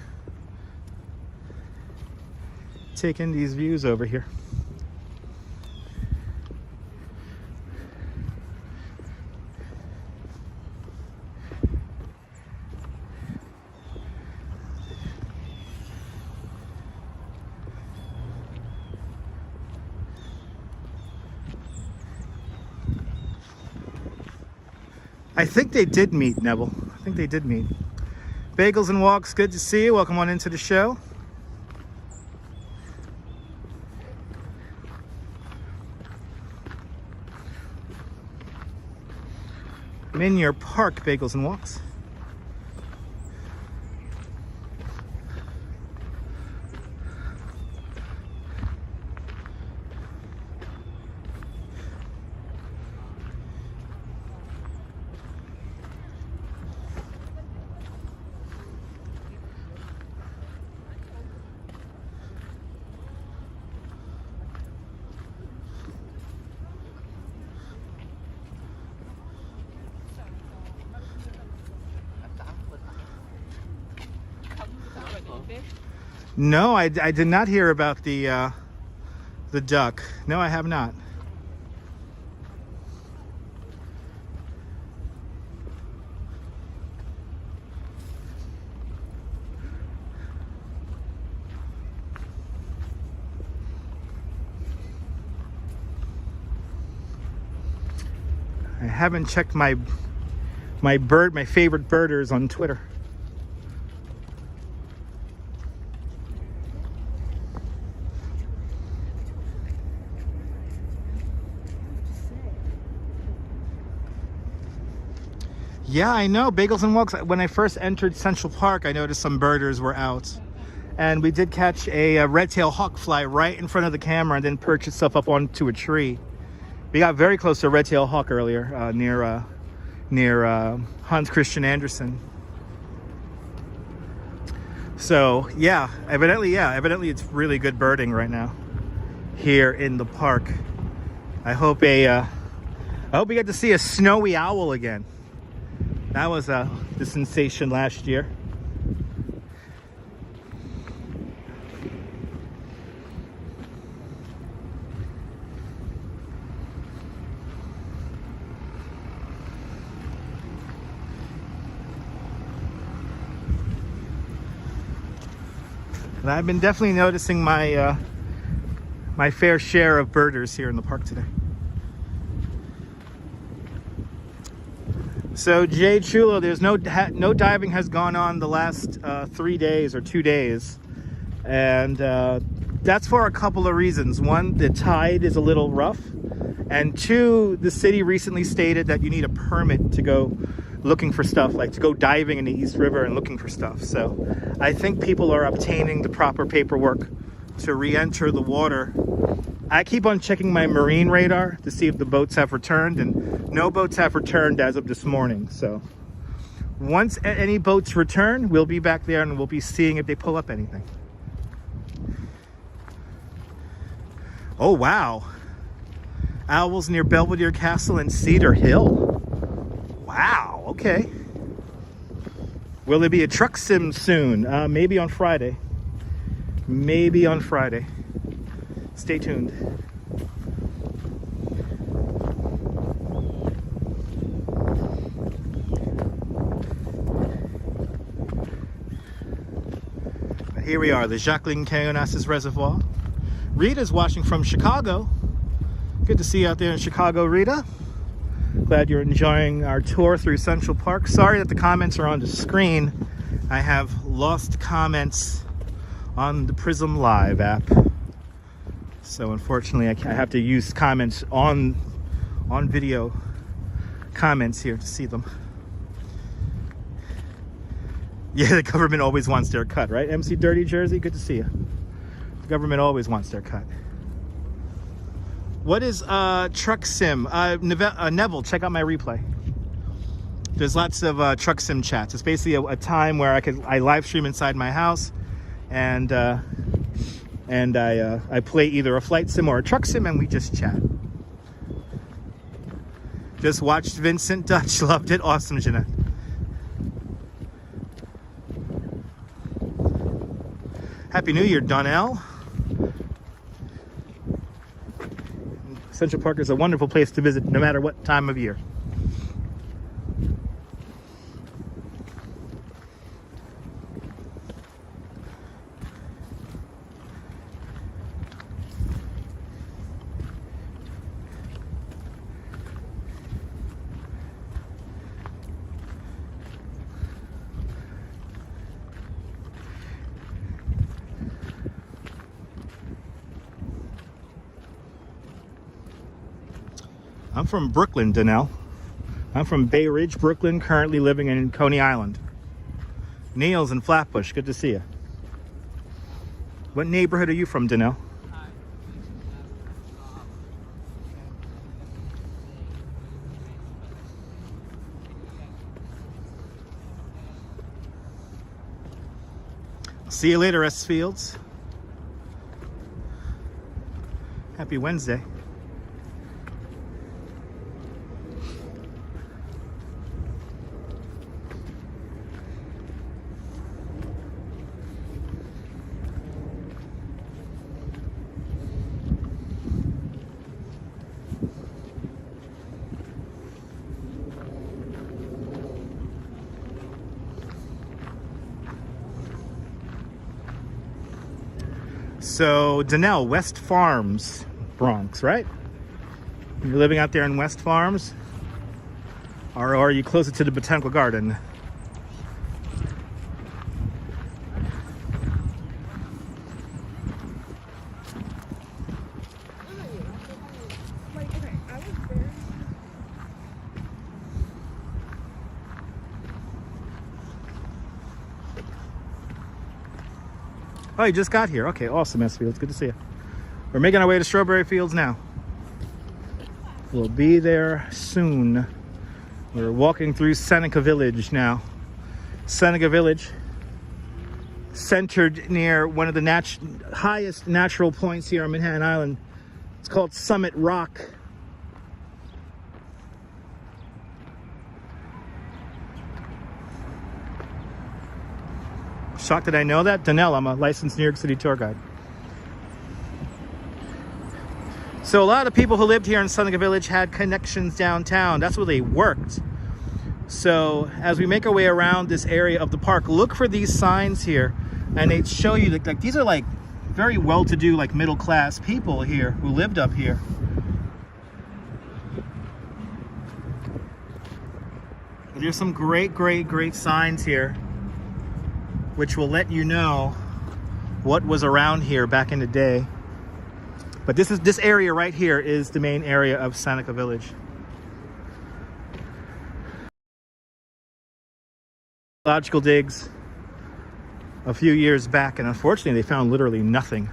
Take in these views over here. I think they did meet, Neville. I think they did meet. Bagels and Walks, good to see you. Welcome on into the show. I'm in your park, Bagels and Walks. No, I did not hear about the duck. No, I have not. I haven't checked my favorite birders on Twitter. Yeah, I know. Bagels and Walks. When I first entered Central Park, I noticed some birders were out. And we did catch a red-tailed hawk fly right in front of the camera and then perch itself up onto a tree. We got very close to a red-tailed hawk earlier near Hans Christian Andersen. So, evidently it's really good birding right now here in the park. I hope we get to see a snowy owl again. That was the sensation last year. And I've been definitely noticing my my fair share of birders here in the park today. So Jay Chulo, there's no diving has gone on the last 3 days or 2 days, and that's for a couple of reasons. One, the tide is a little rough, and two, the city recently stated that you need a permit to go looking for stuff, like to go diving in the East River and looking for stuff. So I think people are obtaining the proper paperwork to re-enter the water. I keep on checking my marine radar to see if the boats have returned, and no boats have returned as of this morning. So once any boats return, we'll be back there and we'll be seeing if they pull up anything. Oh wow, owls near Belvedere Castle and Cedar Hill. Wow, okay. Will there be a truck sim soon? Maybe on Friday. Maybe on Friday. Stay tuned. But here we are, the Jacqueline Onassis Reservoir. Rita's watching from Chicago. Good to see you out there in Chicago, Rita. Glad you're enjoying our tour through Central Park. Sorry that the comments are on the screen. I have lost comments on the Prism Live app. So unfortunately, I have to use comments on video comments here to see them. Yeah, the government always wants their cut, right? MC Dirty Jersey, good to see you. The government always wants their cut. What is truck sim? Neville, check out my replay. There's lots of truck sim chats. It's basically a time where I live stream inside my house, and I play either a flight sim or a truck sim, and we just chat. Just watched Vincent Dutch, loved it. Awesome, Jeanette. Happy New Year, Donnell. Central Park is a wonderful place to visit no matter what time of year. I'm from Brooklyn, Donnell. I'm from Bay Ridge, Brooklyn, currently living in Coney Island. Neil's in Flatbush, good to see you. What neighborhood are you from, Donnell? See you later, S. Fields. Happy Wednesday. So, Donnell, West Farms, Bronx, right? You're living out there in West Farms? Or are you closer to the Botanical Garden? Oh, you just got here. Okay, awesome, S. Fields. Good to see you. We're making our way to Strawberry Fields now. We'll be there soon. We're walking through Seneca Village now. Seneca Village, centered near one of the highest natural points here on Manhattan Island. It's called Summit Rock. Shocked that I know that. Donnell, I'm a licensed New York City tour guide. So a lot of people who lived here in Seneca Village had connections downtown. That's where they worked. So as we make our way around this area of the park, look for these signs here, and they show you that like these are like very well-to-do, like middle-class people here who lived up here. There's some great signs here, which will let you know what was around here back in the day. But this area right here is the main area of Seneca Village. Archaeological digs a few years back, and unfortunately they found literally nothing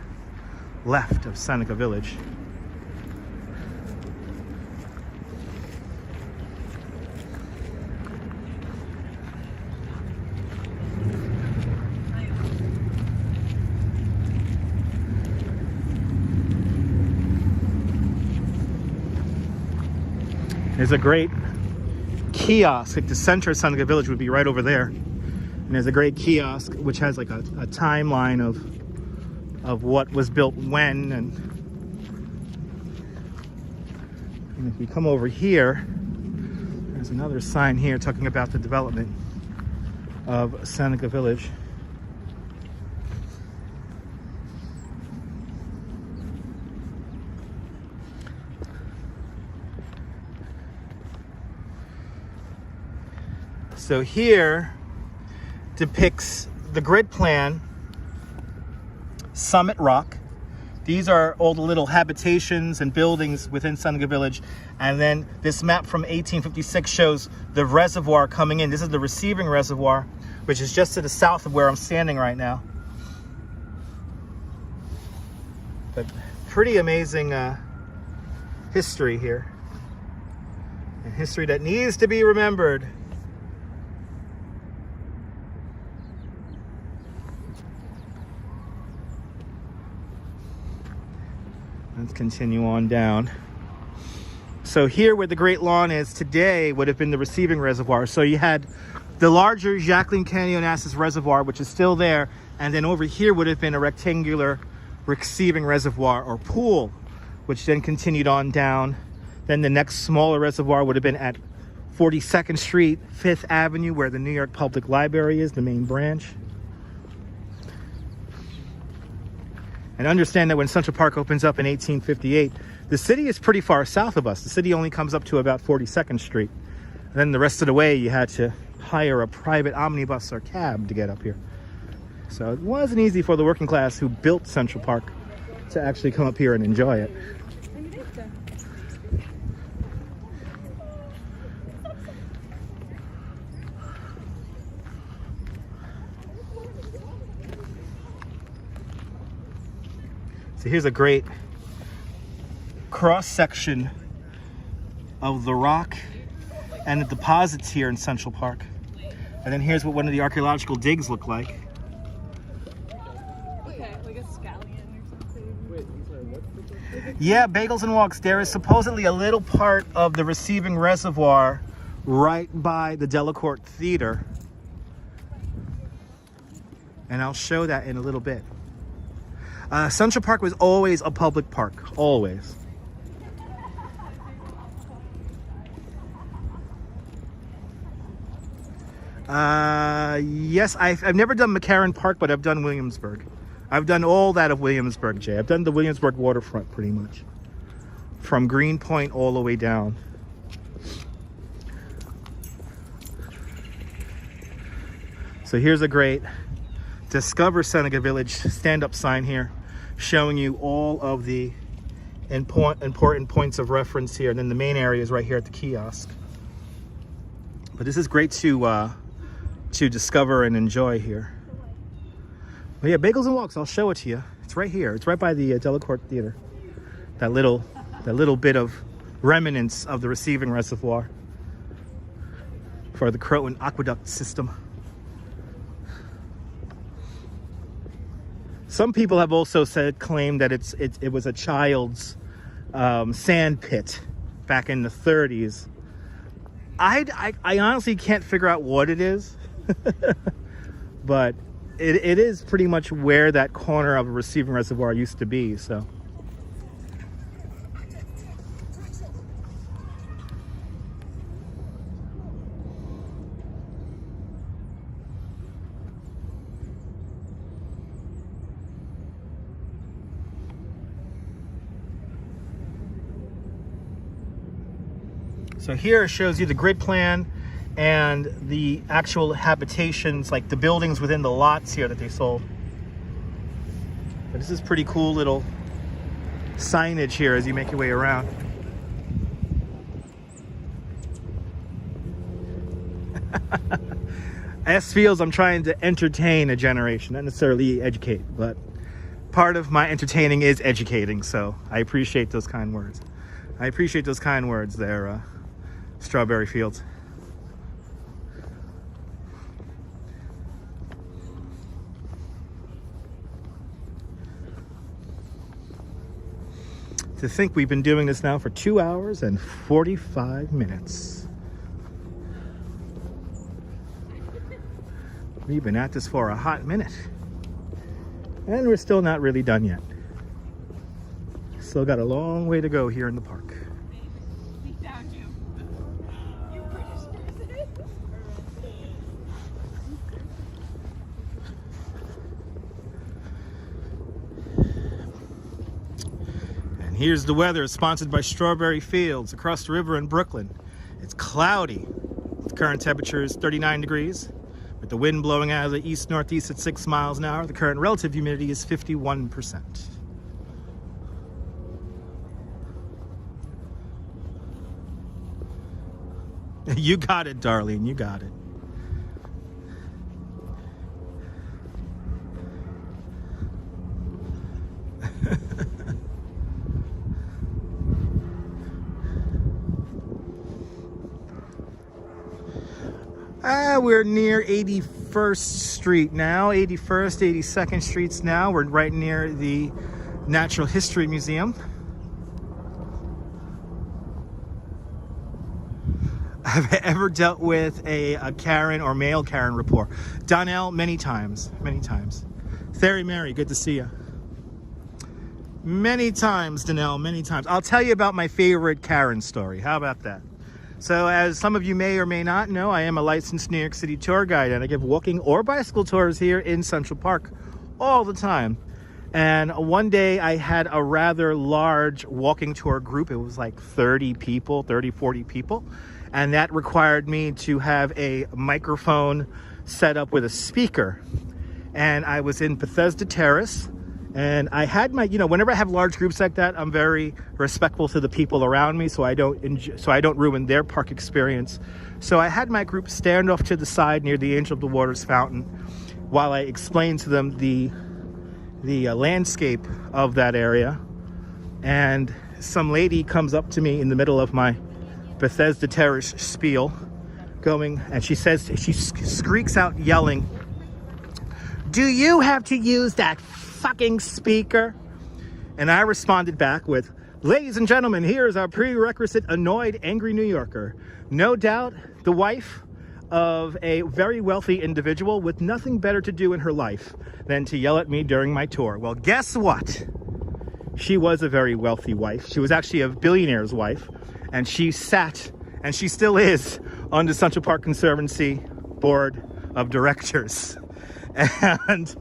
left of Seneca Village. There's a great kiosk, like the center of Seneca Village would be right over there. And there's a great kiosk which has like a timeline of what was built when. And if we come over here, there's another sign here talking about the development of Seneca Village. So here depicts the grid plan, Summit Rock. These are all the little habitations and buildings within Seneca Village. And then this map from 1856 shows the reservoir coming in. This is the receiving reservoir, which is just to the south of where I'm standing right now. But pretty amazing history here. And history that needs to be remembered. Let's continue on down. So here where the Great Lawn is today would have been the receiving reservoir. So you had the larger Jacqueline Canyon-Onassis Reservoir, which is still there. And then over here would have been a rectangular receiving reservoir or pool, which then continued on down. Then the next smaller reservoir would have been at 42nd Street, 5th Avenue, where the New York Public Library is, the main branch. And understand that when Central Park opens up in 1858, the city is pretty far south of us. The city only comes up to about 42nd Street. And then the rest of the way, you had to hire a private omnibus or cab to get up here. So it wasn't easy for the working class who built Central Park to actually come up here and enjoy it. So here's a great cross-section of the rock and the deposits here in Central Park. And then here's what one of the archaeological digs look like. Okay, like a scallion or something. Wait, I'm sorry, what's the... Yeah, Bagels and Walks. There is supposedly a little part of the receiving reservoir right by the Delacorte Theater. And I'll show that in a little bit. Central Park was always a public park, always. Yes, I've never done McCarran Park, but I've done Williamsburg. I've done all that of Williamsburg, Jay. I've done the Williamsburg waterfront pretty much. From Greenpoint all the way down. So here's a great Discover Seneca Village stand-up sign here, showing you all of the important points of reference here. And then the main area is right here at the kiosk. But this is great to discover and enjoy here. But yeah, Bagels and Walks, I'll show it to you. It's right here. It's right by the Delacorte Theater. That little bit of remnants of the receiving reservoir for the Croton Aqueduct system. Some people have also claimed that it was a child's sand pit back in the 30s. I honestly can't figure out what it is, but it is pretty much where that corner of a receiving reservoir used to be. So. So here it shows you the grid plan and the actual habitations, like the buildings within the lots here that they sold. But this is pretty cool little signage here as you make your way around. S feels I'm trying to entertain a generation, not necessarily educate, but part of my entertaining is educating, so I appreciate those kind words. I appreciate those kind words there, Strawberry Fields. To think we've been doing this now for 2 hours and 45 minutes. We've been at this for a hot minute. And we're still not really done yet. Still got a long way to go here in the park. We found you. You British person. And here's the weather, sponsored by Strawberry Fields across the river in Brooklyn. It's cloudy. The current temperature is 39 degrees. With the wind blowing out of the east-northeast at 6 miles an hour, the current relative humidity is 51%. You got it, darling. You got it. We're near 81st Street now, 81st, 82nd Streets now. We're right near the Natural History Museum. Have I ever dealt with a Karen or male Karen rapport? Donnell, many times, many times. Theory Mary, good to see you. Many times, Donnell, many times. I'll tell you about my favorite Karen story. How about that? So as some of you may or may not know, I am a licensed New York City tour guide, and I give walking or bicycle tours here in Central Park all the time. And one day I had a rather large walking tour group. It was like 30 people, 30, 40 people. And that required me to have a microphone set up with a speaker. And I was in Bethesda Terrace. And I had my, whenever I have large groups like that, I'm very respectful to the people around me, so I don't ruin their park experience. So I had my group stand off to the side near the Angel of the Waters fountain while I explained to them the landscape of that area. And some lady comes up to me in the middle of my Bethesda Terrace spiel, and she squeaks out yelling, "Do you have to use that fucking speaker?" And I responded back with, "Ladies and gentlemen, here is our prerequisite annoyed, angry New Yorker. No doubt the wife of a very wealthy individual with nothing better to do in her life than to yell at me during my tour." Well, guess what? She was a very wealthy wife. She was actually a billionaire's wife, and she sat, and she still is, on the Central Park Conservancy Board of Directors. And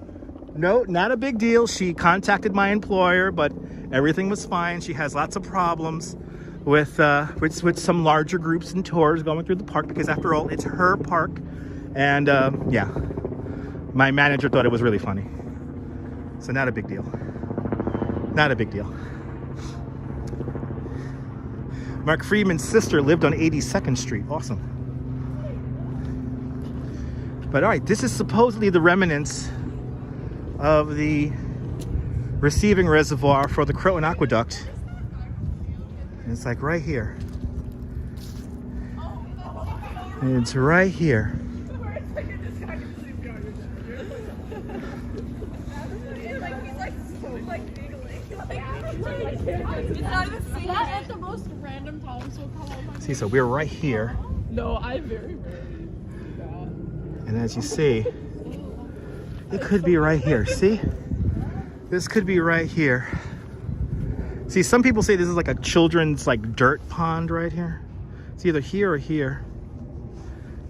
no, not a big deal. She contacted my employer, but everything was fine. She has lots of problems with some larger groups and tours going through the park, because after all, it's her park. And yeah, my manager thought it was really funny. So not a big deal. Not a big deal. Mark Friedman's sister lived on 82nd Street. Awesome. But all right, this is supposedly the remnants of the receiving reservoir for the Croton Aqueduct. And it's like right here. And it's right here. At the most random times will come on. See, so we're right here. No, I very rarely do that. And as you see, it could be right here. See? This could be right here. See, some people say this is like a children's dirt pond right here. It's either here or here.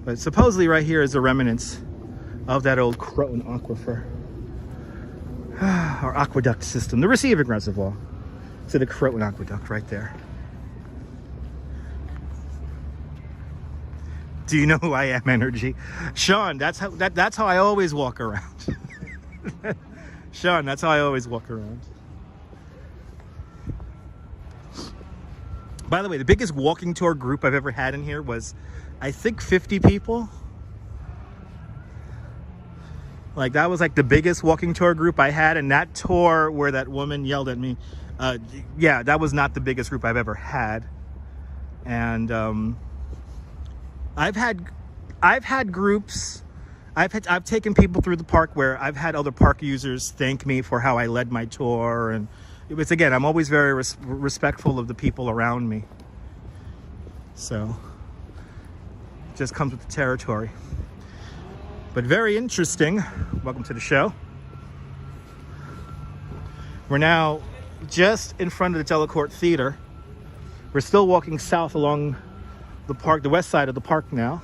But supposedly right here is the remnants of that old Croton aquifer. Or aqueduct system. The receiving reservoir. So the Croton Aqueduct right there. Do you know who I am, Energy? Sean, that's how I always walk around. Sean, that's how I always walk around. By the way, the biggest walking tour group I've ever had in here was, I think, 50 people. Like, that was like the biggest walking tour group I had. And that tour where that woman yelled at me, yeah, that was not the biggest group I've ever had. And I've had groups. I've taken people through the park where I've had other park users thank me for how I led my tour. And it was, again, I'm always very respectful of the people around me. So it just comes with the territory. But very interesting. Welcome to the show. We're now just in front of the Delacorte Theater. We're still walking south along the park, the west side of the park now.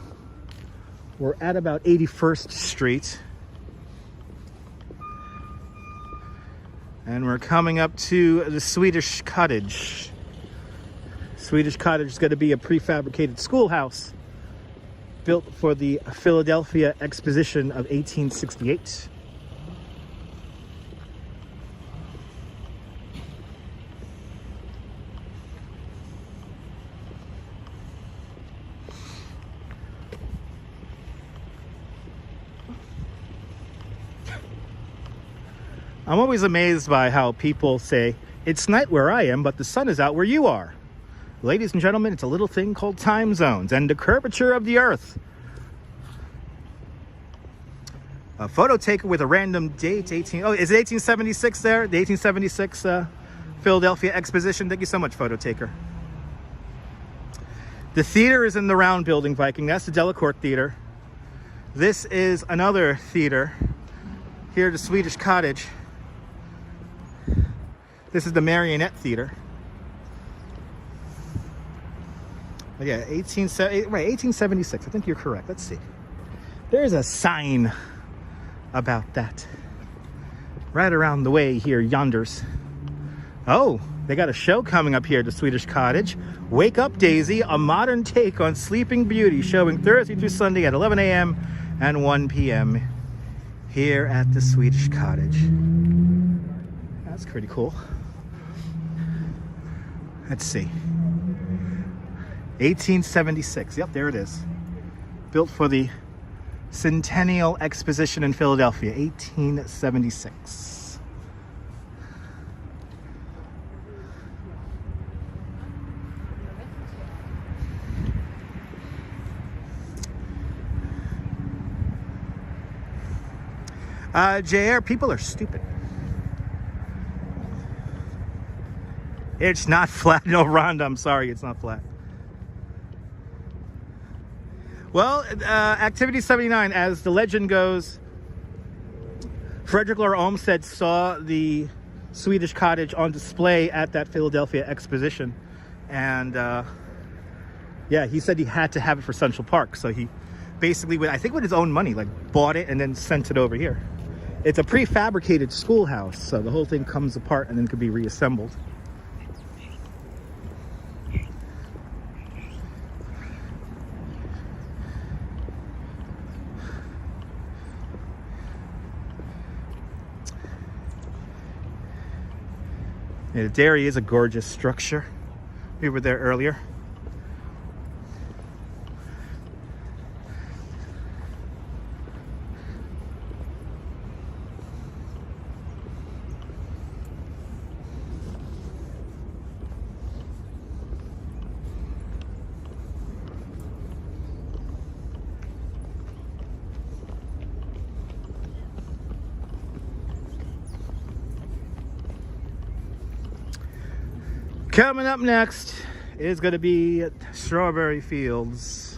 We're at about 81st Street. And we're coming up to the Swedish Cottage. Swedish Cottage is going to be a prefabricated schoolhouse built for the Philadelphia Exposition of 1868. I'm always amazed by how people say, it's night where I am, but the sun is out where you are. Ladies and gentlemen, it's a little thing called time zones and the curvature of the earth. A photo taker with a random date, is it 1876 there? The 1876 Philadelphia Exposition. Thank you so much, photo taker. The theater is in the round building, Viking. That's the Delacorte Theater. This is another theater. Here, the Swedish Cottage. This is the Marionette Theater. But yeah, 1876. I think you're correct. Let's see. There's a sign about that. Right around the way here, yonders. Oh, they got a show coming up here at the Swedish Cottage. Wake Up Daisy, a modern take on Sleeping Beauty, showing Thursday through Sunday at 11 a.m. and 1 p.m. here at the Swedish Cottage. That's pretty cool. Let's see. 1876. Yep, there it is. Built for the Centennial Exposition in Philadelphia, 1876. JR, people are stupid. It's not flat. No, Rhonda, I'm sorry, it's not flat. Well, Activity 79, as the legend goes, Frederick Laura Olmsted saw the Swedish Cottage on display at that Philadelphia Exposition. And yeah, he said he had to have it for Central Park. So he basically, I think with his own money, like bought it and then sent it over here. It's a prefabricated schoolhouse, so the whole thing comes apart and then could be reassembled. Yeah, the dairy is a gorgeous structure. We were there earlier. Coming up next is going to be Strawberry Fields.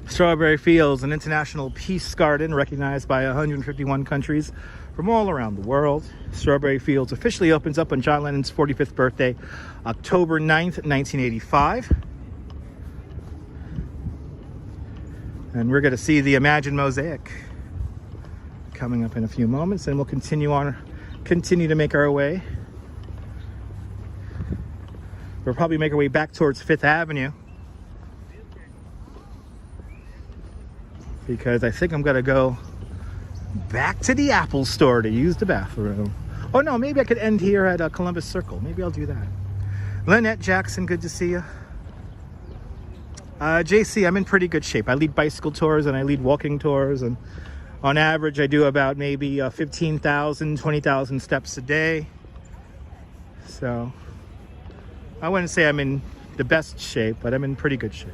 Strawberry Fields, an international peace garden recognized by 151 countries from all around the world. Strawberry Fields officially opens up on John Lennon's 45th birthday, October 9th, 1985. And we're going to see the Imagine Mosaic coming up in a few moments, and we'll continue to make our way. We'll probably make our way back towards Fifth Avenue, because I think I'm gonna go back to the Apple store to use the bathroom. Oh no, maybe I could end here at Columbus Circle. Maybe I'll do that. Lynette Jackson, good to see you. JC, I'm in pretty good shape. I lead bicycle tours and I lead walking tours, and On average, I do about maybe 15,000, 20,000 steps a day. So I wouldn't say I'm in the best shape, but I'm in pretty good shape.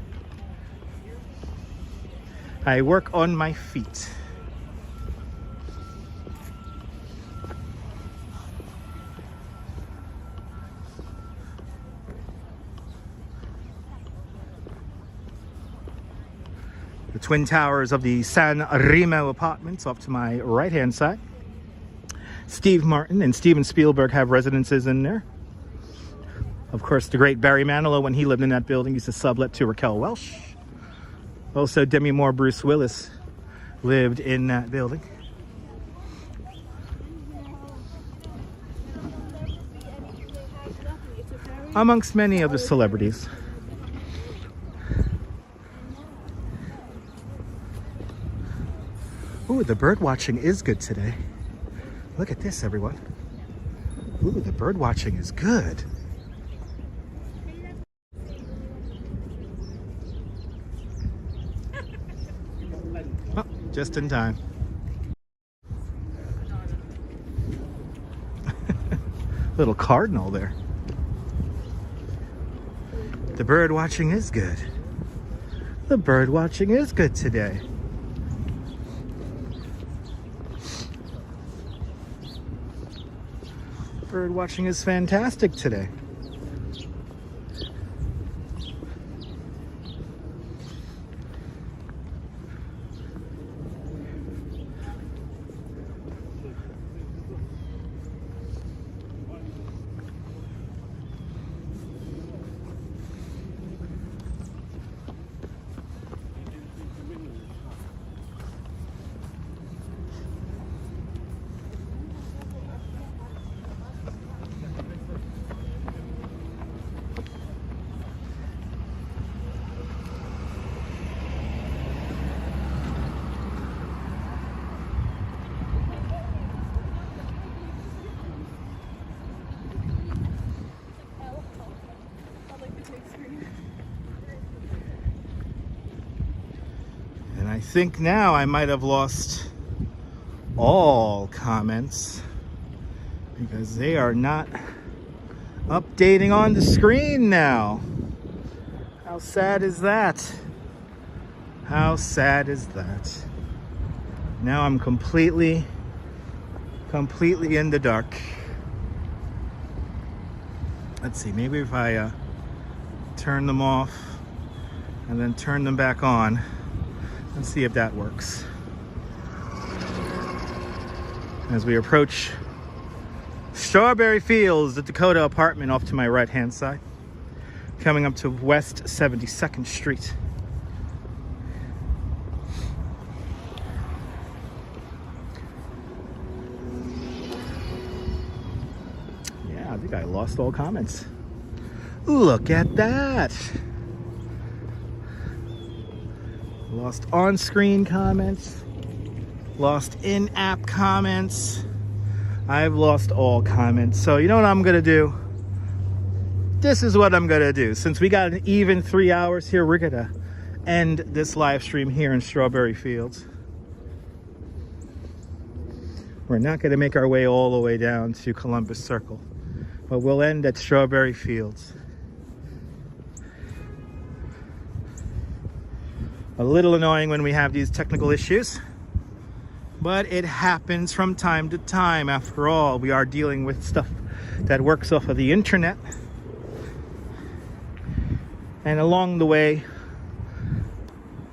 I work on my feet. The twin towers of the San Remo apartments off to my right-hand side. Steve Martin and Steven Spielberg have residences in there. Of course, the great Barry Manilow, when he lived in that building, used to sublet to Raquel Welch. Also, Demi Moore, Bruce Willis lived in that building. Amongst many other celebrities. Ooh, the bird watching is good today. Look at this, everyone. Ooh, the bird watching is good. Oh, just in time. Little cardinal there. The bird watching is good. The bird watching is good today. Bird watching is fantastic today. I think now I might have lost all comments because they are not updating on the screen now. How sad is that? How sad is that? Now I'm completely in the dark. Let's see, maybe if I turn them off and then turn them back on. Let's see if that works. As we approach Strawberry Fields, the Dakota apartment off to my right-hand side, coming up to West 72nd Street. Yeah, I think I lost all comments. Look at that. Lost on-screen comments, lost in-app comments. I've lost all comments. So you know what I'm gonna do? This is what I'm gonna do. Since we got an even 3 hours here, we're gonna end this live stream here in Strawberry Fields. We're not gonna make our way all the way down to Columbus Circle, but we'll end at Strawberry Fields. A little annoying when we have these technical issues, but it happens from time to time. After all, we are dealing with stuff that works off of the internet. And along the way,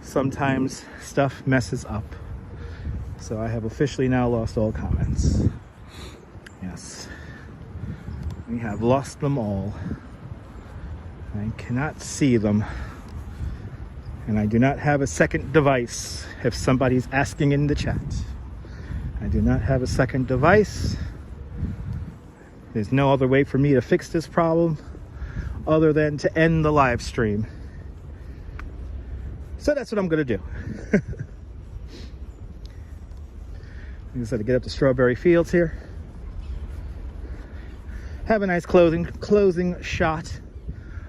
sometimes stuff messes up. So I have officially now lost all comments. Yes, we have lost them all. I cannot see them. And I do not have a second device, if somebody's asking in the chat. I do not have a second device. There's no other way for me to fix this problem other than to end the live stream. So that's what I'm gonna do. Like I said, to get up to Strawberry Fields here. Have a nice closing shot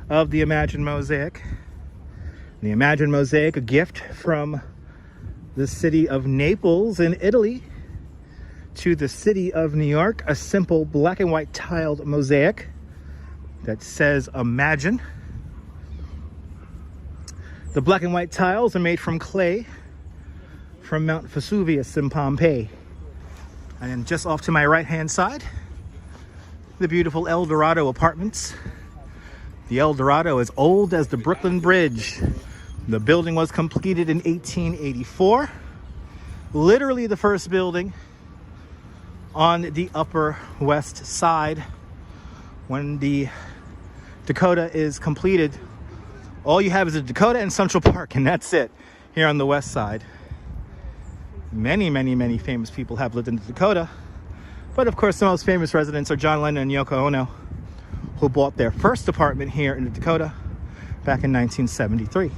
of the Imagine Mosaic. The Imagine Mosaic, a gift from the city of Naples in Italy to the city of New York, a simple black and white tiled mosaic that says imagine. The black and white tiles are made from clay from Mount Vesuvius in Pompeii. And then just off to my right hand side, the beautiful El Dorado apartments. The El Dorado is old as the Brooklyn Bridge. The building was completed in 1884. Literally the first building on the Upper West Side. When the Dakota is completed, all you have is a Dakota and Central Park, and that's it here on the West Side. Many, many, many famous people have lived in the Dakota, but of course the most famous residents are John Lennon and Yoko Ono, who bought their first apartment here in the Dakota back in 1973.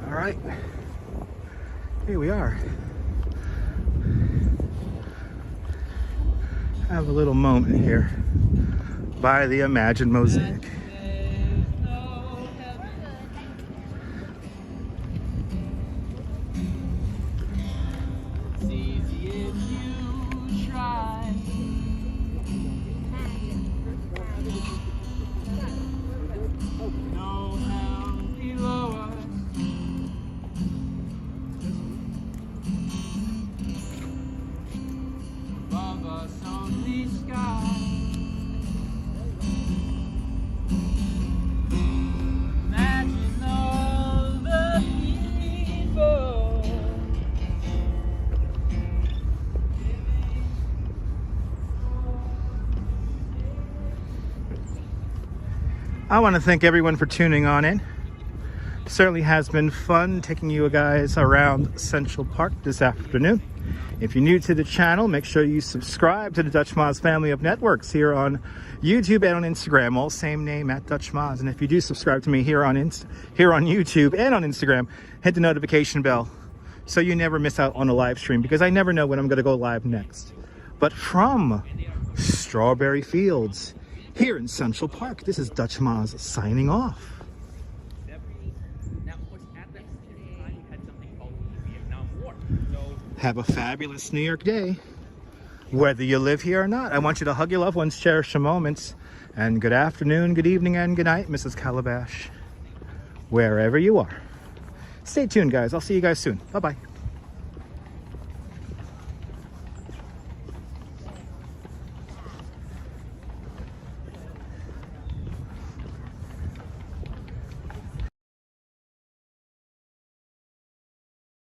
All right, here we are. Have a little moment here by the Imagine Mosaic. I want to thank everyone for tuning on in. It certainly has been fun taking you guys around Central Park this afternoon. If you're new to the channel, make sure you subscribe to the Dutch Moz family of networks here on YouTube and on Instagram, all same name at Dutch Moz. And if you do subscribe to me here on YouTube and on Instagram, hit the notification bell so you never miss out on a live stream, because I never know when I'm going to go live next. But from Strawberry Fields here in Central Park, this is Dutch Moz signing off. Have a fabulous New York day. Whether you live here or not, I want you to hug your loved ones, cherish your moments, and good afternoon, good evening, and good night, Mrs. Calabash, wherever you are. Stay tuned, guys. I'll see you guys soon. Bye-bye.